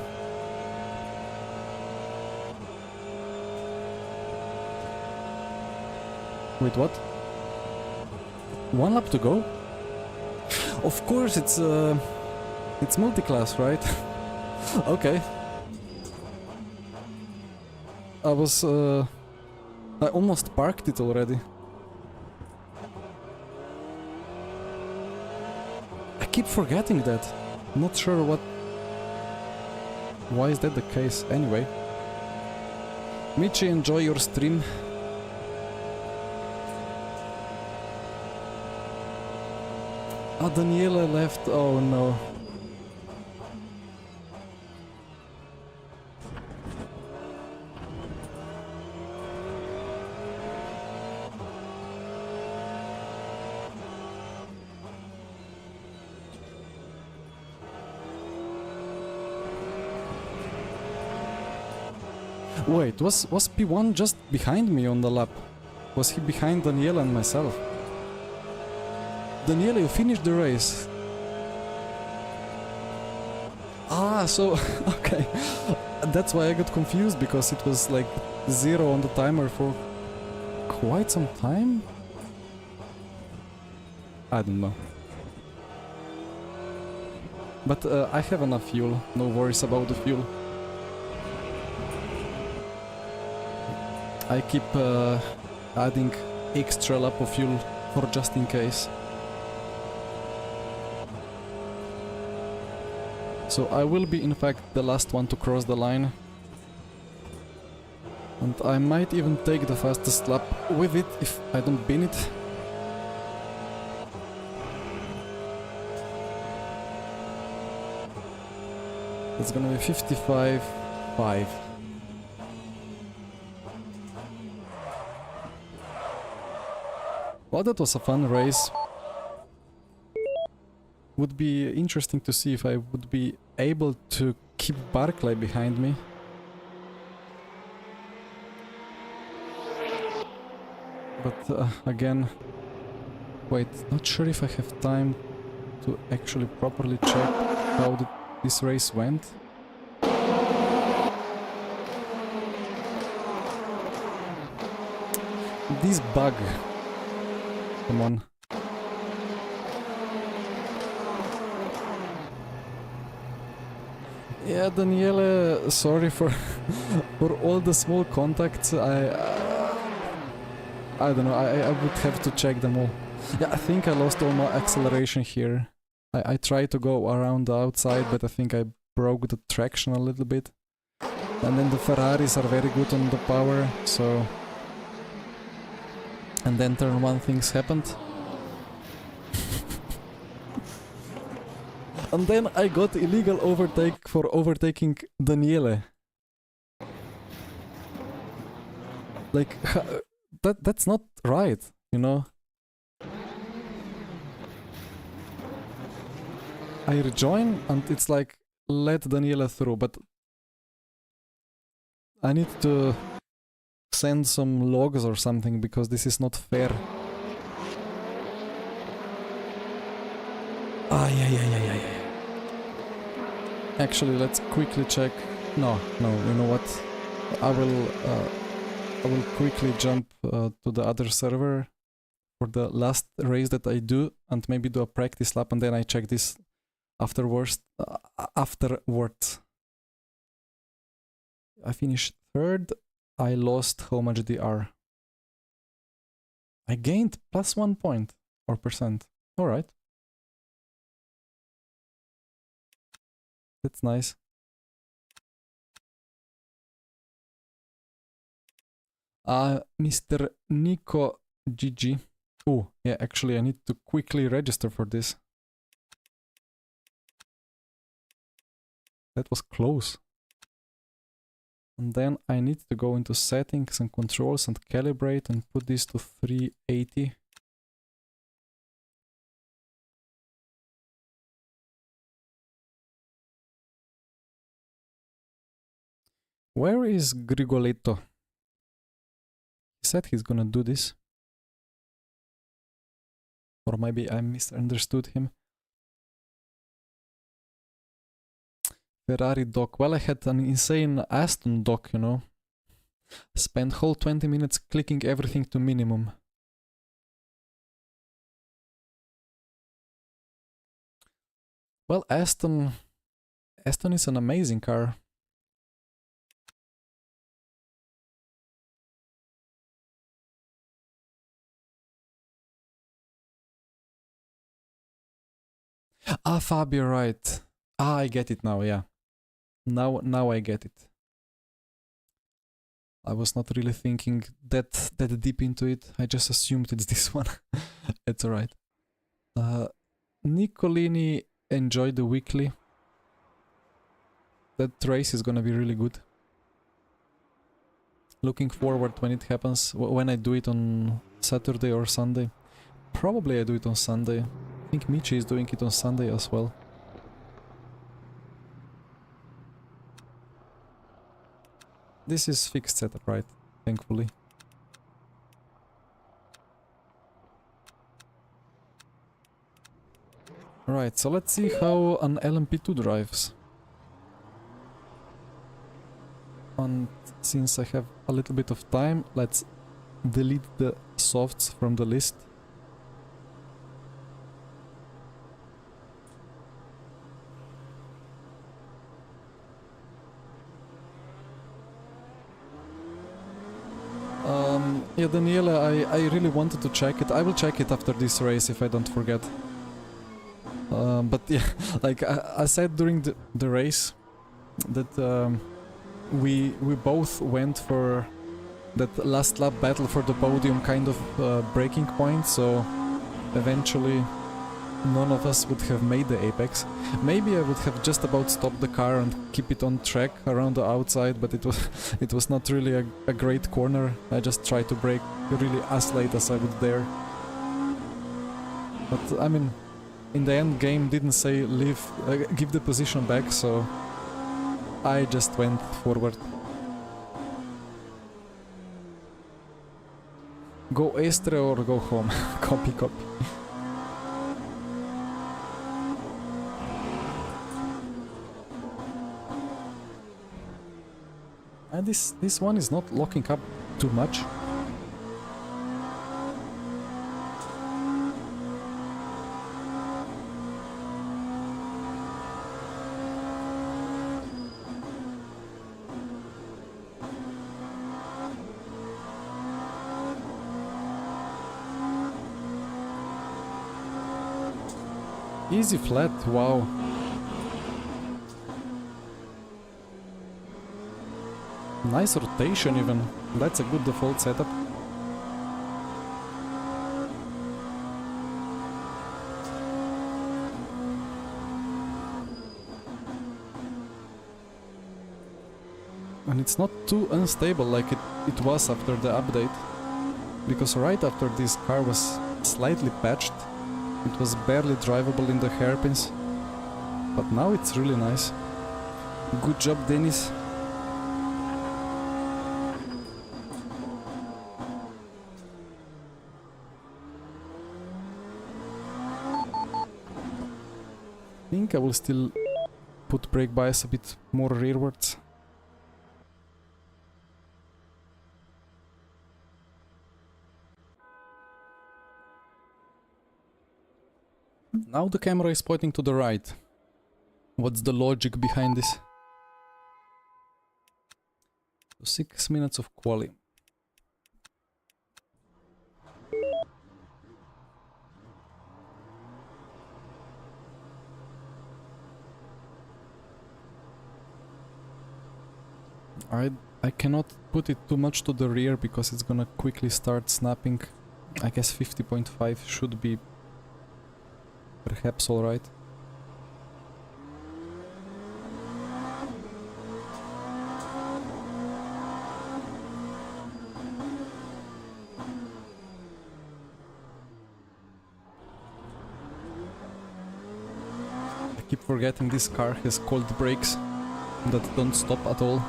S1: Wait, what? One lap to go? Of course, it's multi-class, right? Okay. I almost parked it already. I keep forgetting that. Not sure why is that the case? Anyway. Michi, enjoy your stream. Ah, Daniela left. Oh no. Wait, was P1 just behind me on the lap? Was he behind Daniela and myself? Daniela, you finished the race. Ah, so, okay. That's why I got confused, because it was like 0 on the timer for quite some time? I don't know. But I have enough fuel, no worries about the fuel. I keep adding extra lap of fuel for just in case. So I will be in fact the last one to cross the line. And I might even take the fastest lap with it if I don't bin it. It's gonna be 55.5. Well, that was a fun race. Would be interesting to see if I would be able to keep Barclay behind me. But again, wait, not sure if I have time to actually properly check how this race went. This bug. Come on. Yeah, Daniele, sorry for for all the small contacts. I don't know. I would have to check them all. Yeah, I think I lost all my acceleration here. I tried to go around the outside, but I think I broke the traction a little bit. And then the Ferraris are very good on the power, so... And then turn 1 things happened. And then I got illegal overtake for overtaking Daniele. Like, that's not right, you know? I rejoin and it's like, let Daniela through, but I need to send some logs or something because this is not fair. Ah, yeah. Actually, let's quickly check. No, you know what? I will quickly jump to the other server for the last race that I do and maybe do a practice lap and then I check this afterwards. I finished 3rd. I lost how much DR? I gained +1 point or percent. Alright. That's nice. Mr. Nico GG. Oh, yeah, actually I need to quickly register for this. That was close. And then I need to go into settings and controls and calibrate and put this to 380. Where is Grigoletto? He said he's gonna do this. Or maybe I misunderstood him. Ferrari dock. Well, I had an insane Aston dock, you know. Spent whole 20 minutes clicking everything to minimum. Well, Aston is an amazing car. Ah, Fabio, right. Ah, I get it now, yeah. Now I get it. I was not really thinking that deep into it. I just assumed it's this one. It's alright. Nicolini enjoyed the weekly. That race is gonna be really good. Looking forward when it happens, when I do it on Saturday or Sunday. Probably I do it on Sunday. I think Michi is doing it on Sunday as well. this is fixed setup, right? Thankfully. Right, so let's see how an LMP2 drives. And since I have a little bit of time, let's delete the softs from the list. Yeah, Daniela, I really wanted to check it. I will check it after this race if I don't forget. But yeah, like I said during the race that we both went for that last lap battle for the podium kind of breaking point, so eventually none of us would have made the apex. Maybe I would have just about stopped the car and keep it on track around the outside, but it was not really a great corner. I just tried to brake really as late as I would dare. But I mean, in the end game didn't say give the position back, so I just went forward. Go Estre or go home. Copy, copy. And this one is not locking up too much. Easy flat, wow. Nice rotation even. That's a good default setup. And it's not too unstable like it was after the update. Because right after this car was slightly patched, it was barely drivable in the hairpins. But now it's really nice. Good job, Dennis. I think I will still put brake bias a bit more rearwards. Now the camera is pointing to the right. What's the logic behind this? 6 minutes of quali. I cannot put it too much to the rear because it's gonna quickly start snapping. I guess 50.5 should be perhaps alright. I keep forgetting this car has cold brakes that don't stop at all.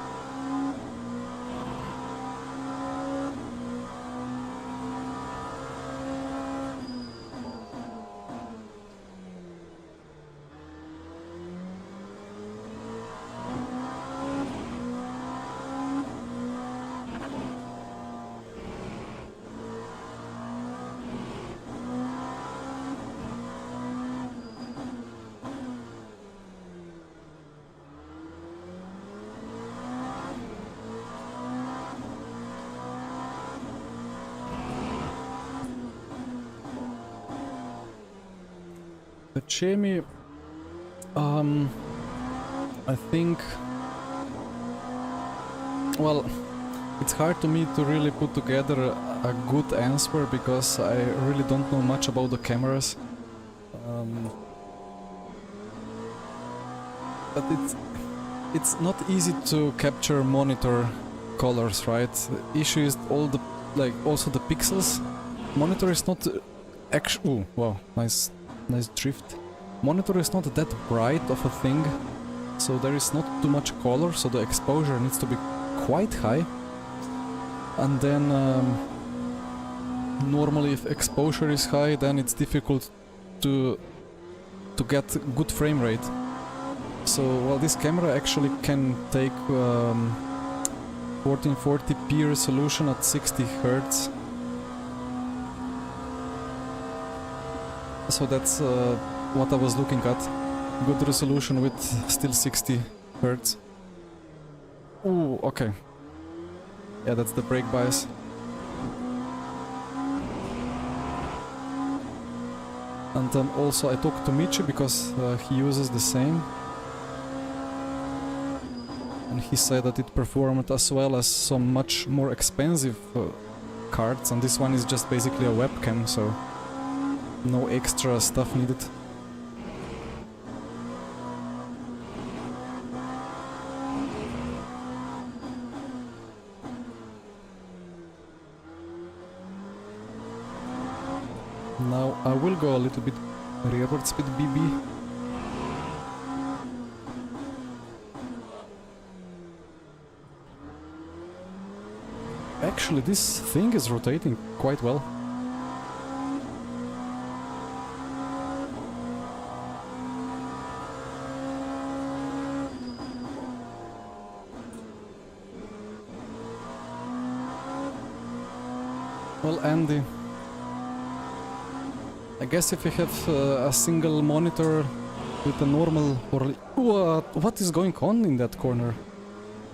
S1: Jamie, I think, well, it's hard to me to really put together a good answer because I really don't know much about the cameras. But it's not easy to capture monitor colors, right? The issue is all the, like, also the pixels. Monitor is not actually, oh, wow, nice drift. Monitor is not that bright of a thing, so there is not too much color, so the exposure needs to be quite high, and then normally if exposure is high, then it's difficult to get good frame rate. So well, this camera actually can take 1440p resolution at 60 Hz. So that's what I was looking at. Good resolution with still 60 Hz. Ooh, okay. Yeah, that's the brake bias. And then also I talked to Michi because he uses the same. And he said that it performed as well as some much more expensive cards, and this one is just basically a webcam, so no extra stuff needed. Now I will go a little bit rearwards with BB. Actually, this thing is rotating quite well. Well, Andy, I guess if you have a single monitor with a normal... what is going on in that corner?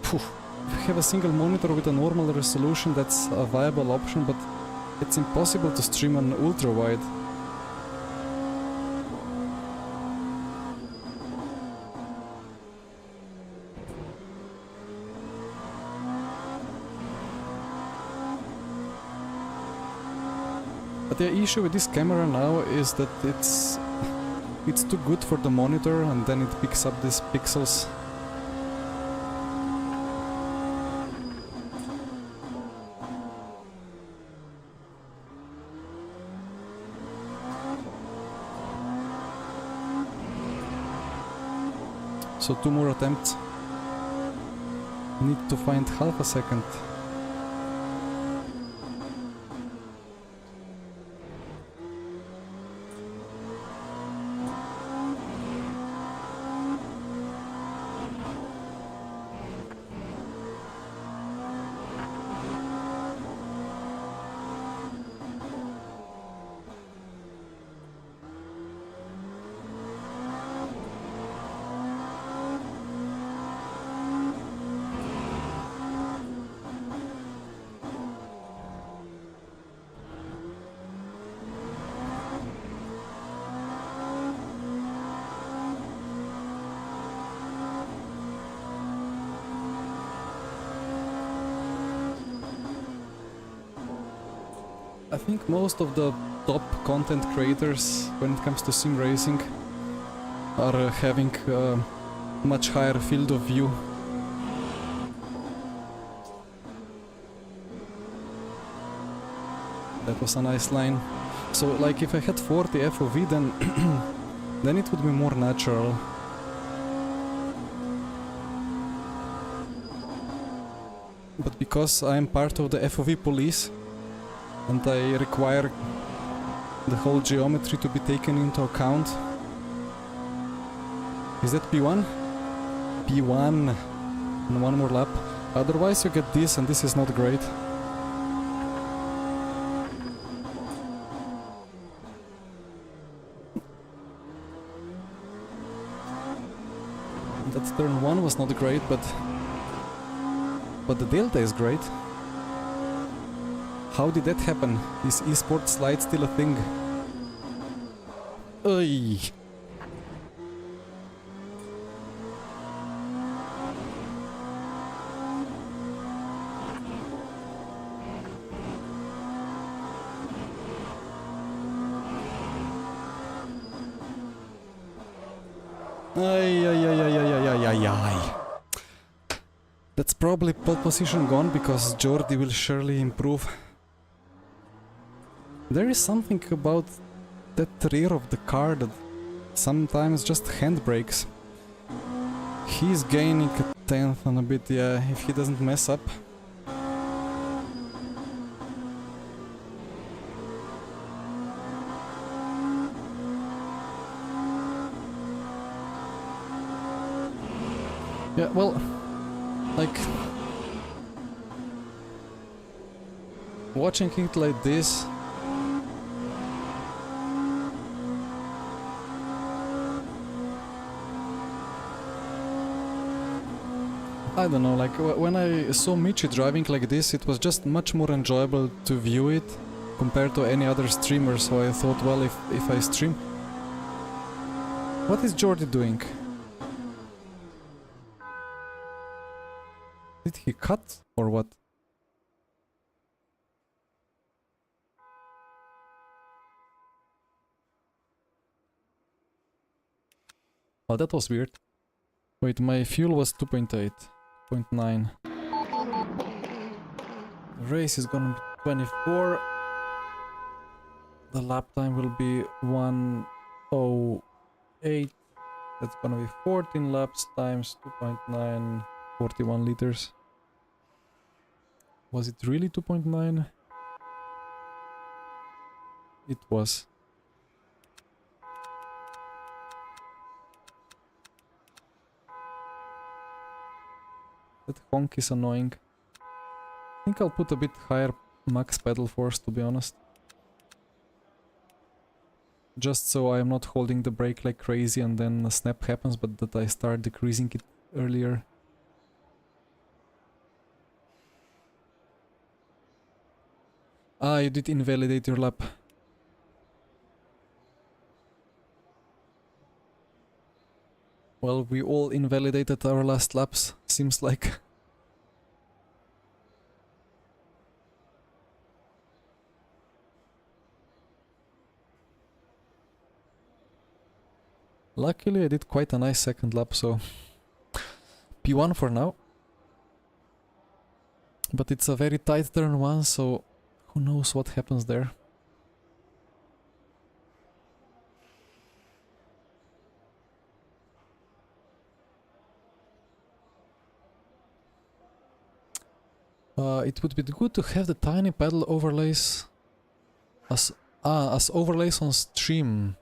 S1: Phew. If you have a single monitor with a normal resolution, that's a viable option, but it's impossible to stream on ultra wide. But the issue with this camera now is that it's too good for the monitor, and then it picks up these pixels. So 2 more attempts. Need to find half a second. I think most of the top content creators, when it comes to sim racing, are having a much higher field of view. That was a nice line. So, like, if I had 40 FOV, then then it would be more natural. But because I am part of the FOV police, and I require the whole geometry to be taken into account. Is that P1? P1. And one more lap. Otherwise you get this, and this is not great. That turn 1 was not great, but the delta is great. How did that happen? Is esports slide still a thing? Oy. That's probably pole position gone, because Jordi will surely improve. There is something about that rear of the car that sometimes just handbrakes. He's gaining 10th and a bit, yeah, if he doesn't mess up. Yeah, well, like, watching it like this, I don't know, like, when I saw Michi driving like this, it was just much more enjoyable to view it compared to any other streamer, so I thought, well, if I stream... What is Jordi doing? Did he cut or what? Oh, that was weird. Wait, my fuel was 2.8, 0.9. The race is gonna be 24. The lap time will be 1:08. That's gonna be 14 laps times 2.9, 41 liters. Was it really 2.9? It was. That honk is annoying. I think I'll put a bit higher max pedal force, to be honest. Just so I am not holding the brake like crazy and then a snap happens, but that I start decreasing it earlier. Ah, you did invalidate your lap. Well, we all invalidated our last laps, seems like. Luckily I did quite a nice second lap, so P1 for now. But it's a very tight turn one, so who knows what happens there. It would be good to have the tiny pedal overlays as overlays on stream.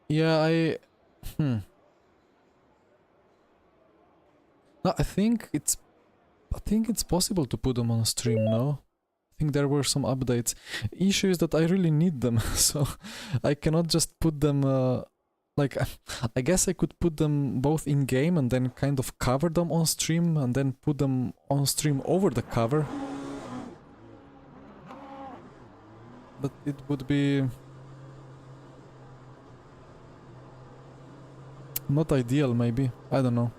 S1: Yeah, No, I think it's possible to put them on stream now. I think there were some updates. Issue is that I really need them, so I cannot just put them like, I guess I could put them both in game and then kind of cover them on stream and then put them on stream over the cover. But it would be not ideal, maybe. I don't know.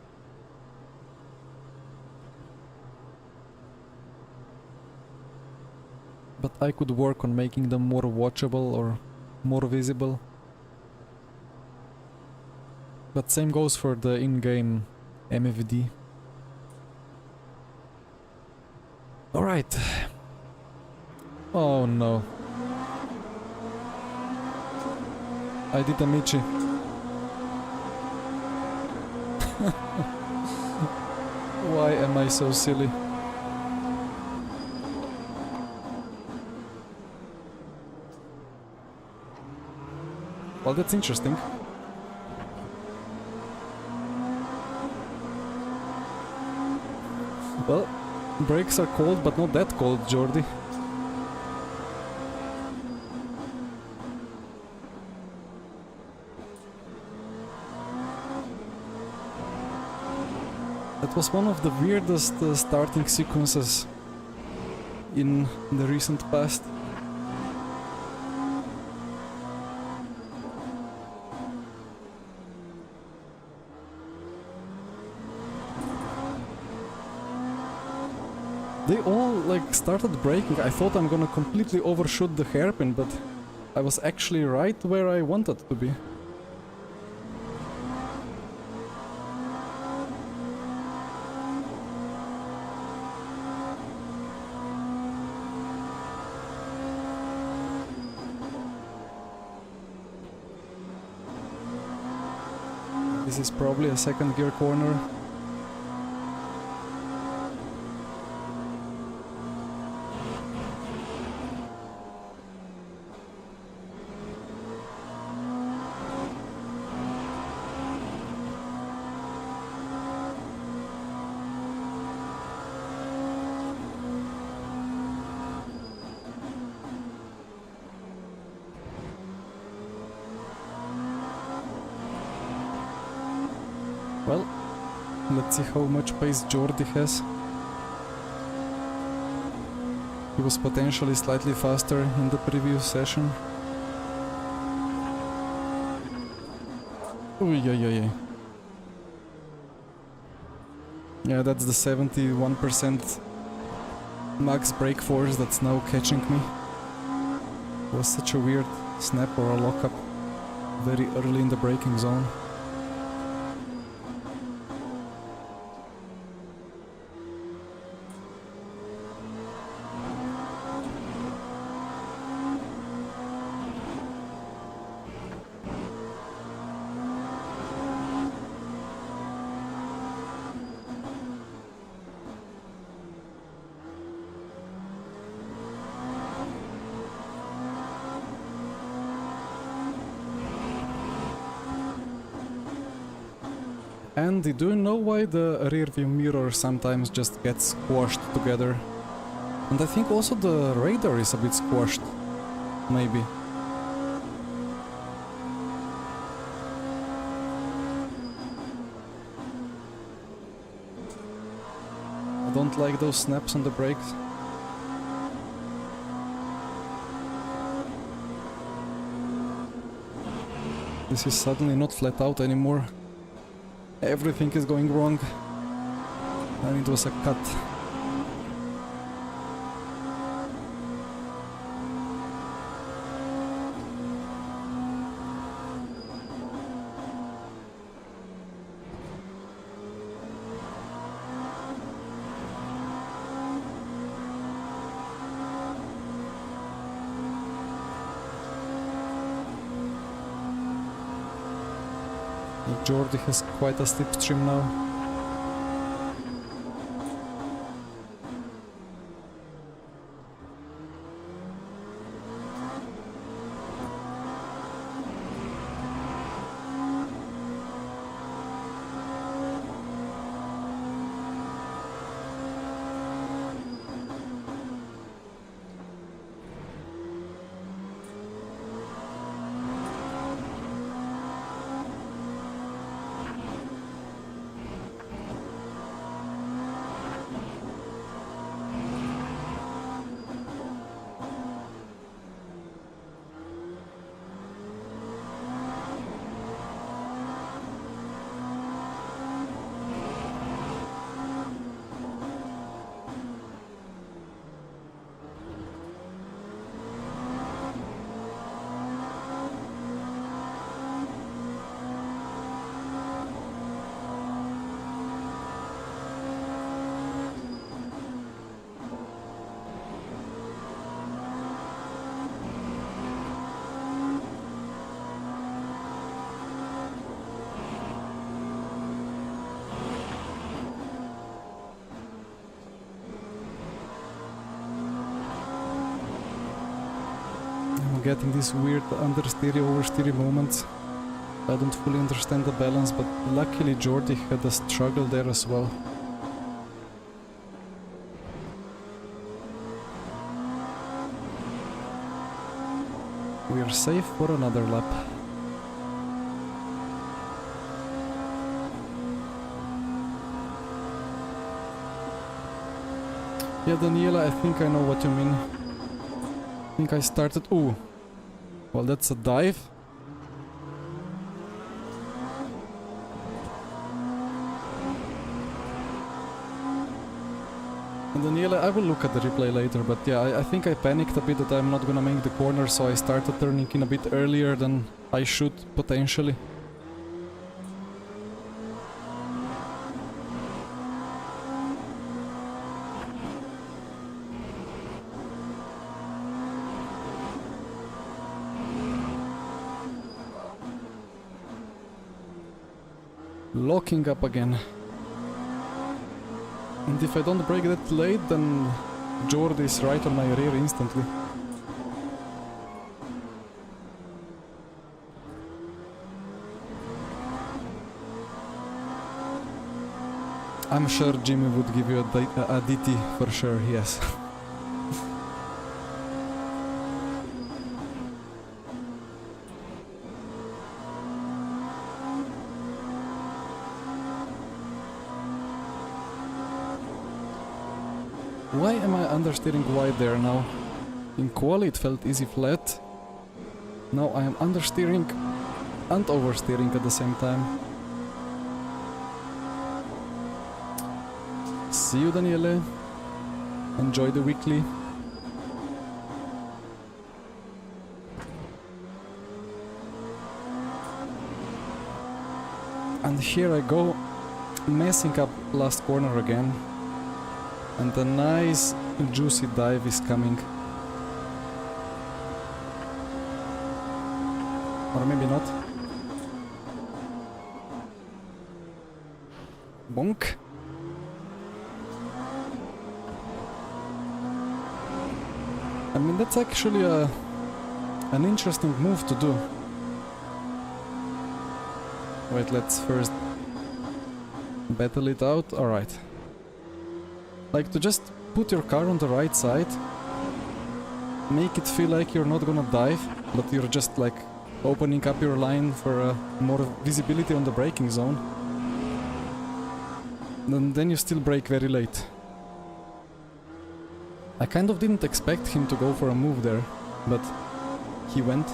S1: But I could work on making them more watchable or more visible. But same goes for the in-game MFD. Alright. Oh no. I did a Michi. Why am I so silly? Well, that's interesting. Well, brakes are cold, but not that cold, Jordi. That was one of the weirdest starting sequences in the recent past. They all like started braking. I thought I'm gonna completely overshoot the hairpin, but I was actually right where I wanted to be. This is probably a second gear corner. Well, let's see how much pace Jordi has. He was potentially slightly faster in the previous session. Uy, uy, uy. Yeah, that's the 71% max brake force that's now catching me. It was such a weird snap or a lockup very early in the braking zone. Andy, do you know why the rear view mirror sometimes just gets squashed together? And I think also the radar is a bit squashed, maybe. I don't like those snaps on the brakes. This is suddenly not flat out anymore. Everything is going wrong, and it was a cut. Jordi has quite a slipstream now. Getting these weird understeer oversteer moments. I don't fully understand the balance, but luckily Jordi had a struggle there as well. We are safe for another lap. Yeah, Daniela, I think I know what you mean. I think I started... Ooh. Well, that's a dive. And Daniela, I will look at the replay later, but yeah, I think I panicked a bit that I'm not gonna make the corner, so I started turning in a bit earlier than I should, potentially. Locking up again. And if I don't brake that late, then Jordi is right on my rear instantly. I'm sure Jimmy would give you a DT for sure, yes. Why am I understeering wide there now? In quali it felt easy flat. Now I am understeering and oversteering at the same time. See you, Daniele. Enjoy the weekly. And here I go, messing up last corner again. And a nice juicy dive is coming. Or maybe not. Bonk. I mean, that's actually an interesting move to do. Wait, let's first battle it out. Alright. Like, to just put your car on the right side, make it feel like you're not gonna dive, but you're just like opening up your line for more visibility on the braking zone. And then you still brake very late. I kind of didn't expect him to go for a move there, but he went.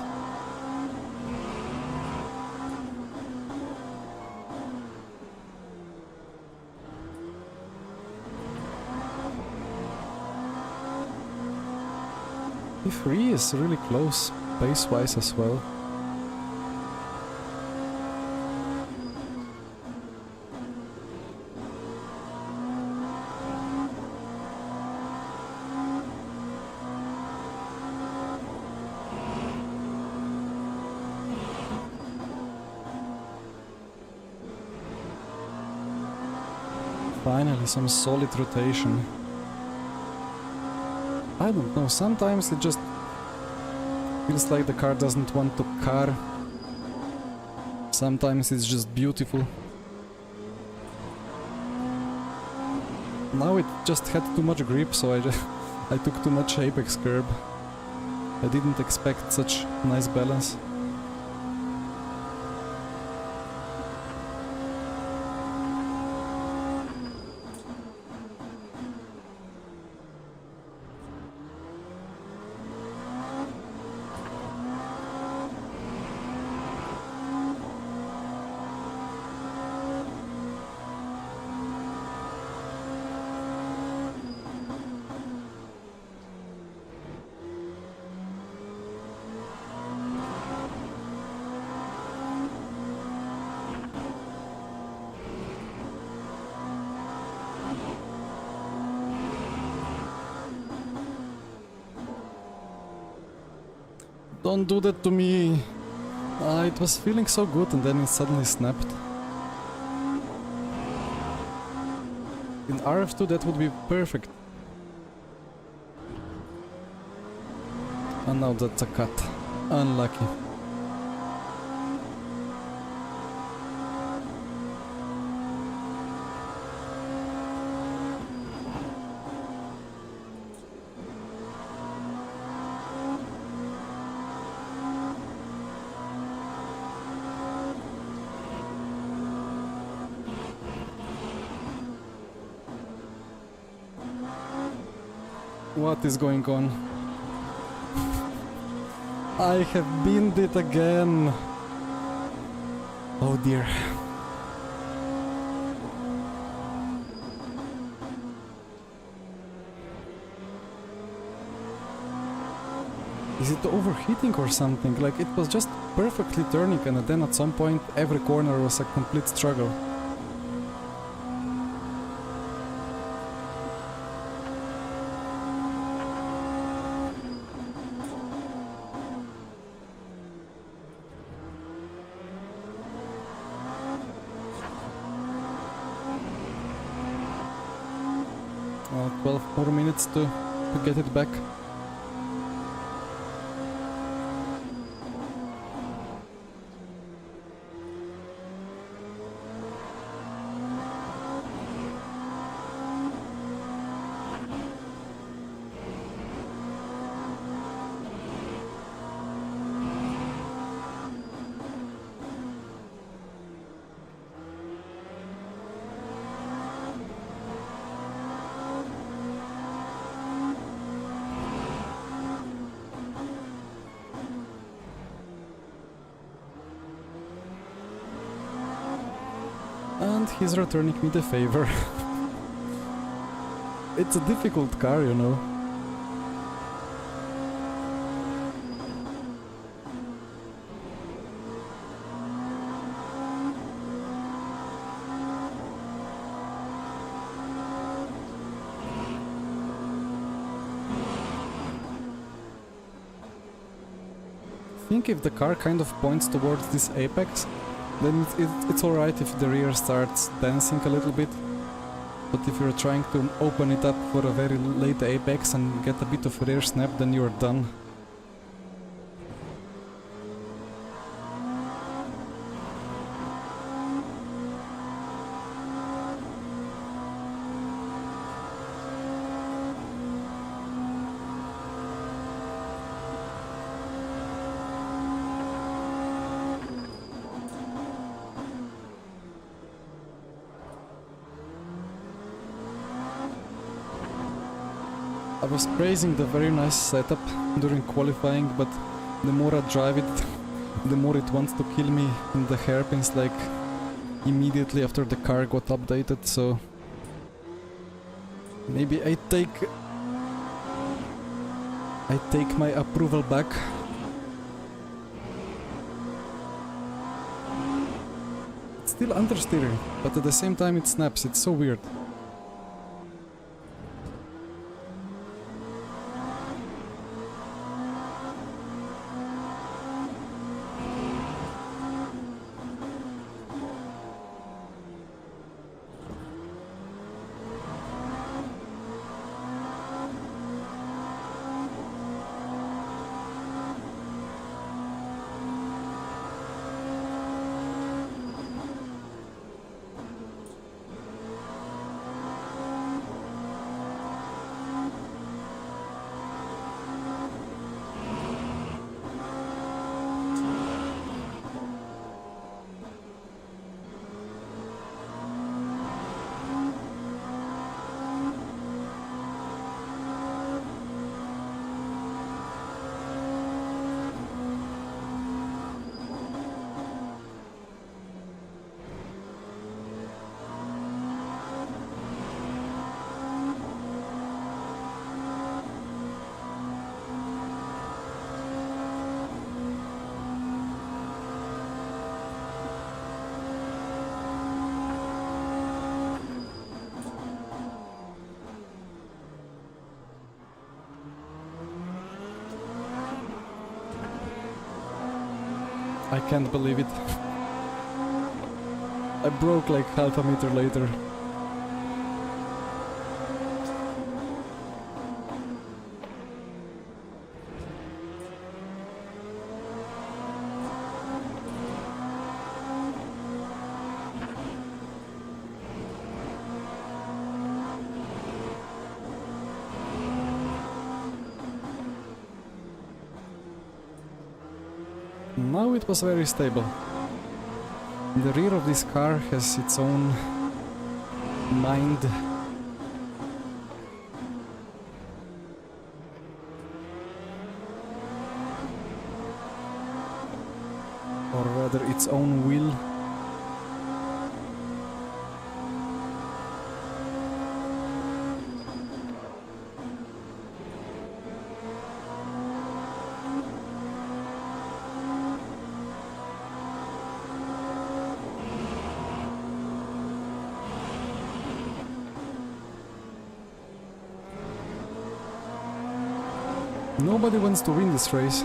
S1: P3 is really close, pace-wise as well. Finally, some solid rotation. I don't know, sometimes it just feels like the car doesn't want to car. Sometimes it's just beautiful. Now it just had too much grip, so I took too much apex curb. I didn't expect such nice balance. Don't do that to me. It was feeling so good and then it suddenly snapped. In RF2 that would be perfect. And now that's a cut. Unlucky. What is going on? I have binned it again. Oh dear. Is it overheating or something? Like, it was just perfectly turning and then at some point every corner was a complete struggle. Oh, 12 more minutes to get it back. And he's returning me the favor. It's a difficult car, you know. I think if the car kind of points towards this apex, then it's alright if the rear starts dancing a little bit. But if you're trying to open it up for a very late apex and get a bit of rear snap, then you're done. I was praising the very nice setup during qualifying, but the more I drive it, the more it wants to kill me in the hairpins, like immediately after the car got updated, so maybe I take my approval back. It's still understeering, but at the same time it snaps, it's so weird. I can't believe it. I broke like half a meter later. Now it was very stable. The rear of this car has its own mind. Or rather its own will. Nobody wants to win this race.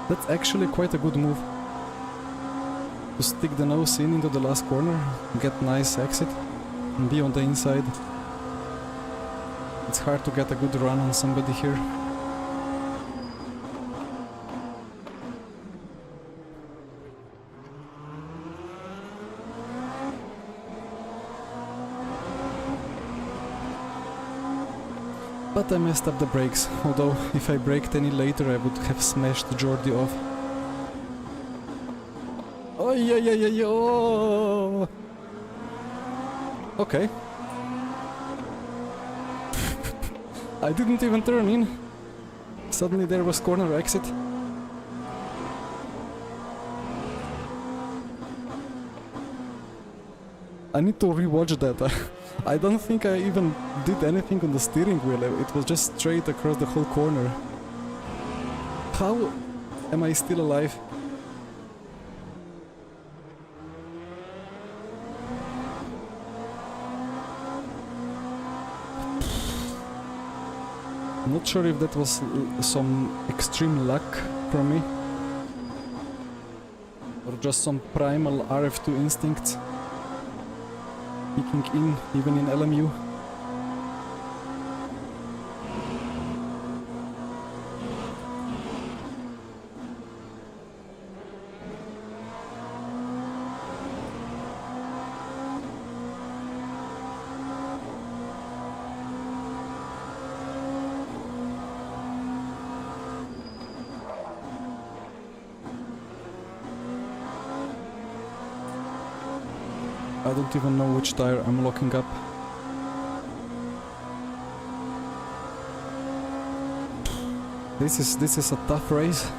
S1: That's actually quite a good move. To stick the nose in into the last corner, get nice exit, and be on the inside. It's hard to get a good run on somebody here. But I messed up the brakes, although if I braked any later I would have smashed Jordi off. Oh yeah yeah yeah yeah! Oh. Okay. I didn't even turn in. Suddenly there was corner exit. I need to rewatch that. I don't think I even did anything on the steering wheel. It was just straight across the whole corner. How am I still alive? I'm not sure if that was some extreme luck from me, or just some primal RF2 instincts kicking in, even in LMU. I don't even know which tire I'm locking up. This is a tough race.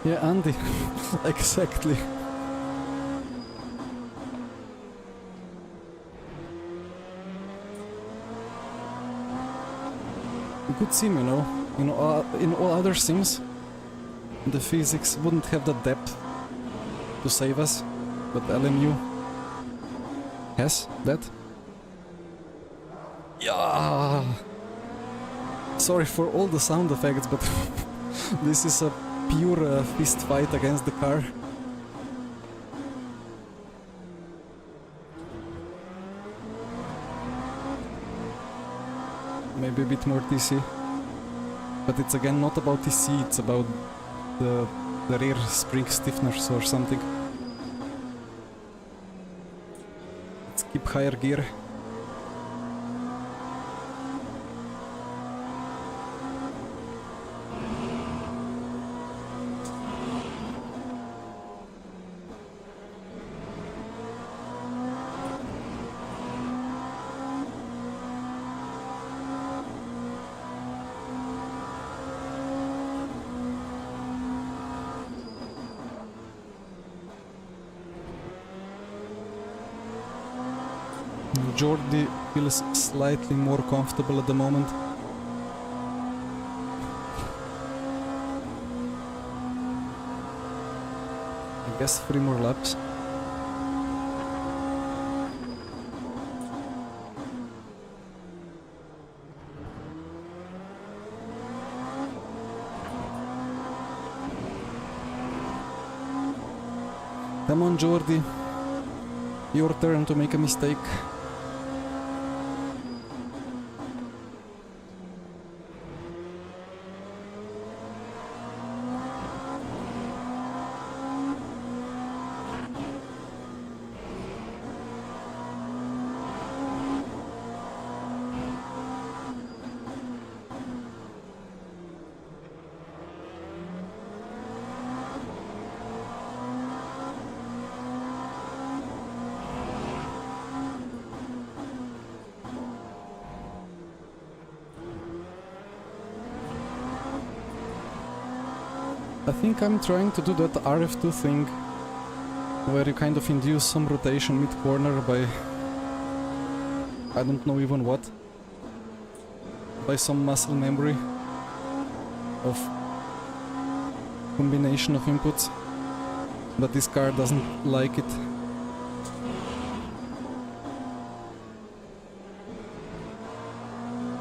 S1: Yeah, Andy. Exactly. Good sim, you know. In all other sims, the physics wouldn't have the depth to save us, but LMU has that. Yeah. Sorry for all the sound effects, but this is a pure fist fight against the car. Maybe a bit more TC, but it's again not about TC, it's about the rear spring stiffness or something. Let's keep higher gear. Jordi feels slightly more comfortable at the moment. I guess 3 more laps. Come on, Jordi. Your turn to make a mistake. I think I'm trying to do that RF2 thing, where you kind of induce some rotation mid-corner by... I don't know even what. By some muscle memory of combination of inputs. But this car doesn't like it.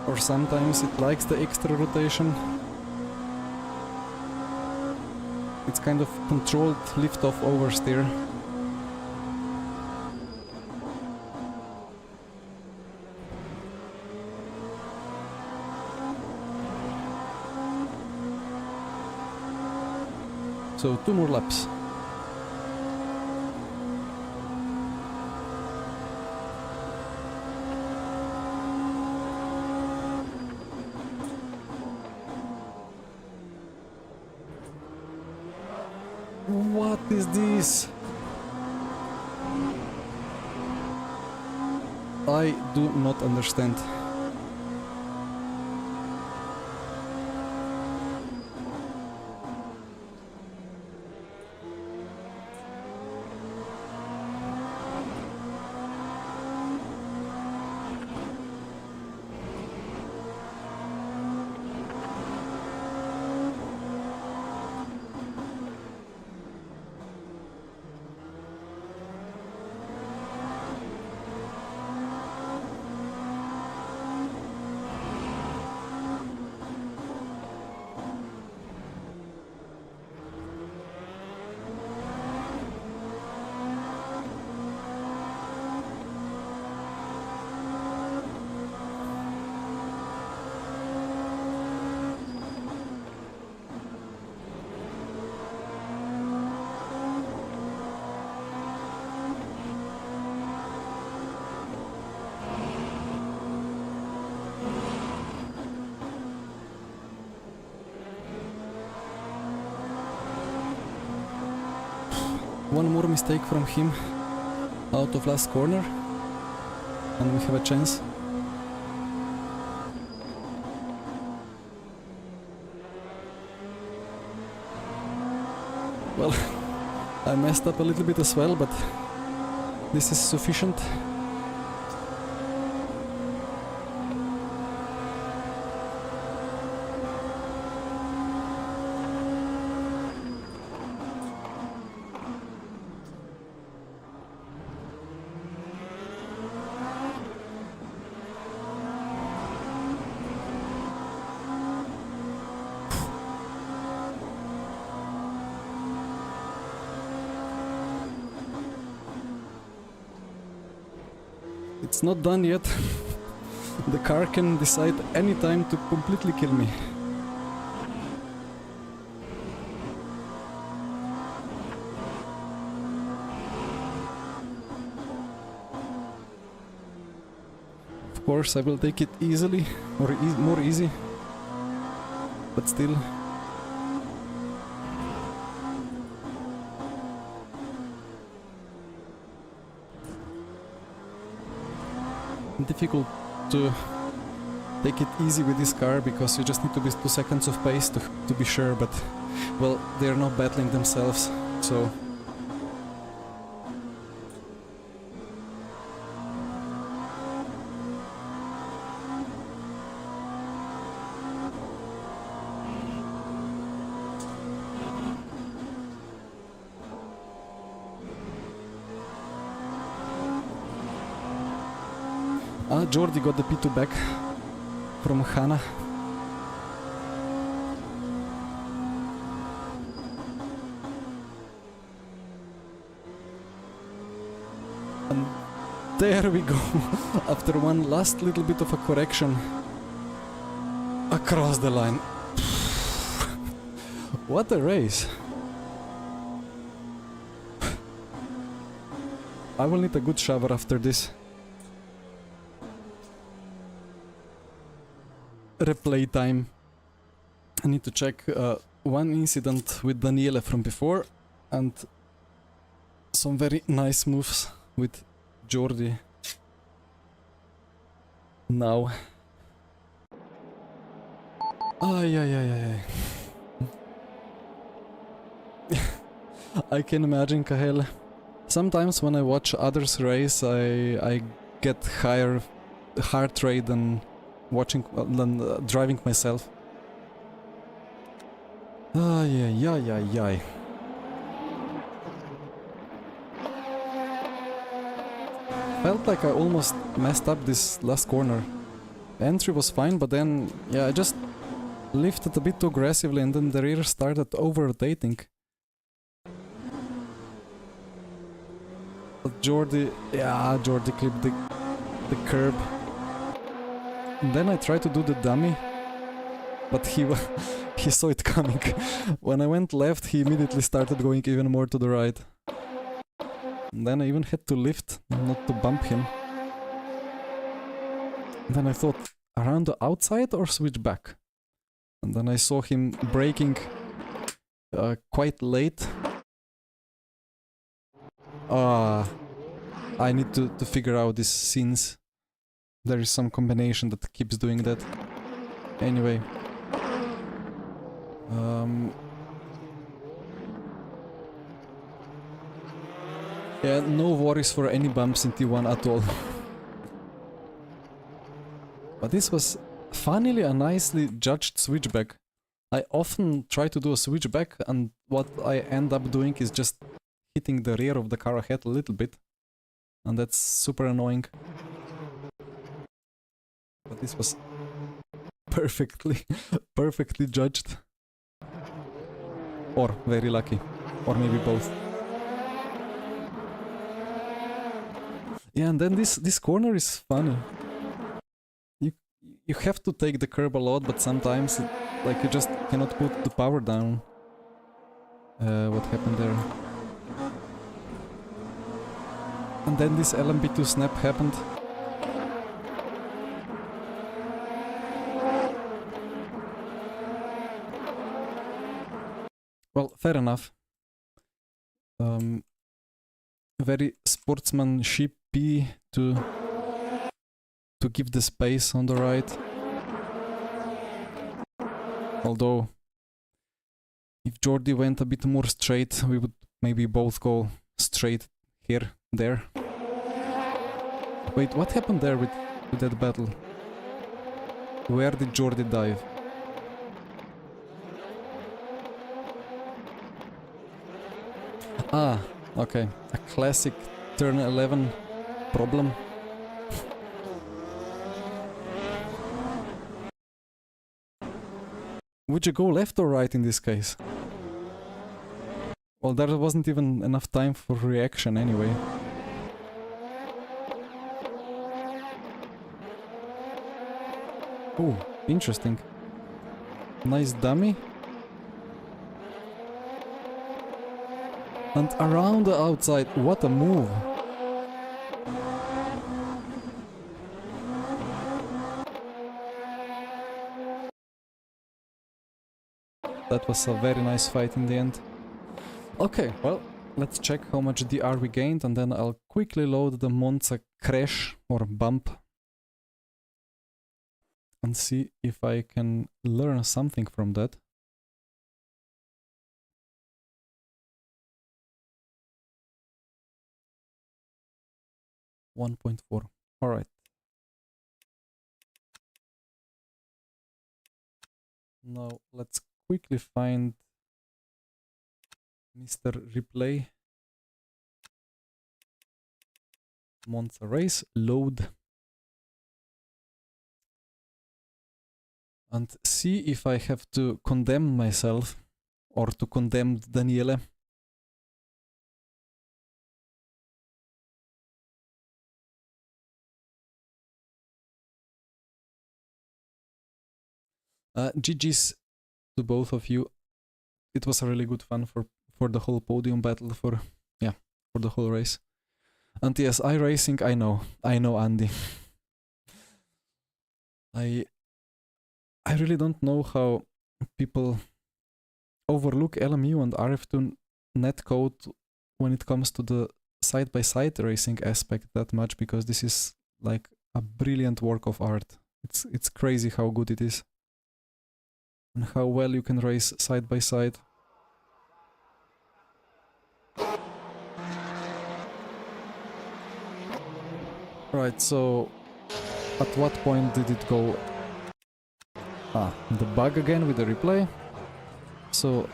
S1: Or sometimes it likes the extra rotation. It's kind of controlled lift-off oversteer. So 2 more laps. is this? I do not understand. One more mistake from him out of last corner and we have a chance. Well, I messed up a little bit as well, but this is sufficient. It's not done yet. The car can decide anytime to completely kill me. Of course, I will take it easily, or more easy, but still. Difficult to take it easy with this car because you just need to be 2 seconds of pace to be sure, but well, they're not battling themselves, so Jordi got the P2 back from Hannah. And there we go, after one last little bit of a correction, across the line. What a race! I will need a good shower after this. Replay time. I need to check one incident with Daniele from before and some very nice moves with Jordi now. Ay, ay, ay, ay. I can imagine, Kahel. Sometimes when I watch others race, I get higher heart rate than driving myself. Ay, ay, ay, ay, ay. Felt like I almost messed up this last corner. The entry was fine, but then, yeah, I just lifted a bit too aggressively and then the rear started over-rotating. But Jordi clipped the curb. And then I tried to do the dummy, but he saw it coming. When I went left, he immediately started going even more to the right. And then I even had to lift, not to bump him. And then I thought, around the outside or switch back? And then I saw him braking quite late. Ah, I need to figure out this since there is some combination that keeps doing that. Anyway. Yeah, no worries for any bumps in T1 at all. But this was funnily a nicely judged switchback. I often try to do a switchback and what I end up doing is just hitting the rear of the car ahead a little bit. And that's super annoying. But this was perfectly judged. Or very lucky. Or maybe both. Yeah, and then this corner is funny. You have to take the curb a lot, but sometimes like you just cannot put the power down. What happened there? And then this LMP2 snap happened. Well, fair enough. Very sportsmanshipy to give the space on the right. Although, if Jordi went a bit more straight, we would maybe both go straight here, there. Wait, what happened there with that battle? Where did Jordi dive? Ah, okay. A classic turn 11 problem. Would you go left or right in this case? Well, there wasn't even enough time for reaction anyway. Oh, interesting. Nice dummy. And around the outside, what a move! That was a very nice fight in the end. Okay, well, let's check how much DR we gained and then I'll quickly load the Monza crash or bump and see if I can learn something from that. $1.4. Alright. Now let's quickly find Mr. Replay. Monza race, load. And see if I have to condemn myself or to condemn Daniele. GG's to both of you. It was a really good fun for the whole podium battle, for the whole race. And yes, iracing, I know Andy. I really don't know how people overlook LMU and RF2 netcode when it comes to the side-by-side racing aspect that much, because this is like a brilliant work of art. It's crazy how good it is. And how well you can race side by side. Right, so at what point did it go? Ah, the bug again with the replay. So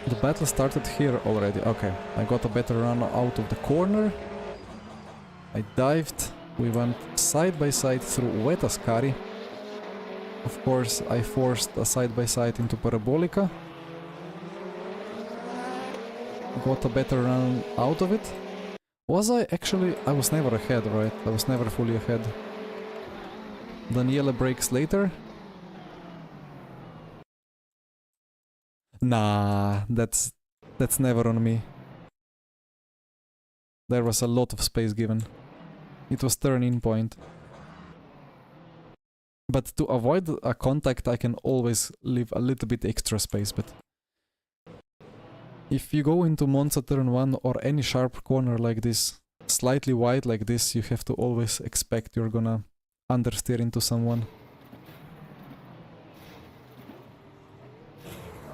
S1: the battle started here already. Okay, I got a better run out of the corner. I dived. We went side by side through wet Ascari. Of course, I forced a side-by-side into Parabolica. Got a better run out of it. Was I actually... I was never ahead, right? I was never fully ahead. Daniele breaks later. Nah, that's never on me. There was a lot of space given. It was turn-in point. But to avoid a contact, I can always leave a little bit extra space, but... if you go into Monza turn 1 or any sharp corner like this, slightly wide like this, you have to always expect you're gonna understeer into someone.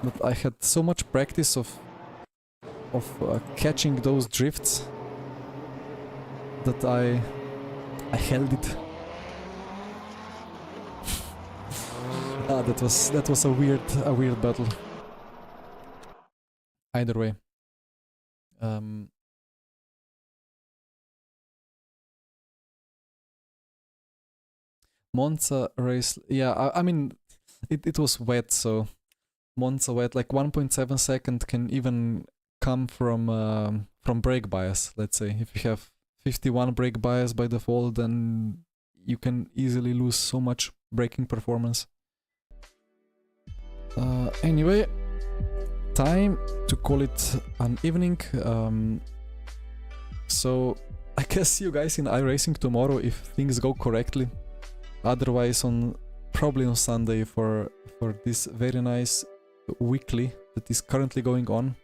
S1: But I had so much practice of catching those drifts that I held it. That was a weird battle. Either way. Monza race, yeah, I mean, it was wet, so Monza wet, like 1.7 second can even come from brake bias, let's say. If you have 51 brake bias by default, then you can easily lose so much braking performance. Anyway, time to call it an evening. So I guess see you guys in iRacing tomorrow if things go correctly. Otherwise, probably on Sunday for this very nice weekly that is currently going on.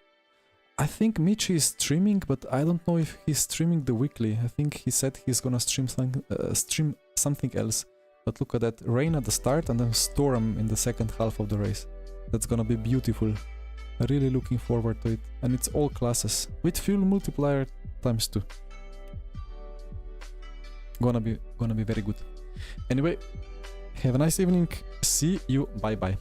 S1: I think Michi is streaming, but I don't know if he's streaming the weekly. I think he said he's gonna stream something else. But look at that, rain at the start and then storm in the second half of the race. That's gonna be beautiful. Really looking forward to it. And it's all classes with fuel multiplier ×2. Gonna be very good. Anyway, have a nice evening. See you. Bye bye.